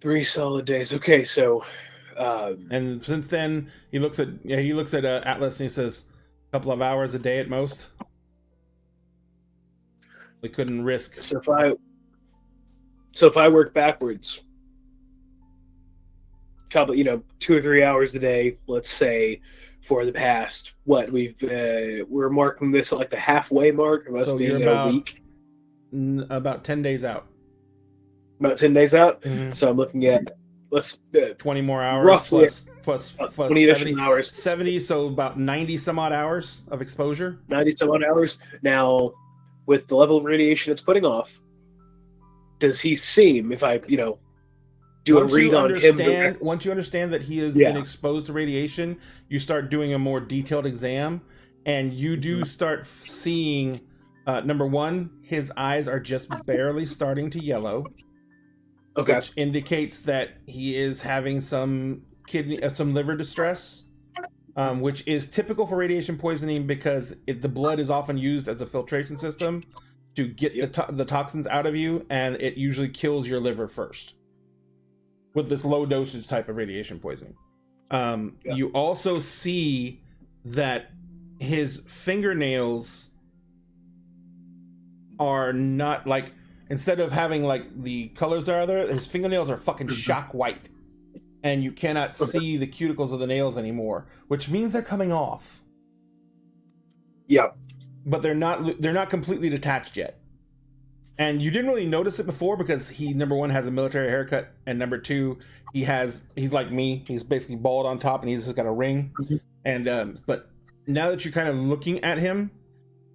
3 solid days. Okay, so and since then, he looks at Atlas and he says, "A couple of hours a day at most. We couldn't risk." So if I work backwards, probably 2 or 3 hours a day, let's say, for the past we're marking this at like the halfway mark. It must be a week. About 10 days out. About 10 days out. Mm-hmm. So I'm looking at 20 more hours roughly plus 20 additional hours. 70, so about 90 some odd hours of exposure. 90 some odd hours. Now, with the level of radiation it's putting off, does he seem, if I, do a read on him? Once you understand that he has been exposed to radiation, you start doing a more detailed exam, and you do start seeing, number one, his eyes are just barely starting to yellow. Okay. Which indicates that he is having some liver distress, which is typical for radiation poisoning because the blood is often used as a filtration system to get the toxins out of you, and it usually kills your liver first with this low dosage type of radiation poisoning. You also see that his fingernails are not like, instead of having like the colors that are there, his fingernails are fucking shock white, and you cannot see the cuticles of the nails anymore, which means they're coming off. Yeah. But they're not completely detached yet. And you didn't really notice it before because he, number one, has a military haircut, and number two, he's like me. He's basically bald on top, and he's just got a ring. Mm-hmm. And but now that you're kind of looking at him,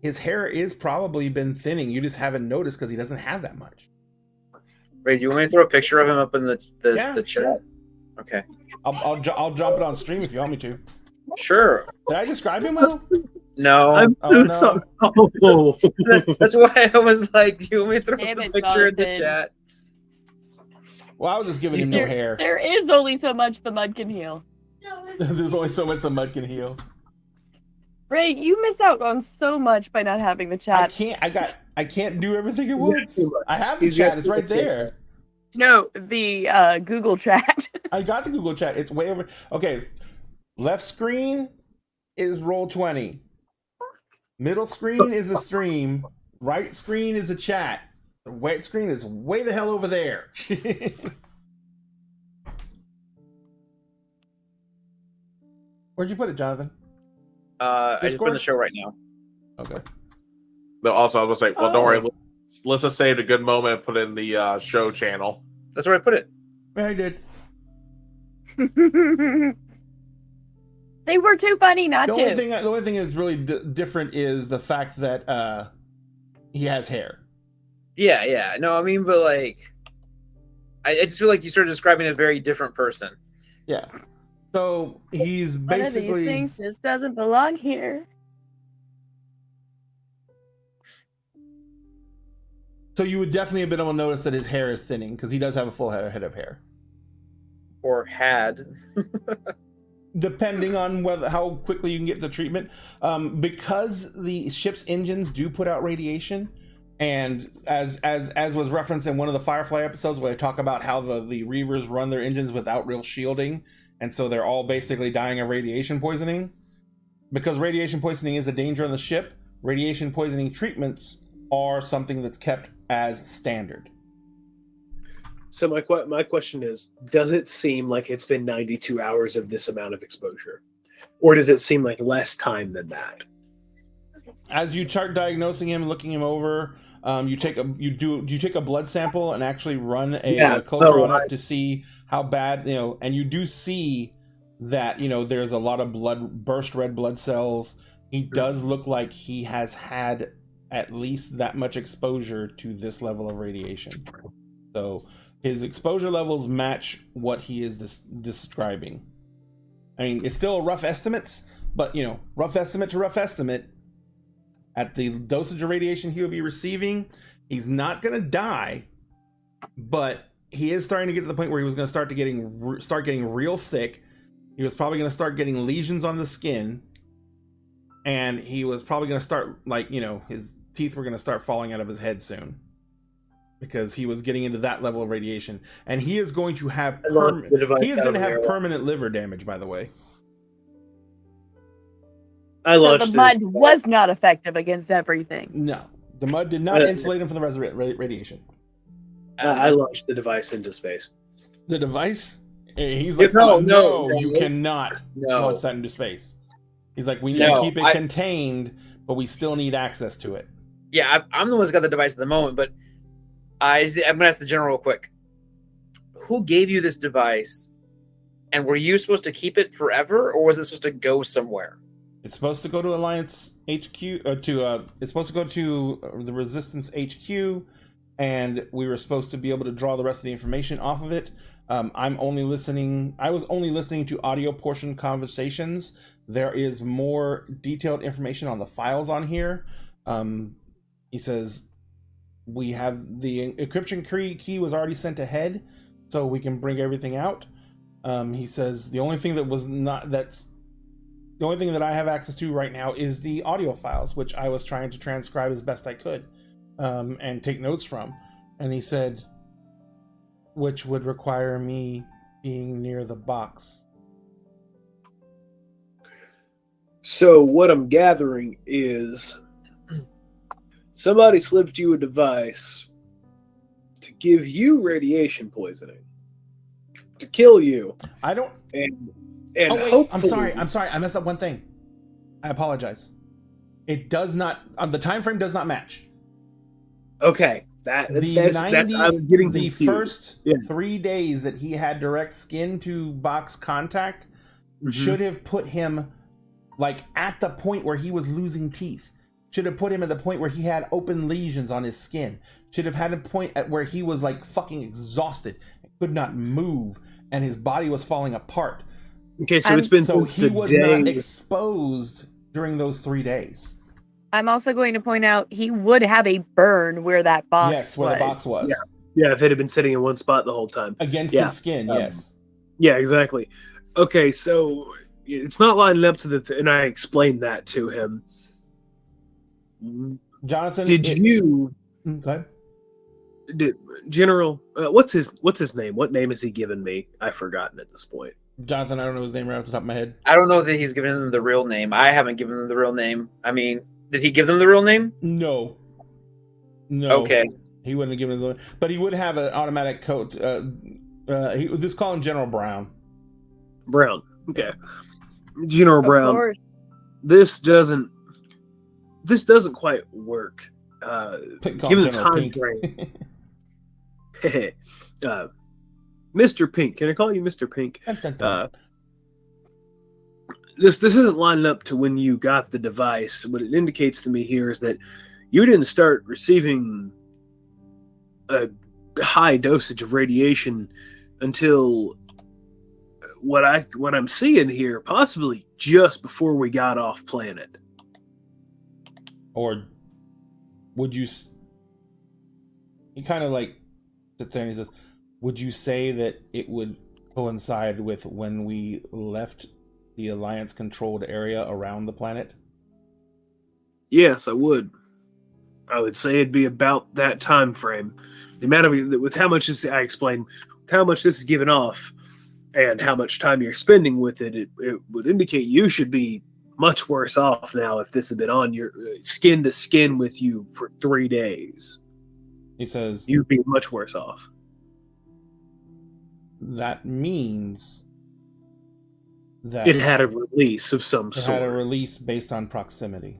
his hair is probably been thinning. You just haven't noticed because he doesn't have that much. Ray, do you want me to throw a picture of him up in the chat? Sure. Okay. I'll drop it on stream if you want me to. Sure. Did I describe him well? No. That's why I was like, do you want me to throw Damn the it, picture in the Jonathan. chat? Well, I was just giving him no hair. There is only so much the mud can heal. There's only so much the mud can heal. Ray, you miss out on so much by not having the chat. I can't do everything at once. I have the chat. It's right there. No, the Google chat. I got the Google chat. It's way over. Okay, left screen is Roll20. Middle screen is a stream. Right screen is the chat. The right screen is way the hell over there. Where'd you put it, Jonathan? I just put in the show right now. Okay. But also, I was gonna say, well, don't worry. Let's just save a good moment and put it in the show channel. That's where I put it. Yeah, I did. They were too funny not The to. only thing that's really different is the fact that he has hair. Yeah. No, I mean, but like, I just feel like you started describing a very different person. Yeah. So he's basically. One of these things just doesn't belong here. So you would definitely have been able to notice that his hair is thinning because he does have a full head of hair. Or had. Depending on how quickly you can get the treatment, because the ship's engines do put out radiation, and as was referenced in one of the Firefly episodes where they talk about how the Reavers run their engines without real shielding, and so they're all basically dying of radiation poisoning. Because radiation poisoning is a danger on the ship, radiation poisoning treatments are something that's kept as standard. So my question is, does it seem like it's been 92 hours of this amount of exposure? Or does it seem like less time than that? As you start diagnosing him, looking him over, you take a blood sample and actually run a culture on it to see how bad, and you do see that, there's a lot of burst red blood cells. He does look like he has had at least that much exposure to this level of radiation. So his exposure levels match what he is describing. I mean, it's still rough estimates, but rough estimate to rough estimate. At the dosage of radiation he will be receiving, he's not going to die, but he is starting to get to the point where he was going to start getting real sick. He was probably going to start getting lesions on the skin, and he was probably going to start his teeth were going to start falling out of his head soon, because he was getting into that level of radiation, and he is going to have permanent liver damage. By the way, the mud was not effective against everything. No, the mud did not insulate him from the radiation. I launched the device into space. The device? He's like, no, you cannot launch that into space. He's like, we need to keep it contained, but we still need access to it. Yeah, I'm the one that's got the device at the moment, but I'm going to ask the general real quick. Who gave you this device, and were you supposed to keep it forever, or was it supposed to go somewhere? It's supposed to go to Alliance HQ, it's supposed to go to the Resistance HQ, and we were supposed to be able to draw the rest of the information off of it. I was only listening to audio portion conversations. There is more detailed information on the files on here. He says we have the encryption key was already sent ahead, so we can bring everything out. He says the only thing that I have access to right now is the audio files, which I was trying to transcribe as best I could, and take notes from. And he said, which would require me being near the box. So what I'm gathering is somebody slipped you a device to give you radiation poisoning, to kill you. I don't. And I'm sorry. I messed up one thing. I apologize. It does not. The time frame does not match. Okay, I'm getting the confused. First 3 days that he had direct skin to box contact should have put him at the point where he was losing teeth. Should have put him at the point where he had open lesions on his skin. Should have had a point at where he was fucking exhausted, could not move, and his body was falling apart. Okay, so it's been so since he the was day. not exposed during those 3 days. I'm also going to point out he would have a burn where that box Yes, where the box was. Yeah, if it had been sitting in one spot the whole time. Against his skin, yes. Yeah, exactly. Okay, so it's not lining up to the... and I explained that to him. Jonathan, did you... Go ahead. General, what's his name? What name has he given me? I've forgotten at this point. Jonathan, I don't know his name right off the top of my head. I don't know that he's given them the real name. I haven't given them the real name. I mean, did he give them the real name? No. Okay. He wouldn't have given them, but he would have an automatic coat. He would just call him General Brown. Brown. Okay. General Brown. Course. This doesn't quite work. Given the time frame. Mr. Pink. Can I call you Mr. Pink? This isn't lining up to when you got the device. What it indicates to me here is that you didn't start receiving a high dosage of radiation until what I'm seeing here, possibly just before we got off planet. Or would you... He kind of like sits there and he says, would you say that it would coincide with when we left the Alliance-controlled area around the planet? Yes, I would. I would say it'd be about that time frame. The amount of... with how much this... I explained how much this is giving off and how much time you're spending with it, it would indicate you should be much worse off now if this had been on your skin to skin with you for 3 days. He says, you'd be much worse off. That means that it had a release of some sort. It had a release based on proximity.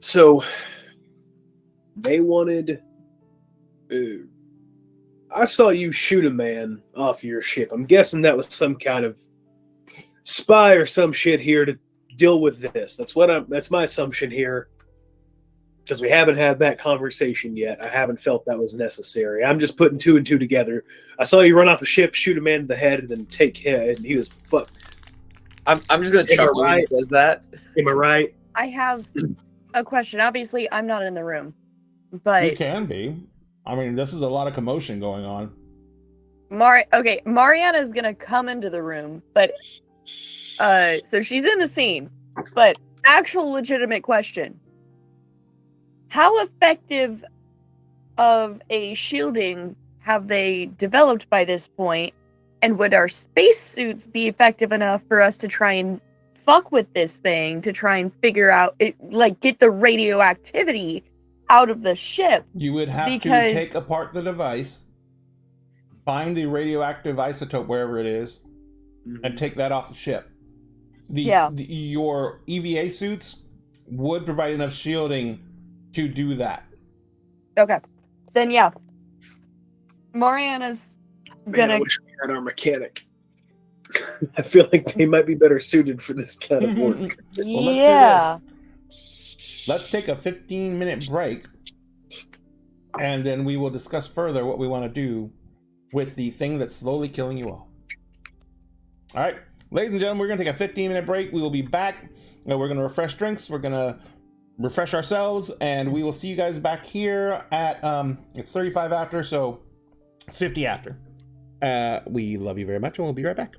So they wanted... I saw you shoot a man off your ship. I'm guessing that was some kind of spy or some shit here to deal with this. That's my assumption here. Because we haven't had that conversation yet. I haven't felt that was necessary. I'm just putting 2 and 2 together. I saw you run off a ship, shoot a man in the head, and then take head, and he was fucked. I'm just going to chart when he says that. Am I right? I have a question. Obviously, I'm not in the room, but... You can be. I mean, this is a lot of commotion going on. Mariana is going to come into the room, but... so she's in the scene, but actual legitimate question. How effective of a shielding have they developed by this point? And would our spacesuits be effective enough for us to try and fuck with this thing, to try and figure out, get the radioactivity out of the ship? You would have to take apart the device, find the radioactive isotope wherever it is, and take that off the ship. Your EVA suits would provide enough shielding to do that. Okay. Then Mariana's gonna... I wish we had our mechanic. I feel like they might be better suited for this kind of work. Well, let's take a 15-minute break, and then we will discuss further what we want to do with the thing that's slowly killing you all. All right, ladies and gentlemen, we're going to take a 15-minute break. We will be back. We're going to refresh drinks. We're going to refresh ourselves, and we will see you guys back here at it's 35 after, so 50 after. We love you very much, and we'll be right back.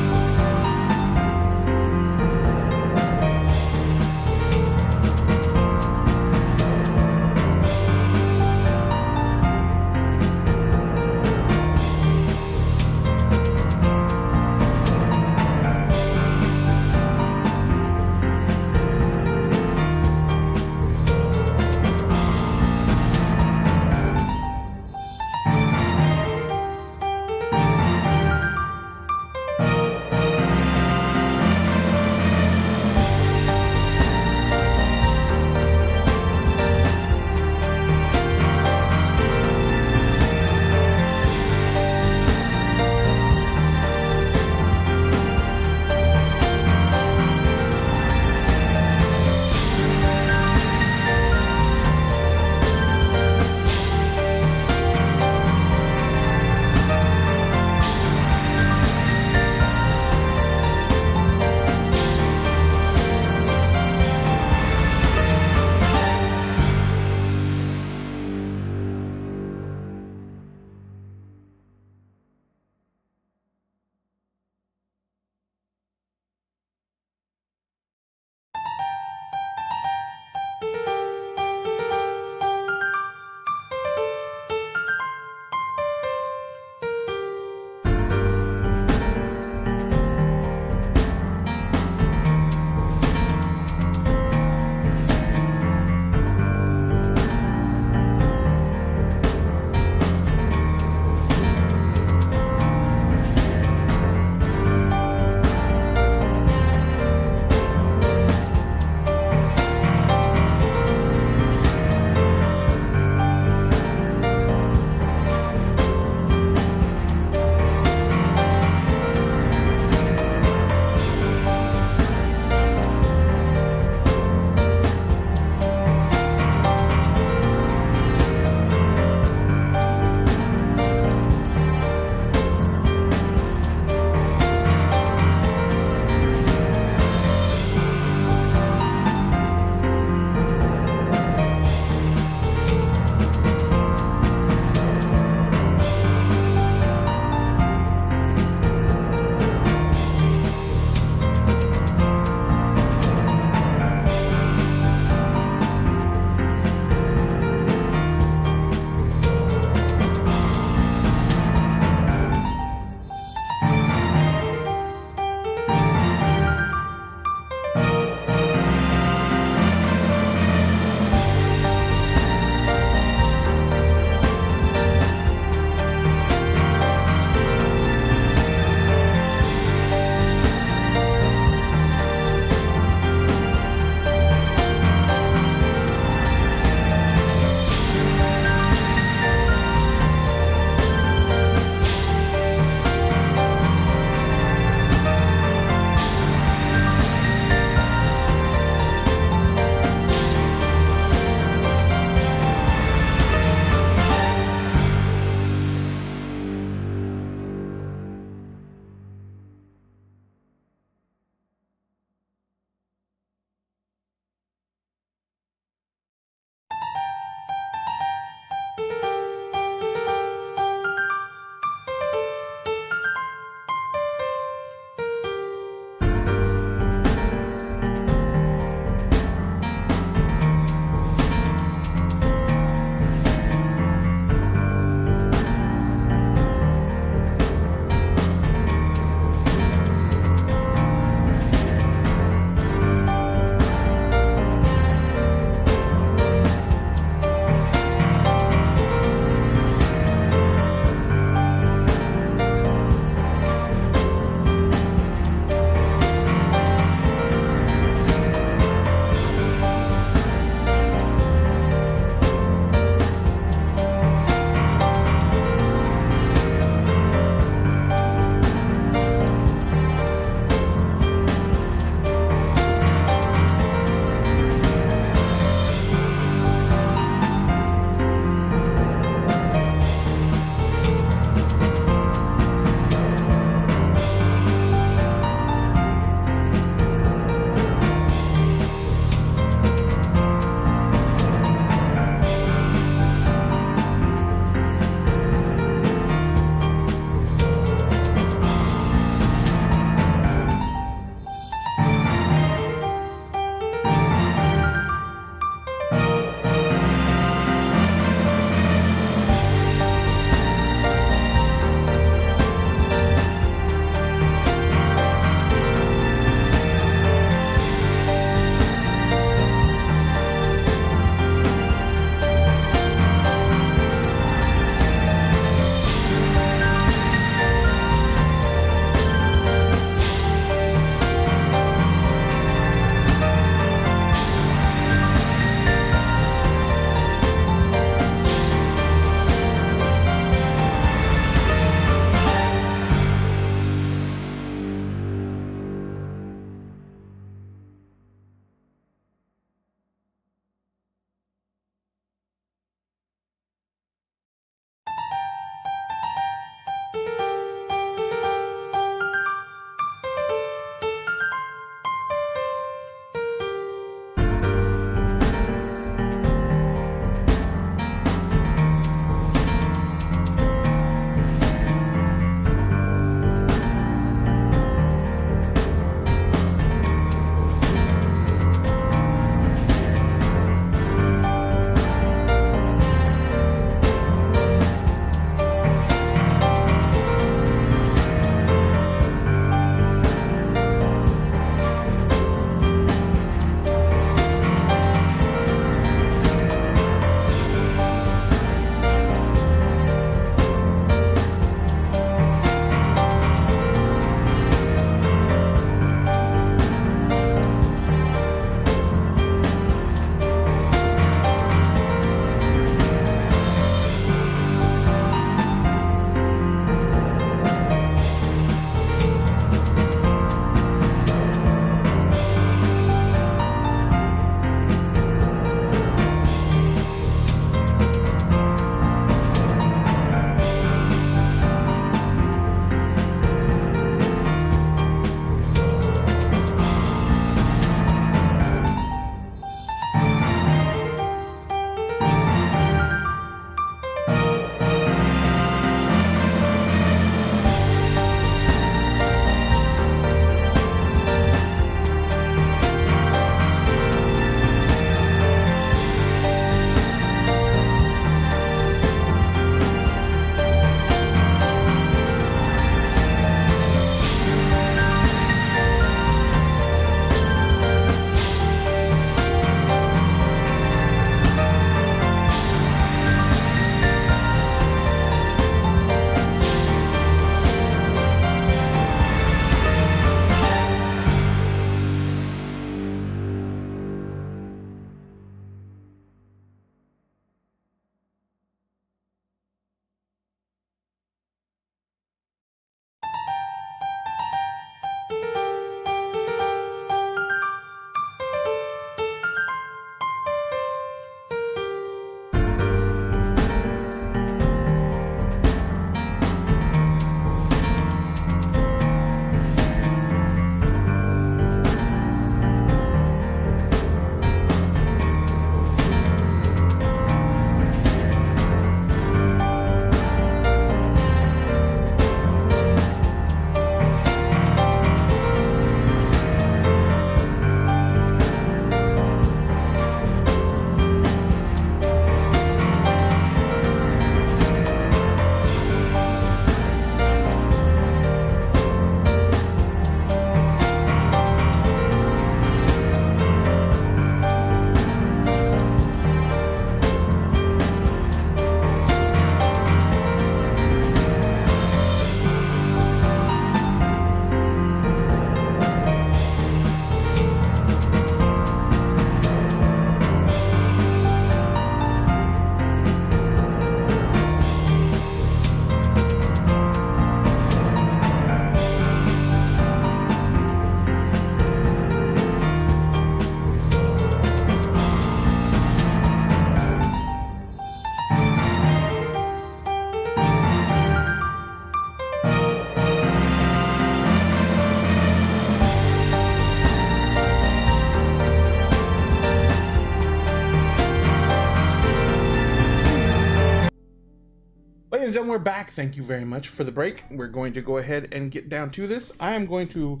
ladies and gentlemen, we're back. Thank you very much for the break. We're going to go ahead and get down to this. I am going to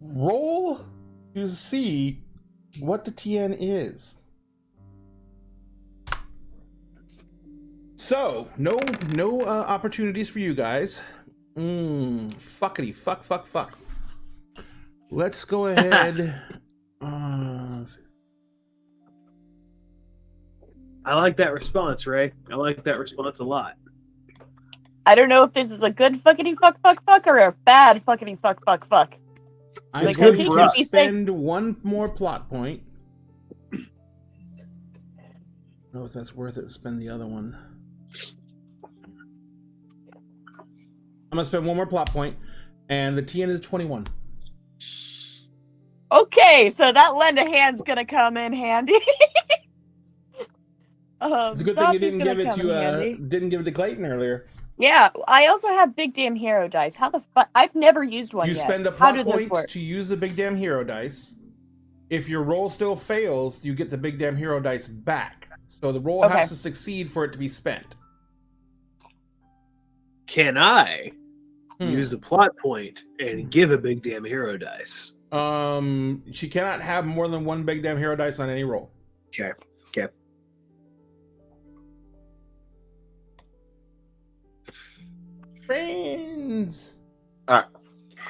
roll to see what the TN is. So, no opportunities for you guys. Fuckity, fuck. Let's go ahead. I like that response, Ray. I like that response a lot. I don't know if this is a good fuckity fuck or a bad fuckity fuck. I'm Like, going he to could be spend one more plot point. I don't know if that's worth it to spend the other one. I'm going to spend one more plot point, and the TN is 21. Okay, so that lend a hand's gonna come in handy. It's a good thing you didn't give it to Clayton earlier. Yeah, I also have big damn hero dice. How the fuck? I've never used one You yet. spend a plot point to use the big damn hero dice. If your roll still fails, you get the big damn hero dice back. So the roll has to succeed for it to be spent. Can I use a plot point and give a big damn hero dice? She cannot have more than one big damn hero dice on any roll. Okay. Friends. Okay.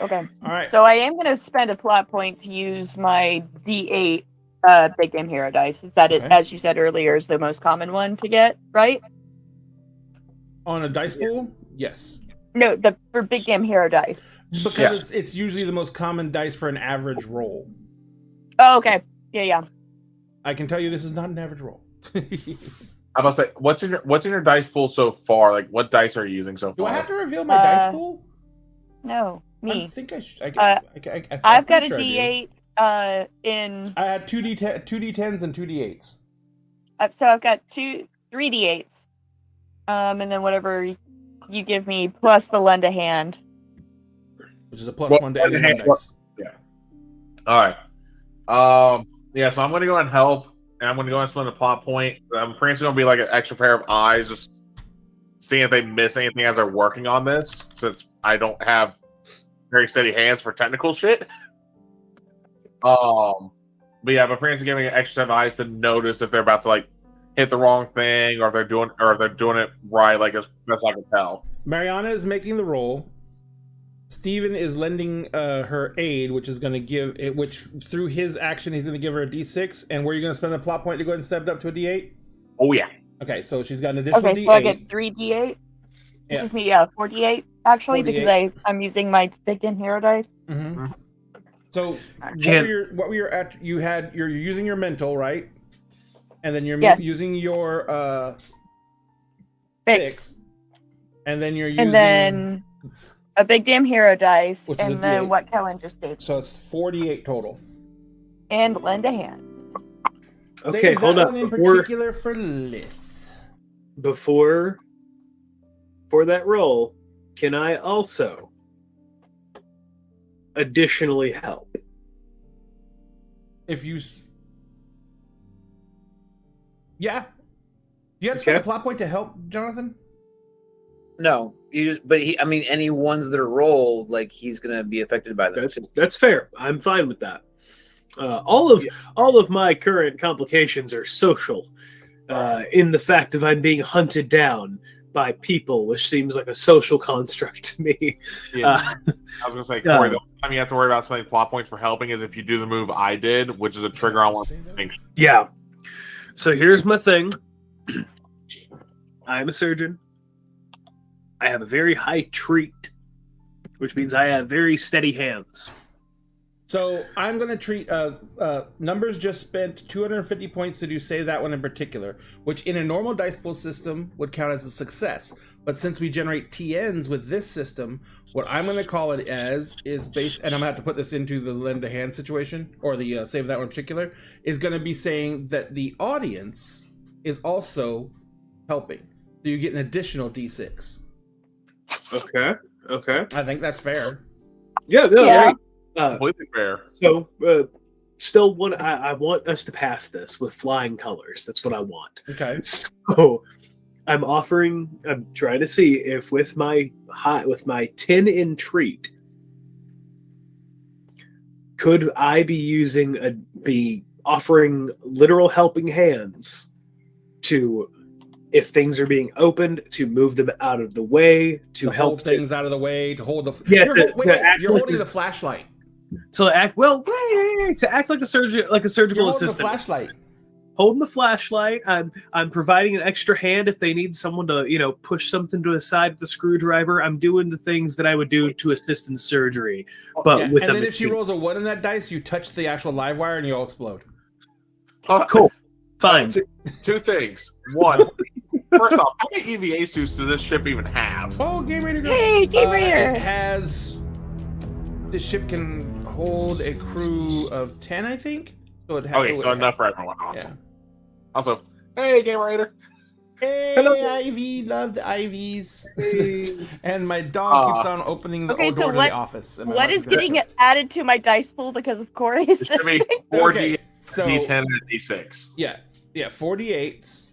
All right. So I am going to spend a plot point to use my D8 big damn hero dice. Is that it? As you said earlier, is the most common one to get, right? On a dice pool? Yes. No, for big damn hero dice. Because it's usually the most common dice for an average roll. Oh, okay. Yeah. I can tell you this is not an average roll. I'm about to say, what's in your dice pool so far? Like, what dice are you using so far? Do I have to reveal my dice pool? No, me. I think I should. I've got a D8 in. I had two D10s and two D8s. So I've got 3 D8s, and then whatever you give me plus the lend a hand, which is a +1 to any dice. Yeah. All right. Yeah. So I'm going to go and help. And I'm going to go and spend a plot point. I'm pretty sure going to be like an extra pair of eyes, just seeing if they miss anything as they're working on this, since I don't have very steady hands for technical shit. But yeah, my parents are giving an extra set of eyes to notice if they're about to like hit the wrong thing, or if they're doing it right, like as best I can tell. Mariana is making the roll. Steven is lending her aid, which is going to give it, which through his action, he's going to give her a D6. And where are you going to spend the plot point to go ahead and step it up to a D8? Oh, yeah. Okay, so she's got an additional D8. Okay, so I get 3 D8? This is me, 4 D8, actually, 4 D8. Because I'm using my big damn hero dice. Mm-hmm. So, you're using your mental, right? And then you're using your fix. And then you're using... And then... a big damn hero dice, and then what Kellen just did. So it's 48 total. And lend a hand. Okay, hold up. In particular for Liz. Before that roll, can I also additionally help? If you... Yeah. Do you have to spend a plot point to help, Jonathan? No, any ones that are rolled, like he's gonna be affected by them. That's fair. I'm fine with that. All of my current complications are social, in the fact of I'm being hunted down by people, which seems like a social construct to me. Yeah. I was gonna say, Corey, the only time you have to worry about spending plot points for helping is if you do the move I did, which is a trigger on one thing. Yeah. So here's my thing. I'm a surgeon. I have a very high treat, which means I have very steady hands. So I'm going to treat numbers just spent 250 points to do save that one in particular, which in a normal dice pool system would count as a success. But since we generate TNs with this system, what I'm going to call it as is based, and I'm going to have to put this into the lend a hand situation, or the save that one in particular, is going to be saying that the audience is also helping. So you get an additional D6. Okay. I think that's fair. Yeah. Right. Completely fair. So, still, I want us to pass this with flying colors. That's what I want. Okay. So, I'm trying to see if with my 10 in treat, could I be offering literal helping hands to, if things are being opened, to move them out of the way, to help hold things out of the way, to hold the you're holding the flashlight. To act like a surgical assistant. The flashlight. Holding the flashlight. I'm providing an extra hand if they need someone to push something to the side with the screwdriver. I'm doing the things that I would do to assist in surgery. But with and then if she rolls a 1 in that dice, you touch the actual live wire and you'll explode. Cool. Fine. Two things. One, first off, how many EVA suits does this ship even have? Oh, Game Raider. Hey, Game Raider. It has. This ship can hold a crew of 10, I think. So enough for everyone. Awesome. Yeah. Also, hey, Game Raider. Hey, hello. Ivy, love the Ivies. And my dog keeps on opening the door to the office. What is getting added to my dice pool because of Corey's system? 4 D10 and a D6. Yeah, 4 D8s.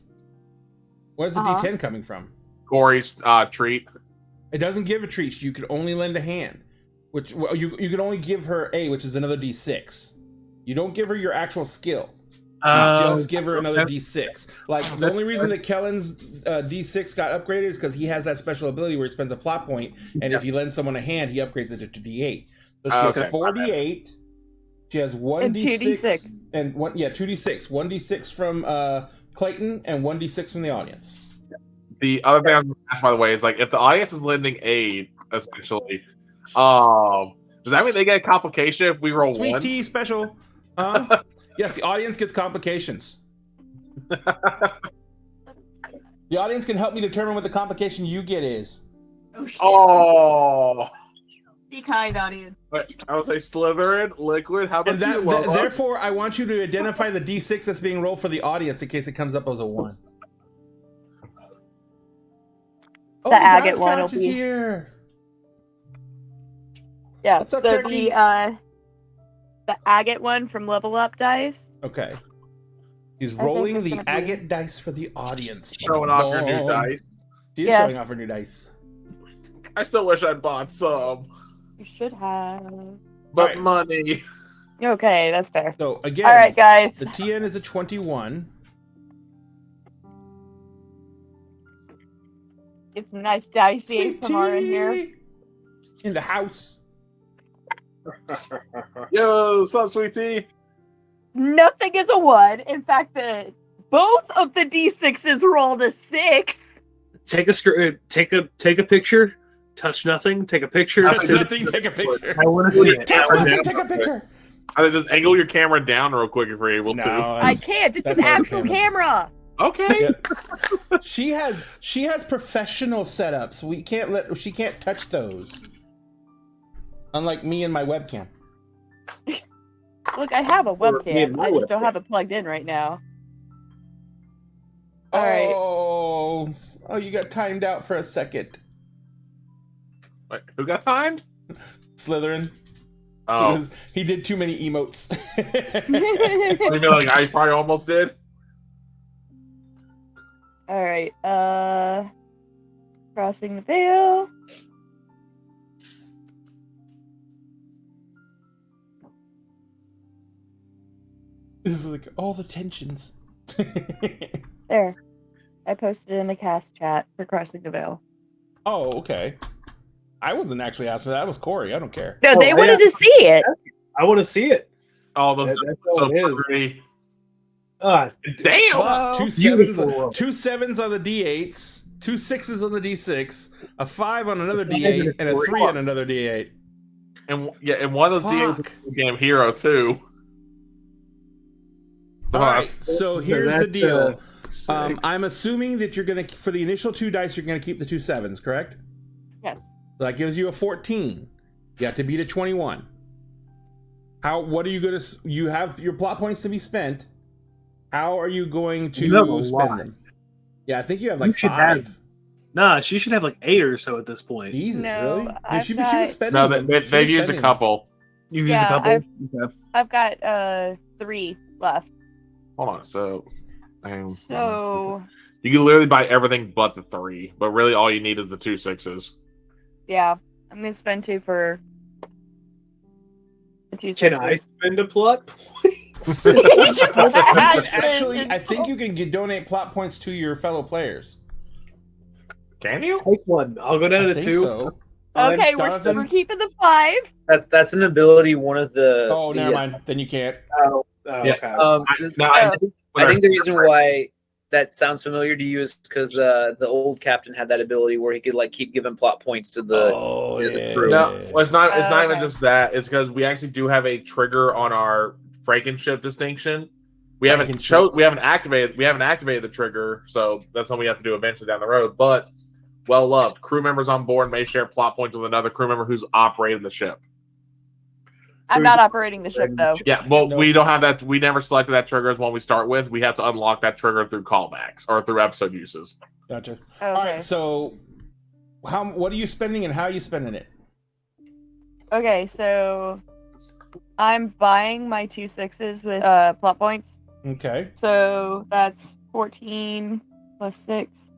Where's the D10 coming from? Corey's treat. It doesn't give a treat. You can only lend a hand. Which you can only give her a, which is another D6. You don't give her your actual skill. You just give her another D6. Like, the only reason that Kellen's D6 got upgraded is because he has that special ability where he spends a plot point, and if he lends someone a hand, he upgrades it to D8. So she has 4 D8. She has 1 D6 and 2 D6. 1 D6 from Clayton and 1 D6 from the audience. The other thing I'm going to ask, by the way, is like, if the audience is lending aid, essentially, does that mean they get a complication if we roll Sweet once? tea special. Yes, the audience gets complications. The audience can help me determine what the complication you get is. Oh. Be kind, audience. I would say Slytherin, Liquid. How about that? Therefore, I want you to identify the D6 that's being rolled for the audience in case it comes up as a 1. The agate one will be here. Yeah, what's up, so Turkey? The agate one from Level Up Dice. Okay. He's rolling the agate dice for the audience. Showing off your new dice. She's showing off her new dice. I still wish I'd bought some. You should have. But money. Okay, that's fair. So, again, all right, guys. The TN is a 21. Get some nice dice ASMR in here. In the house. Yo, what's up, sweet tea? Nothing is a 1. In fact, both of the D6s rolled a 6. Take a picture. Touch nothing. Take a picture. Touch nothing. Take a picture. I want to see it. Take a picture. Just angle your camera down real quick if you're able to. I can't. It's an actual camera. Okay. Yep. She has professional setups. She can't touch those. Unlike me and my webcam. Look, I have a webcam. I just don't have it plugged in right now. All right. Oh, you got timed out for a second. Wait, who got timed? Slytherin. Oh. He did too many emotes. You mean like I probably almost did? All right. Crossing the veil. This is like all the tensions. There. I posted it in the cast chat for Crossing the Veil. Oh, okay. I wasn't actually asked for that. That was Corey. I don't care. No, they wanted to see it. I want to see it. Oh, those that's so pretty. Damn! Two sevens on the D8s, 2 6s on the D6, a 5 on another D8, and a 3 on another D8. And one of those D8s is a damn hero too. All right, so here's the deal. I'm assuming that you're gonna, for the initial 2 dice, you're gonna keep the 2 7s, correct? Yes. So that gives you a 14. You have to beat a 21. What are you gonna? You have your plot points to be spent. How are you going to spend them? Yeah, I think you have like 5. Nah, she should have like 8 or so at this point. Jesus, no, really? She was spending. No, they've used a couple. You've used a couple. I've got 3 left. Hold on, so You can literally buy everything but the 3, but really all you need is the 2 6s. Yeah, I'm gonna spend 2 for the 2 Can 6s. I spend a plot point? Actually, I think you can donate plot points to your fellow players. Can you? Take one. I'll go down to think 2. so. Okay, Jonathan? we're keeping the 5. That's an ability. One of the. Oh, never mind. Then you can't. Oh, Yeah. okay. I think the reason why that sounds familiar to you is because the old captain had that ability where he could like keep giving plot points to the. Oh, the yeah. crew. No, well, it's not. It's not even Okay. just that. It's because we actually do have a trigger on our Frankenship distinction. We haven't activated. We haven't activated the trigger, so that's something we have to do eventually down the road. But well loved crew members on board may share plot points with another crew member who's operating the ship. I'm not operating the ship though. Yeah, well, No. we don't have that. We never selected that trigger as one we start with. We have to unlock that trigger through callbacks or through episode uses. Gotcha. Okay. All right. So, what are you spending and how are you spending it? Okay, so I'm buying my 2 6s with plot points. Okay. So that's 14 plus 6.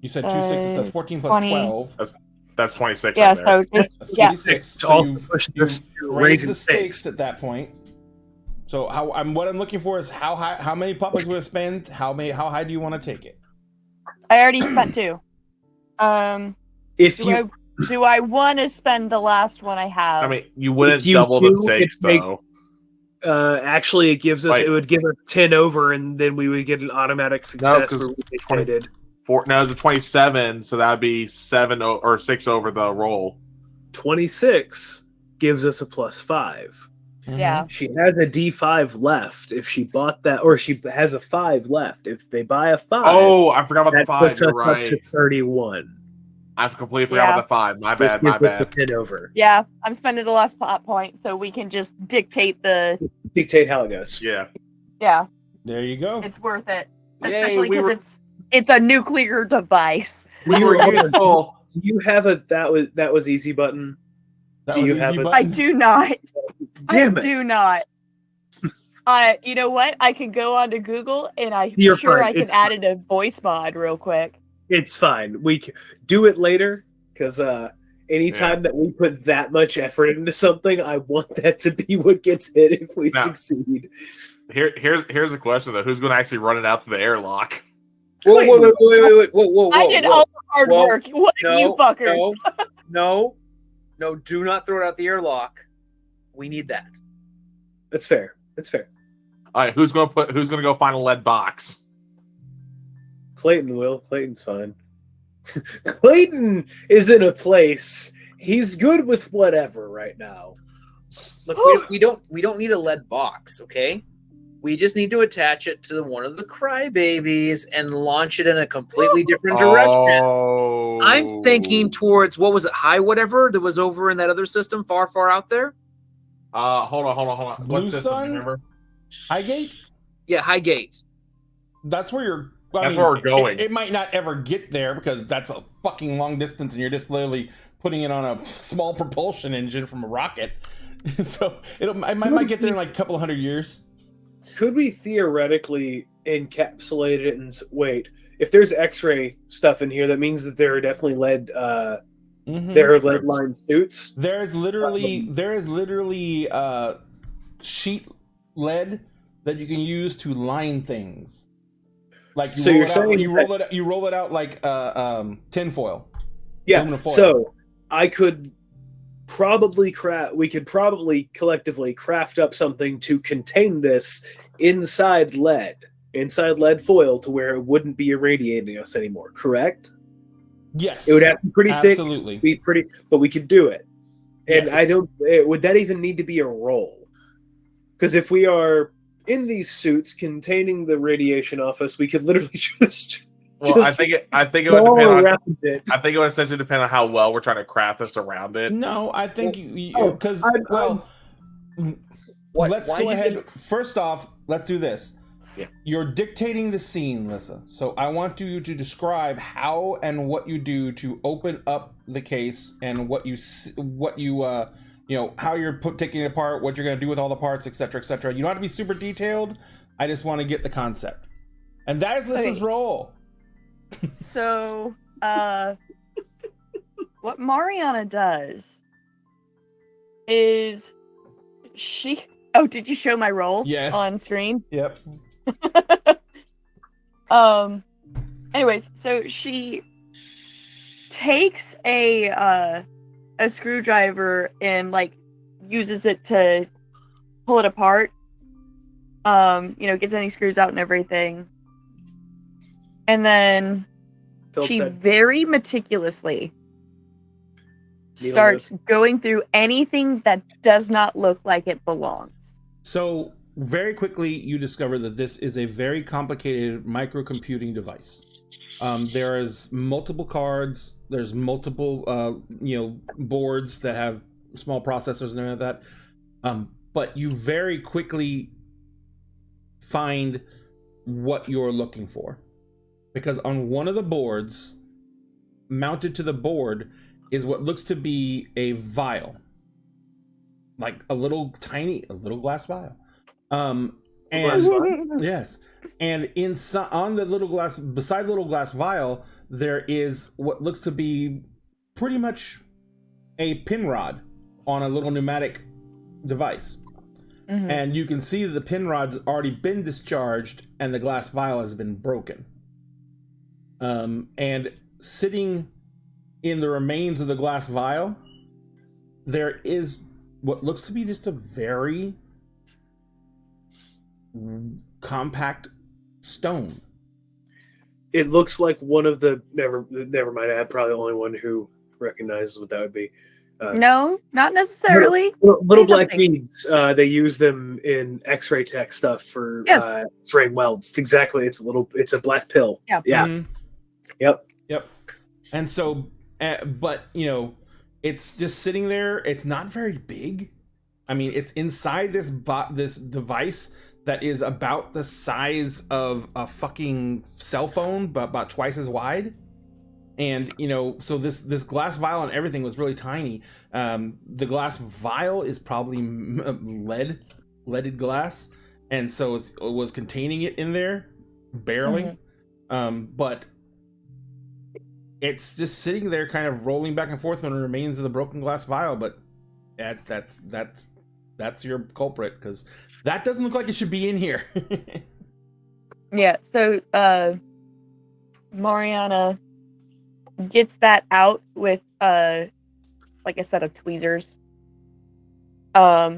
You said 2 6s. That's 14 plus 20. 12. That's 26. Yeah, right there. so just That's yeah. 26. To So also you push this to raise raise the stakes at that point. So what I'm looking for is how many plot points we're gonna spend. How high do you want to take it? I already spent 2. If Do I want to spend the last one I have? I mean, you wouldn't If you double the do, stakes it make- though. actually, it gives us. Wait. It would give us 10 over, and then we would get an automatic success. 'cause where we 20 did. No, it's a 27, so that would be or 6 over the roll. 26 gives us a +5. Yeah. She has a D5 left. If she bought that, or she has a 5 left. If they buy a 5, Oh, I forgot about the that 5. puts us You're up right. to 31. I completely forgot Yeah. about the 5. My Which bad. My gives us a bad. 10 over. Yeah, I'm spending the last plot point so we can just dictate the. Dictate how it goes. Yeah. Yeah, There you go. it's worth it, Yay, especially we because were- it's a nuclear device. We were useful. Do you have a that was easy button? That Do was you easy have it? button. I do not. Damn I it! do not. You know what? I can go on to Google and I'm You're sure fine. I can It's add it a voice mod real quick. It's fine. We can do it later because anytime that we put that much effort into something, I want that to be what gets hit if we Now- succeed. Here's a question though: who's going to actually run it out to the airlock? Whoa! I did all the hard Whoa. work. What you fuckers? No, do not throw it out the airlock. We need that. That's fair. That's fair. All right, who's going to go find a lead box? Clayton will. Clayton's fine. Clayton is in a place. He's good with whatever right now. Look, we don't need a lead box, okay? We just need to attach it to one of the crybabies and launch it in a completely different direction. Oh. I'm thinking towards what was it, high whatever that was over in that other system, far out there. Hold on. Blue What system, Sun? remember? Highgate. Yeah, Highgate. That's where you're. That's where we're going. It might not ever get there because that's a fucking long distance, and you're just literally putting it on a small propulsion engine from a rocket. So it might get there in like a couple of 100 years. Could we theoretically encapsulate it and wait? If there's X-ray stuff in here, that means that there are definitely lead. There are lead line suits. There is literally sheet lead that you can use to line things. Like you So roll you're it out, saying you roll it out like tin foil. Yeah. Aluminum foil. So I could probably we could probably collectively craft up something to contain this inside lead foil to where it wouldn't be irradiating us anymore. Correct? Yes, It would have to be pretty absolutely. thick, be pretty, but we could do it. And Yes. I don't. Would that even need to be a roll? Because if we are in these suits containing the radiation off us, we could literally just. Well, I think it would go depend on. around it. I think it would essentially depend on how well we're trying to craft this around it. No, I think because Why let's do go you ahead. just- First off, let's do this. Yeah. You're dictating the scene, Lissa. So I want you to describe how and what you do to open up the case and what you how you're taking it apart, what you're going to do with all the parts, etc., etc. You don't have to be super detailed. I just want to get the concept. And that is Lissa's role. So, what Mariana does is she... Oh, did you show my role? Yes. On screen? Yep. Anyways, so she takes a screwdriver and like uses it to pull it apart. Gets any screws out and everything. And then she very meticulously starts going through anything that does not look like it belongs. So very quickly, you discover that this is a very complicated microcomputing device. There is multiple cards. There's multiple, boards that have small processors and everything like that. But you very quickly find what you're looking for, because on one of the boards, mounted to the board, is what looks to be a vial, like a little glass vial. Yes, and on the little glass, beside the little glass vial, there is what looks to be pretty much a pin rod on a little pneumatic device. Mm-hmm. And you can see that the pin rod's already been discharged and the glass vial has been broken. And sitting in the remains of the glass vial, there is what looks to be just a very compact stone. It looks like one of the never mind. I'm probably the only one who recognizes what that would be. No, not necessarily. Little black beads. They use them in X-ray tech stuff for X-ray welds. It's a black pill. Yeah. Mm-hmm. Yep. And so, but it's just sitting there. It's not very big. I mean, it's inside this device that is about the size of a fucking cell phone, but about twice as wide. And so this glass vial and everything was really tiny. The glass vial is probably leaded glass, and so it was containing it in there, barely. Mm-hmm. But it's just sitting there, kind of rolling back and forth on the remains of the broken glass vial. But that's your culprit, because that doesn't look like it should be in here. Yeah. So Mariana gets that out with like a set of tweezers,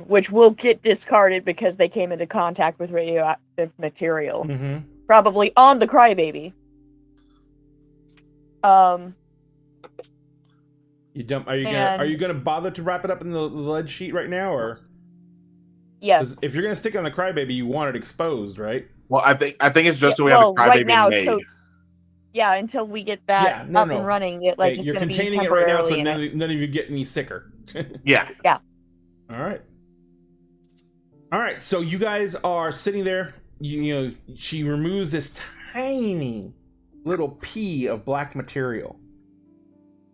which will get discarded because they came into contact with radioactive material, mm-hmm. probably on the crybaby. You dump? Are you gonna bother to wrap it up in the lead sheet right now, or? Yes. If you're gonna stick it on the crybaby, you want it exposed, right? Well, I think it's just so we have the crybaby right now, made. So, yeah, until we get that up and running, it's you're containing it right now, so none of you get any sicker. Yeah. Yeah. All right. So you guys are sitting there. She removes this tiny little pea of black material,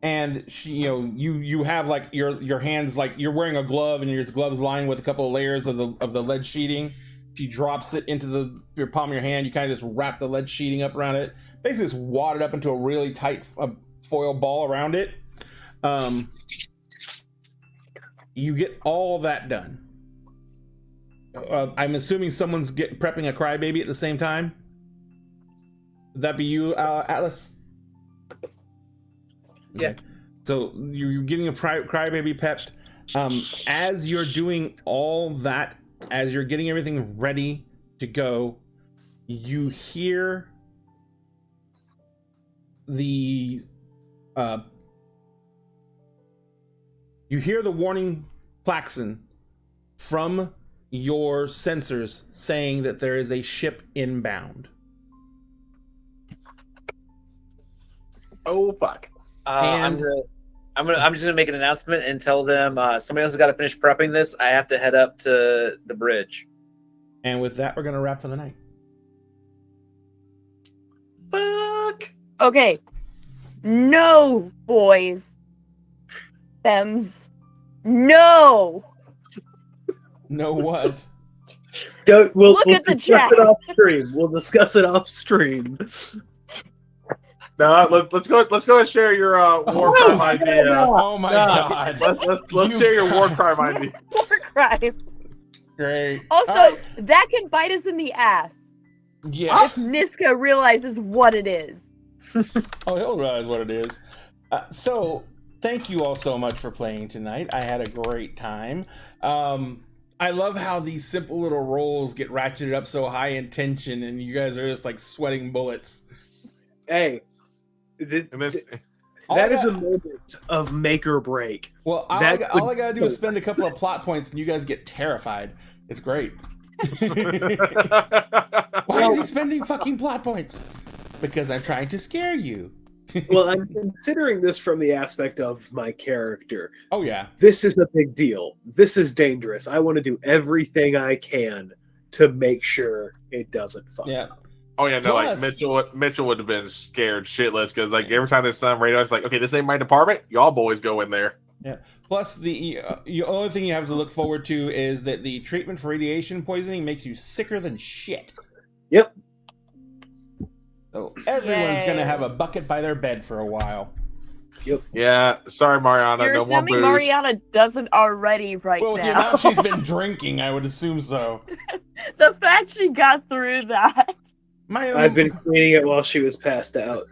and she, you have like your hands, like you're wearing a glove, and your glove's lined with a couple of layers of the lead sheeting. She drops it into your palm of your hand. You kind of just wrap the lead sheeting up around it. Basically, just wad it up into a really tight foil ball around it. You get all that done. I'm assuming someone's prepping a crybaby at the same time. Would that be you, Atlas? Yeah. Okay. So you're getting a crybaby prepped. As you're doing all that, as you're getting everything ready to go, you hear the warning klaxon from your sensors saying that there is a ship inbound. Oh fuck! I'm just gonna make an announcement and tell them somebody else has got to finish prepping this. I have to head up to the bridge. And with that, we're gonna wrap for the night. Fuck. Okay. No, boys. Thems. No. No what? We'll at the discuss chat. it off stream. We'll discuss it off stream. No, let's go and share your war crime idea. Oh my god. Let's share your war crime idea. War crime. Great. Also, All right. that can bite us in the ass Yeah. if Niska realizes what it is. Oh, he'll realize what it is. So, thank you all so much for playing tonight. I had a great time. I love how these simple little rolls get ratcheted up so high in tension, and you guys are just like sweating bullets. Hey, that is a moment of make or break. Well, all I gotta do is spend a couple of plot points, and you guys get terrified. It's great. Why is he spending fucking plot points? Because I'm trying to scare you. Well, I'm considering this from the aspect of my character. Oh yeah, this is a big deal. This is dangerous. I want to do everything I can to make sure it doesn't fuck up. Oh yeah, no, Plus, like Mitchell would have been scared shitless because like every time there's some radio, it's like, okay, this ain't my department. Y'all boys go in there. Yeah. Plus, the only thing you have to look forward to is that the treatment for radiation poisoning makes you sicker than shit. Yep. So everyone's gonna have a bucket by their bed for a while. Yep. Yeah. Sorry, Mariana. You're no more assuming booze. Mariana doesn't already right Well, with the now. amount she's been drinking, I would assume so. The fact she got through that. I've been cleaning it while she was passed out.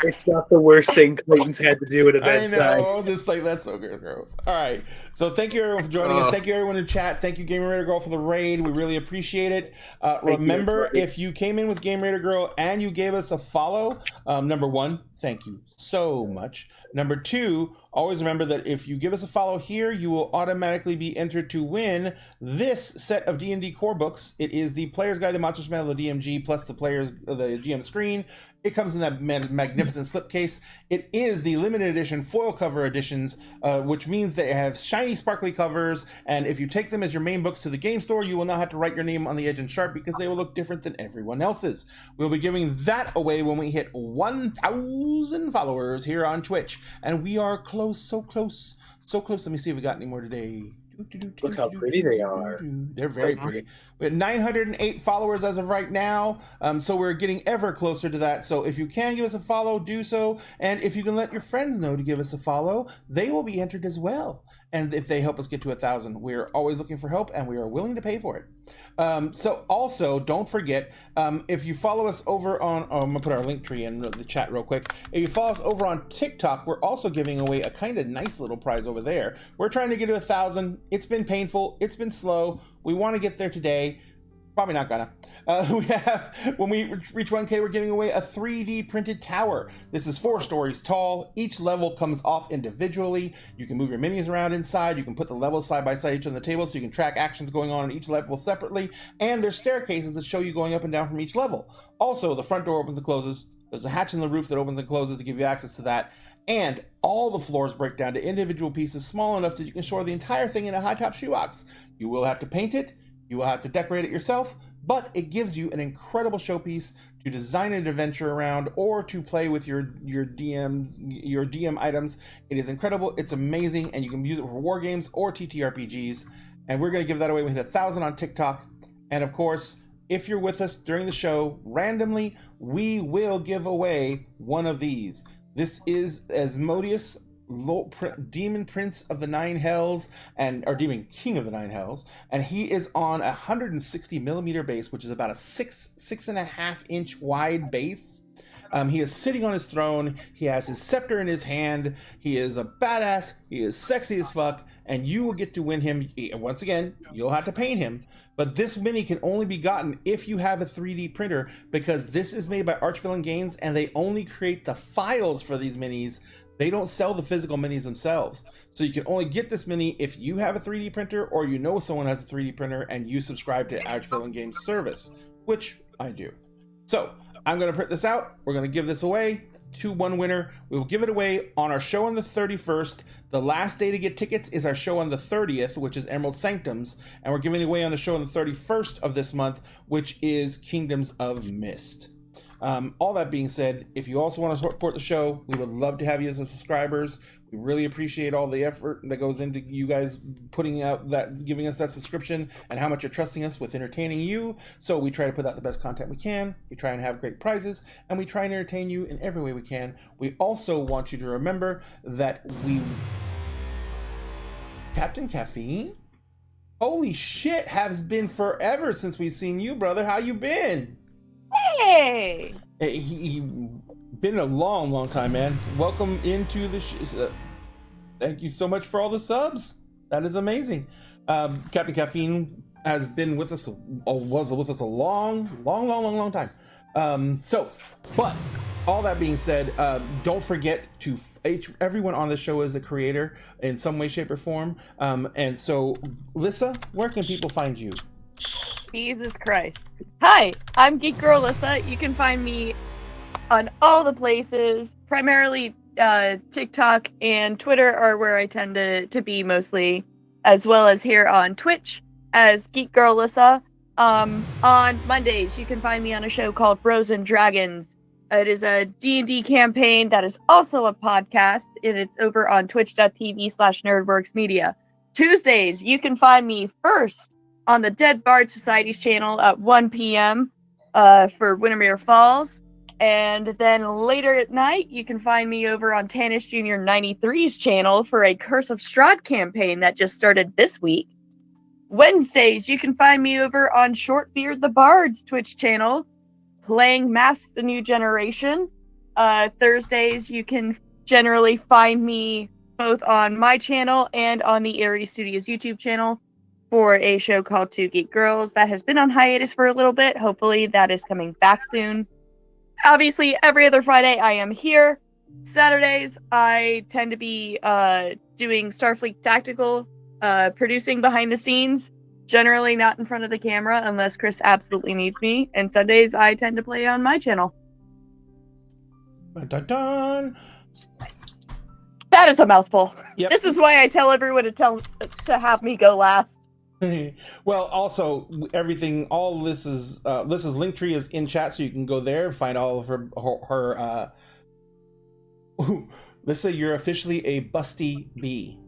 It's not the worst thing Clayton's had to do at a bedside. I know, just like that's so gross. All right, so thank you everyone for joining us. Thank you everyone in chat. Thank you Game Raider Girl for the raid. We really appreciate it. Remember, if you came in with Game Raider Girl and you gave us a follow, number one, thank you so much. Number two, always remember that if you give us a follow here, you will automatically be entered to win this set of D&D core books. It is the Player's Guide, the Monsters Manual, the DMG, plus the GM screen. It comes in that magnificent slipcase. It is the limited edition foil cover editions, which means they have shiny, sparkly covers. And if you take them as your main books to the game store, you will not have to write your name on the edge in sharp because they will look different than everyone else's. We'll be giving that away when we hit 1,000 followers here on Twitch. And we are close, so close, so close. Let me see if we got any more today. Look how pretty they are. They're very pretty. We have 908 followers as of right now, so we're getting ever closer to that. So if you can give us a follow, do so. And if you can let your friends know to give us a follow, they will be entered as well. And if they help us get to 1,000, we're always looking for help and we are willing to pay for it. So also, don't forget, if you follow us over on, I'm going to put our link tree in the chat real quick. If you follow us over on TikTok, we're also giving away a kind of nice little prize over there. We're trying to get to 1,000. It's been painful. It's been slow. We want to get there today. Probably not gonna. When we reach 1K, we're giving away a 3D printed tower. This is 4 stories tall. Each level comes off individually. You can move your minis around inside. You can put the levels side by side each on the table so you can track actions going on each level separately. And there's staircases that show you going up and down from each level. Also, the front door opens and closes. There's a hatch in the roof that opens and closes to give you access to that. And all the floors break down to individual pieces small enough that you can store the entire thing in a high-top shoebox. You will have to paint it. You will have to decorate it yourself, but it gives you an incredible showpiece to design an adventure around or to play with your DM items. It is incredible, it's amazing, and you can use it for war games or TTRPGs. And we're going to give that away. We hit 1,000 on TikTok. And of course, if you're with us during the show, randomly, we will give away one of these. This is Asmodeus, Demon Prince of the Nine Hells, or Demon King of the Nine Hells, and he is on a 160 millimeter base, which is about a 6.5 inch wide base. He is sitting on his throne. He has his scepter in his hand. He is a badass. He is sexy as fuck, and you will get to win him. Once again, you'll have to paint him. But this mini can only be gotten if you have a 3D printer, because this is made by Archvillain Games, and they only create the files for these minis. They don't sell the physical minis themselves. So you can only get this mini if you have a 3D printer or you know someone has a 3D printer and you subscribe to Archvillain Games service, which I do. So I'm going to print this out. We're going to give this away to one winner. We will give it away on our show on the 31st. The last day to get tickets is our show on the 30th, which is Emerald Sanctums. And we're giving it away on the show on the 31st of this month, which is Kingdoms of Mist. All that being said, if you also want to support the show, we would love to have you as subscribers. We really appreciate all the effort that goes into you guys putting out that, giving us that subscription, and how much you're trusting us with entertaining you. So we try to put out the best content we can. We try and have great prizes, and we try and entertain you in every way we can. We also want you to remember that Captain Caffeine? Holy shit, has been forever since we've seen you, brother. How you been? Hey! He been a long time, man. Welcome into the thank you so much for all the subs. That is amazing. Captain Caffeine has been with us, was with us a long time. But all that being said, don't forget to everyone on the show is a creator in some way, shape, or form. And so, Lissa, where can people find you? Jesus Christ. Hi, I'm Geek Girl Lissa. You can find me on all the places, primarily TikTok and Twitter are where I tend to be mostly, as well as here on Twitch as Geek Girl Lissa. On Mondays, you can find me on a show called Bros and Dragons. It is a D&D campaign that is also a podcast, and it's over on twitch.tv/nerdworksmedia. Tuesdays, you can find me first on the Dead Bard Society's channel at 1 p.m. For Windermere Falls. And then later at night, you can find me over on Tannis Jr. 93's channel for a Curse of Strahd campaign that just started this week. Wednesdays, you can find me over on Shortbeard the Bard's Twitch channel, playing Mask the New Generation. Thursdays, you can generally find me both on my channel and on the Aries Studios YouTube channel for a show called Two Geek Girls that has been on hiatus for a little bit. Hopefully that is coming back soon. Obviously, every other Friday I am here. Saturdays, I tend to be doing Starfleet Tactical, producing behind the scenes, generally not in front of the camera unless Chris absolutely needs me. And Sundays, I tend to play on my channel. Dun, dun, dun. That is a mouthful. Yep. This is why I tell everyone to have me go last. Well, also everything, all Lissa's link tree is in chat, so you can go there and find all of her Lissa, you're officially a busty bee.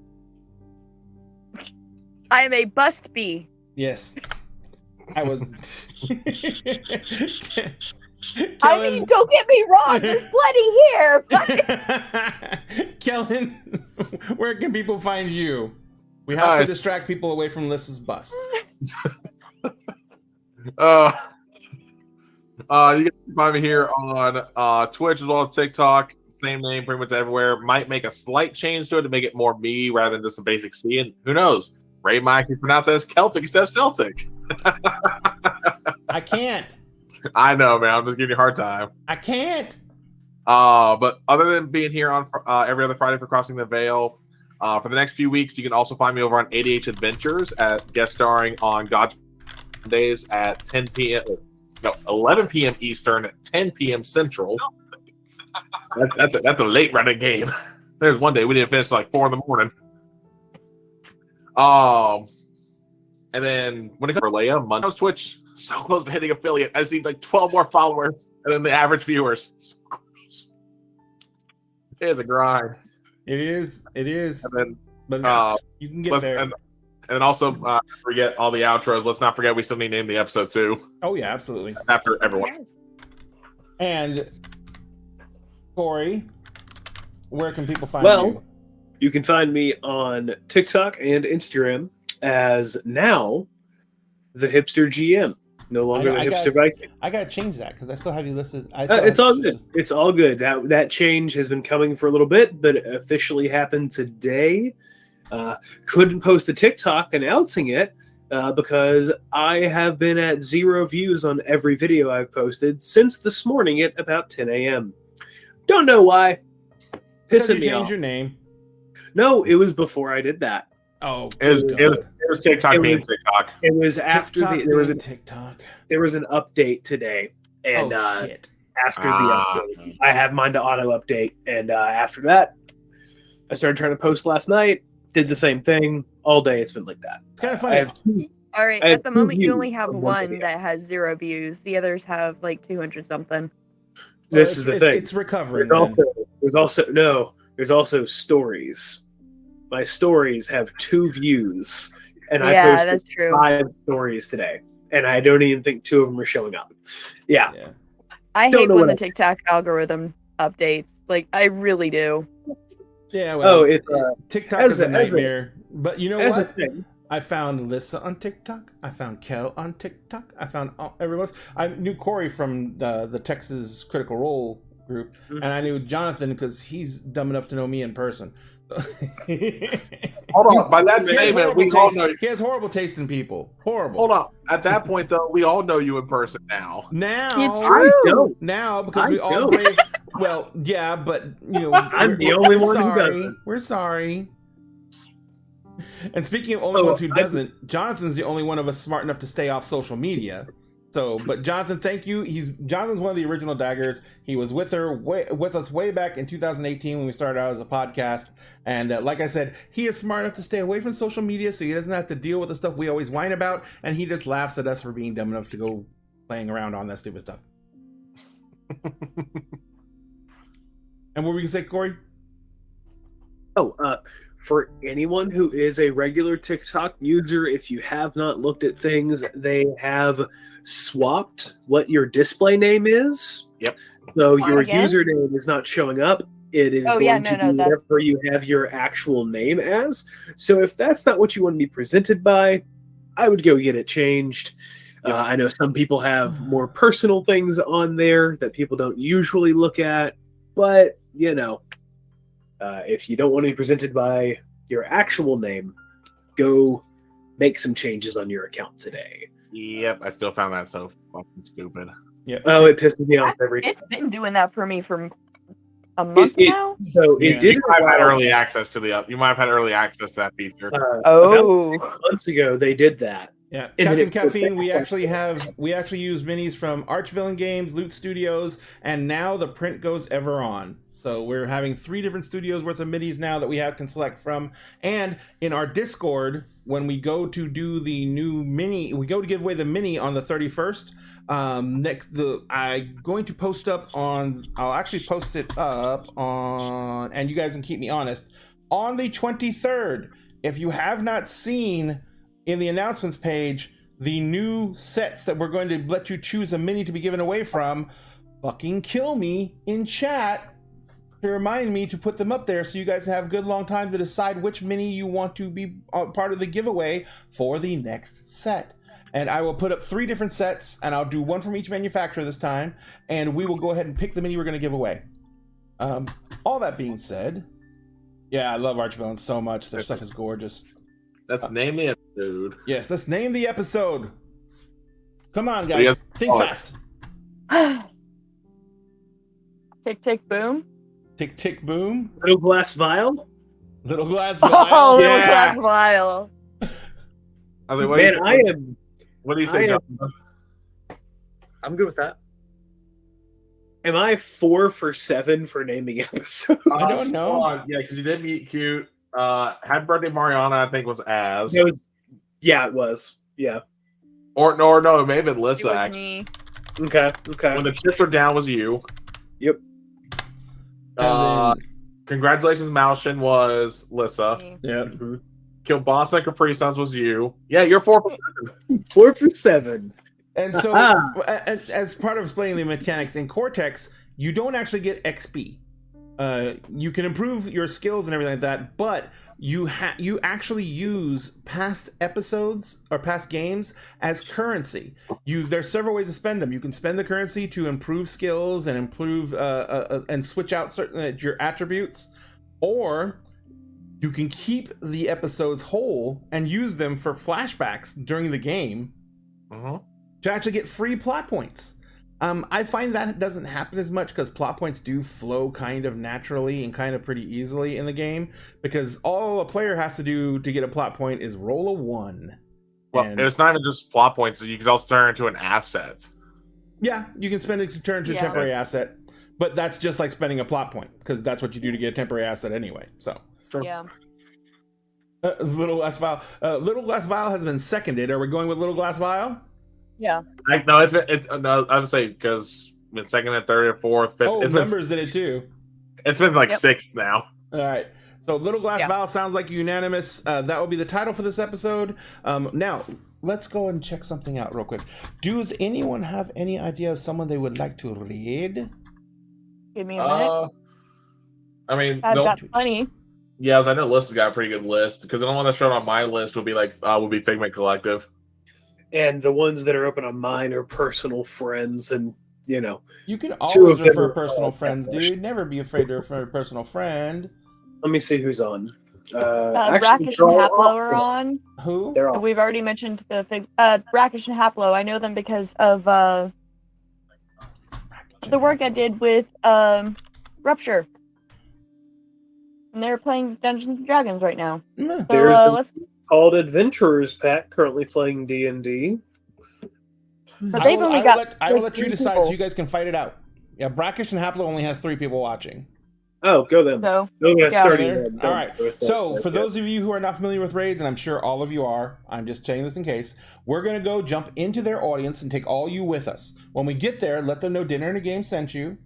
I am a bust bee. Yes, I was. I mean, don't get me wrong. There's plenty here. But... Kellen, where can people find you? We have to distract people away from Lissa's bust. You can find me here on Twitch as well as TikTok. Same name pretty much everywhere. Might make a slight change to it to make it more me rather than just a basic C. And who knows? Ray might actually pronounce it as Celtic instead of Celtic. I can't. I know, man. I'm just giving you a hard time. I can't. But other than being here on every other Friday for Crossing the Veil, for the next few weeks, you can also find me over on 80H Adventures at guest starring on God's days at 11 p.m. Eastern at 10 p.m. Central. That's a late running game. There's one day we didn't finish like 4 a.m. And then when it comes to Leia, Monday's Twitch, so close to hitting affiliate. I just need like 12 more followers and then the average viewers. So close. It is a grind. It is. And then, but you can get there. And then also forget all the outros. Let's not forget we still need to name the episode too. Oh yeah, absolutely. After everyone. Yes. And Corey, where can people find you? Well, you can find me on TikTok and Instagram as now the Hipster GM. No longer the Hipster Viking. I gotta change that because I still have you listed. It's all good. It's all good. That change has been coming for a little bit, but it officially happened today. Couldn't post a TikTok announcing it because I have been at 0 views on every video I've posted since this morning at about 10 a.m. Don't know why. Pissing me off. Change your name. No, it was before I did that. Oh, it was TikTok being TikTok. It was after there was a TikTok. There was an update today, and shit. After the update, I have mine to auto update, and after that, I started trying to post last night. Did the same thing all day. It's been like that. It's kind of funny. All right, at the moment you only have one that has 0 views. The others have like 200 something. This is the thing. It's recovering. There's also stories. My stories have 2 views, and I posted that's true. 5 stories today, and I don't even think 2 of them are showing up. Yeah. I hate when the TikTok algorithm updates. Like, I really do. Yeah, well, TikTok is a as nightmare. But you know as what? a thing. I found Lissa on TikTok. I found Kel on TikTok. I found everyone else. I knew Corey from the Texas Critical Role group, and I knew Jonathan because he's dumb enough to know me in person. Hold on. By that statement, we all know he has horrible taste in people. Horrible. Hold on. At that point, though, we all know you in person now. Now it's true. Now because we all brave. Well, yeah, but you know, I'm the only one who doesn't. We're sorry. And speaking of only ones who doesn't, Jonathan's the only one of us smart enough to stay off social media. So, but Jonathan, thank you. Jonathan's one of the original daggers. He was with us way back in 2018 when we started out as a podcast. And like I said, he is smart enough to stay away from social media, so he doesn't have to deal with the stuff we always whine about. And he just laughs at us for being dumb enough to go playing around on that stupid stuff. And what were we gonna say, Corey? For anyone who is a regular TikTok user, if you have not looked at things, they have swapped what your display name is. Yep. So your username is not showing up. It is going to be whatever you have your actual name as. So if that's not what you want to be presented by, I would go get it changed. I know some people have more personal things on there that people don't usually look at, but you know, if you don't want to be presented by your actual name, go make some changes on your account today. Yep, I still found that so fucking stupid. Yeah. Oh, it pisses me off every time. It's been doing that for me for a month now. So it did. You might have had early access to that feature. About months ago, they did that. Yeah, Captain Caffeine. We actually use minis from Archvillain Games, Loot Studios, and now the print goes ever on. So we're having 3 different studios worth of minis now that we can select from. And in our Discord, when we go to do the new mini, we go to give away the mini on the 31st. I'm going to post up on. I'll actually post it up on, and you guys can keep me honest, on the 23rd. If you have not seen in the announcements page the new sets that we're going to let you choose a mini to be given away from, fucking kill me in chat to remind me to put them up there so you guys have a good long time to decide which mini you want to be part of the giveaway for the next set. And I will put up 3 different sets, and I'll do one from each manufacturer this time, and we will go ahead and pick the mini we're going to give away. All that being said, yeah, I love Archvillains so much. Their stuff is gorgeous. Let's name the episode. Yes, let's name the episode. Come on, guys. Think fast. Tick, tick, boom. Tick, tick, boom. Little glass vial. Little glass vial. Oh, little glass vial. I mean, what do you say, John? I'm good with that. Am I 4 for 7 for naming episodes? I don't know. Yeah, because you did meet cute. Happy Birthday Mariana, I think was Az. It was. Yeah. Or no, it may have been Lissa. It was me. Okay. When the chips were down was you. Yep. Congratulations, Malshin was Lissa. Yeah. Mm-hmm. Kielbasa Capri Suns was you. Yeah, you're 4 for 7. 4 for 7. And so, as part of explaining the mechanics in Cortex, you don't actually get XP. You can improve your skills and everything like that, but you actually use past episodes or past games as currency. There's several ways to spend them. You can spend the currency to improve skills and improve and switch out certain your attributes, or you can keep the episodes whole and use them for flashbacks during the game to actually get free plot points. I find that doesn't happen as much because plot points do flow kind of naturally and kind of pretty easily in the game, because all a player has to do to get a plot point is roll a 1. Well, it's not even just plot points. You can also turn it into an asset. Yeah, you can spend it to turn into a temporary asset, but that's just like spending a plot point because that's what you do to get a temporary asset anyway. So yeah. Little Glass Vial. Little Glass Vial has been seconded. Are we going with Little Glass Vial? Yeah. I would say because been second and third and fourth, fifth. Oh, Numbers did it too. It's been like sixth now. All right. So Little Glass Vial sounds like unanimous. That will be the title for this episode. Now, let's go and check something out real quick. Does anyone have any idea of someone they would like to read? Give me a minute. I mean, I've got plenty. Yeah, I know List has got a pretty good list because the only one that's shown on my list would be Figment Collective. And the ones that are open on mine are personal friends, and you can always refer personal friends, dude. Never be afraid to refer a personal friend. Let me see who's on. Brackish and Haplo are on. Who? We've already mentioned the Brackish and Haplo. I know them because of the work I did with Rupture. And they're playing Dungeons and Dragons right now. So, There's called Adventurers Pack currently playing D&D. But they've only got. I will let you decide, so you guys can fight it out. Yeah, Brackish and Haplo only has 3 people watching. Oh, go then. So, that's 30. All right. So, for those of you who are not familiar with raids, and I'm sure all of you are, I'm just saying this in case, we're going to go jump into their audience and take all you with us. When we get there, let them know Dinner and a Game sent you.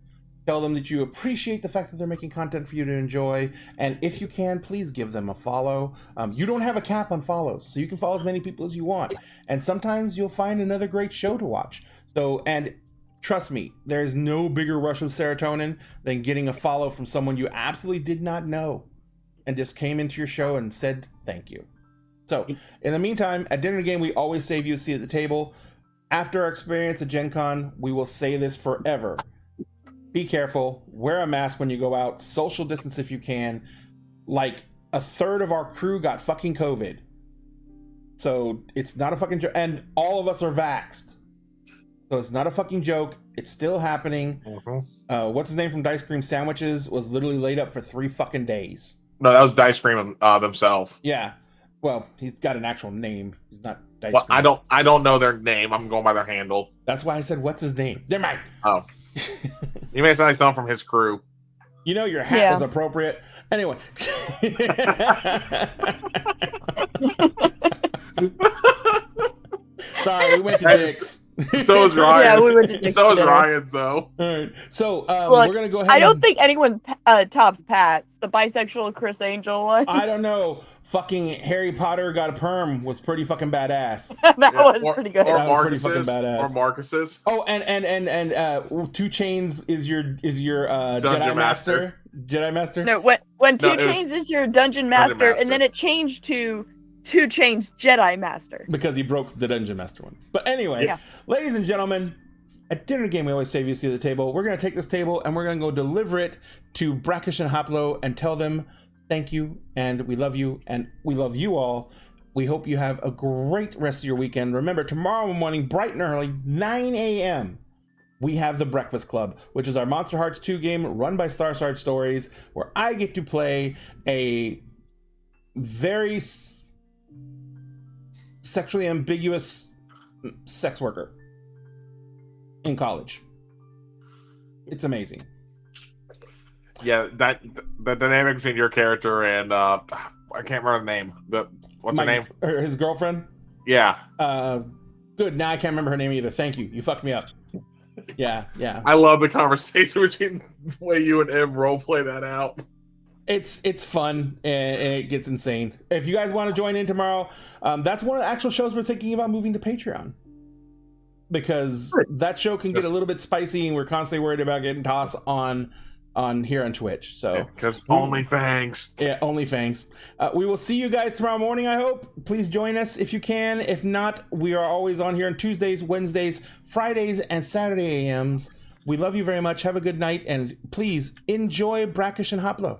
Tell them that you appreciate the fact that they're making content for you to enjoy. And if you can, please give them a follow. You don't have a cap on follows, so you can follow as many people as you want. And sometimes you'll find another great show to watch. So, and trust me, there's no bigger rush of serotonin than getting a follow from someone you absolutely did not know and just came into your show and said thank you. So, in the meantime, at Dinner and Game, we always save you a seat at the table. After our experience at Gen Con, we will say this forever. Be careful, wear a mask when you go out, social distance if you can. Like, a third of our crew got fucking COVID. So, it's not a fucking joke. And all of us are vaxxed. So, it's not a fucking joke. It's still happening. What's his name from Dice Cream Sandwiches was literally laid up for 3 fucking days. No, that was Dice Cream themselves. Yeah. Well, he's got an actual name. He's not Dice Cream. I don't know their name. I'm going by their handle. That's why I said, what's his name? Never mind. Oh. You may sound like someone from his crew. You know, your hat is appropriate. Anyway. Sorry, we went to Dick's. So is Ryan. Yeah, we went to Dick's. So is Ryan, so. All right. So, look, we're going to go ahead. I don't think anyone tops Pat's, the bisexual Chris Angel one. I don't know. Fucking Harry Potter got a perm was pretty fucking badass. That was pretty good. Or that was pretty fucking badass. Or Marcus's. Oh, and 2 Chains is your Jedi Master. Jedi Master? No, when 2 Chains is your Dungeon Master, and then it changed to 2 Chains Jedi Master. Because he broke the Dungeon Master one. But anyway, ladies and gentlemen, at Dinner Game, we always save you a seat at the table. We're going to take this table and we're going to go deliver it to Brackish and Haplo and tell them thank you, and we love you, and we love you all. We hope you have a great rest of your weekend. Remember, tomorrow morning, bright and early, 9 a.m., we have the Breakfast Club, which is our Monster Hearts 2 game run by Star Sard Stories, where I get to play a very sexually ambiguous sex worker in college. It's amazing. Yeah, the dynamic between your character and I can't remember the name. What's her name? His girlfriend? Yeah. Good. Now I can't remember her name either. Thank you. You fucked me up. Yeah. I love the conversation between the way you and Em roleplay that out. It's fun and it gets insane. If you guys want to join in tomorrow, that's one of the actual shows we're thinking about moving to Patreon. Because that show can get a little bit spicy and we're constantly worried about getting tossed on here on Twitch. So because OnlyFangs. Yeah, OnlyFangs. We will see you guys tomorrow morning, I hope. Please join us if you can. If not, we are always on here on Tuesdays, Wednesdays, Fridays, and Saturday AMs. We love you very much. Have a good night, and please enjoy Brackish and Haplo.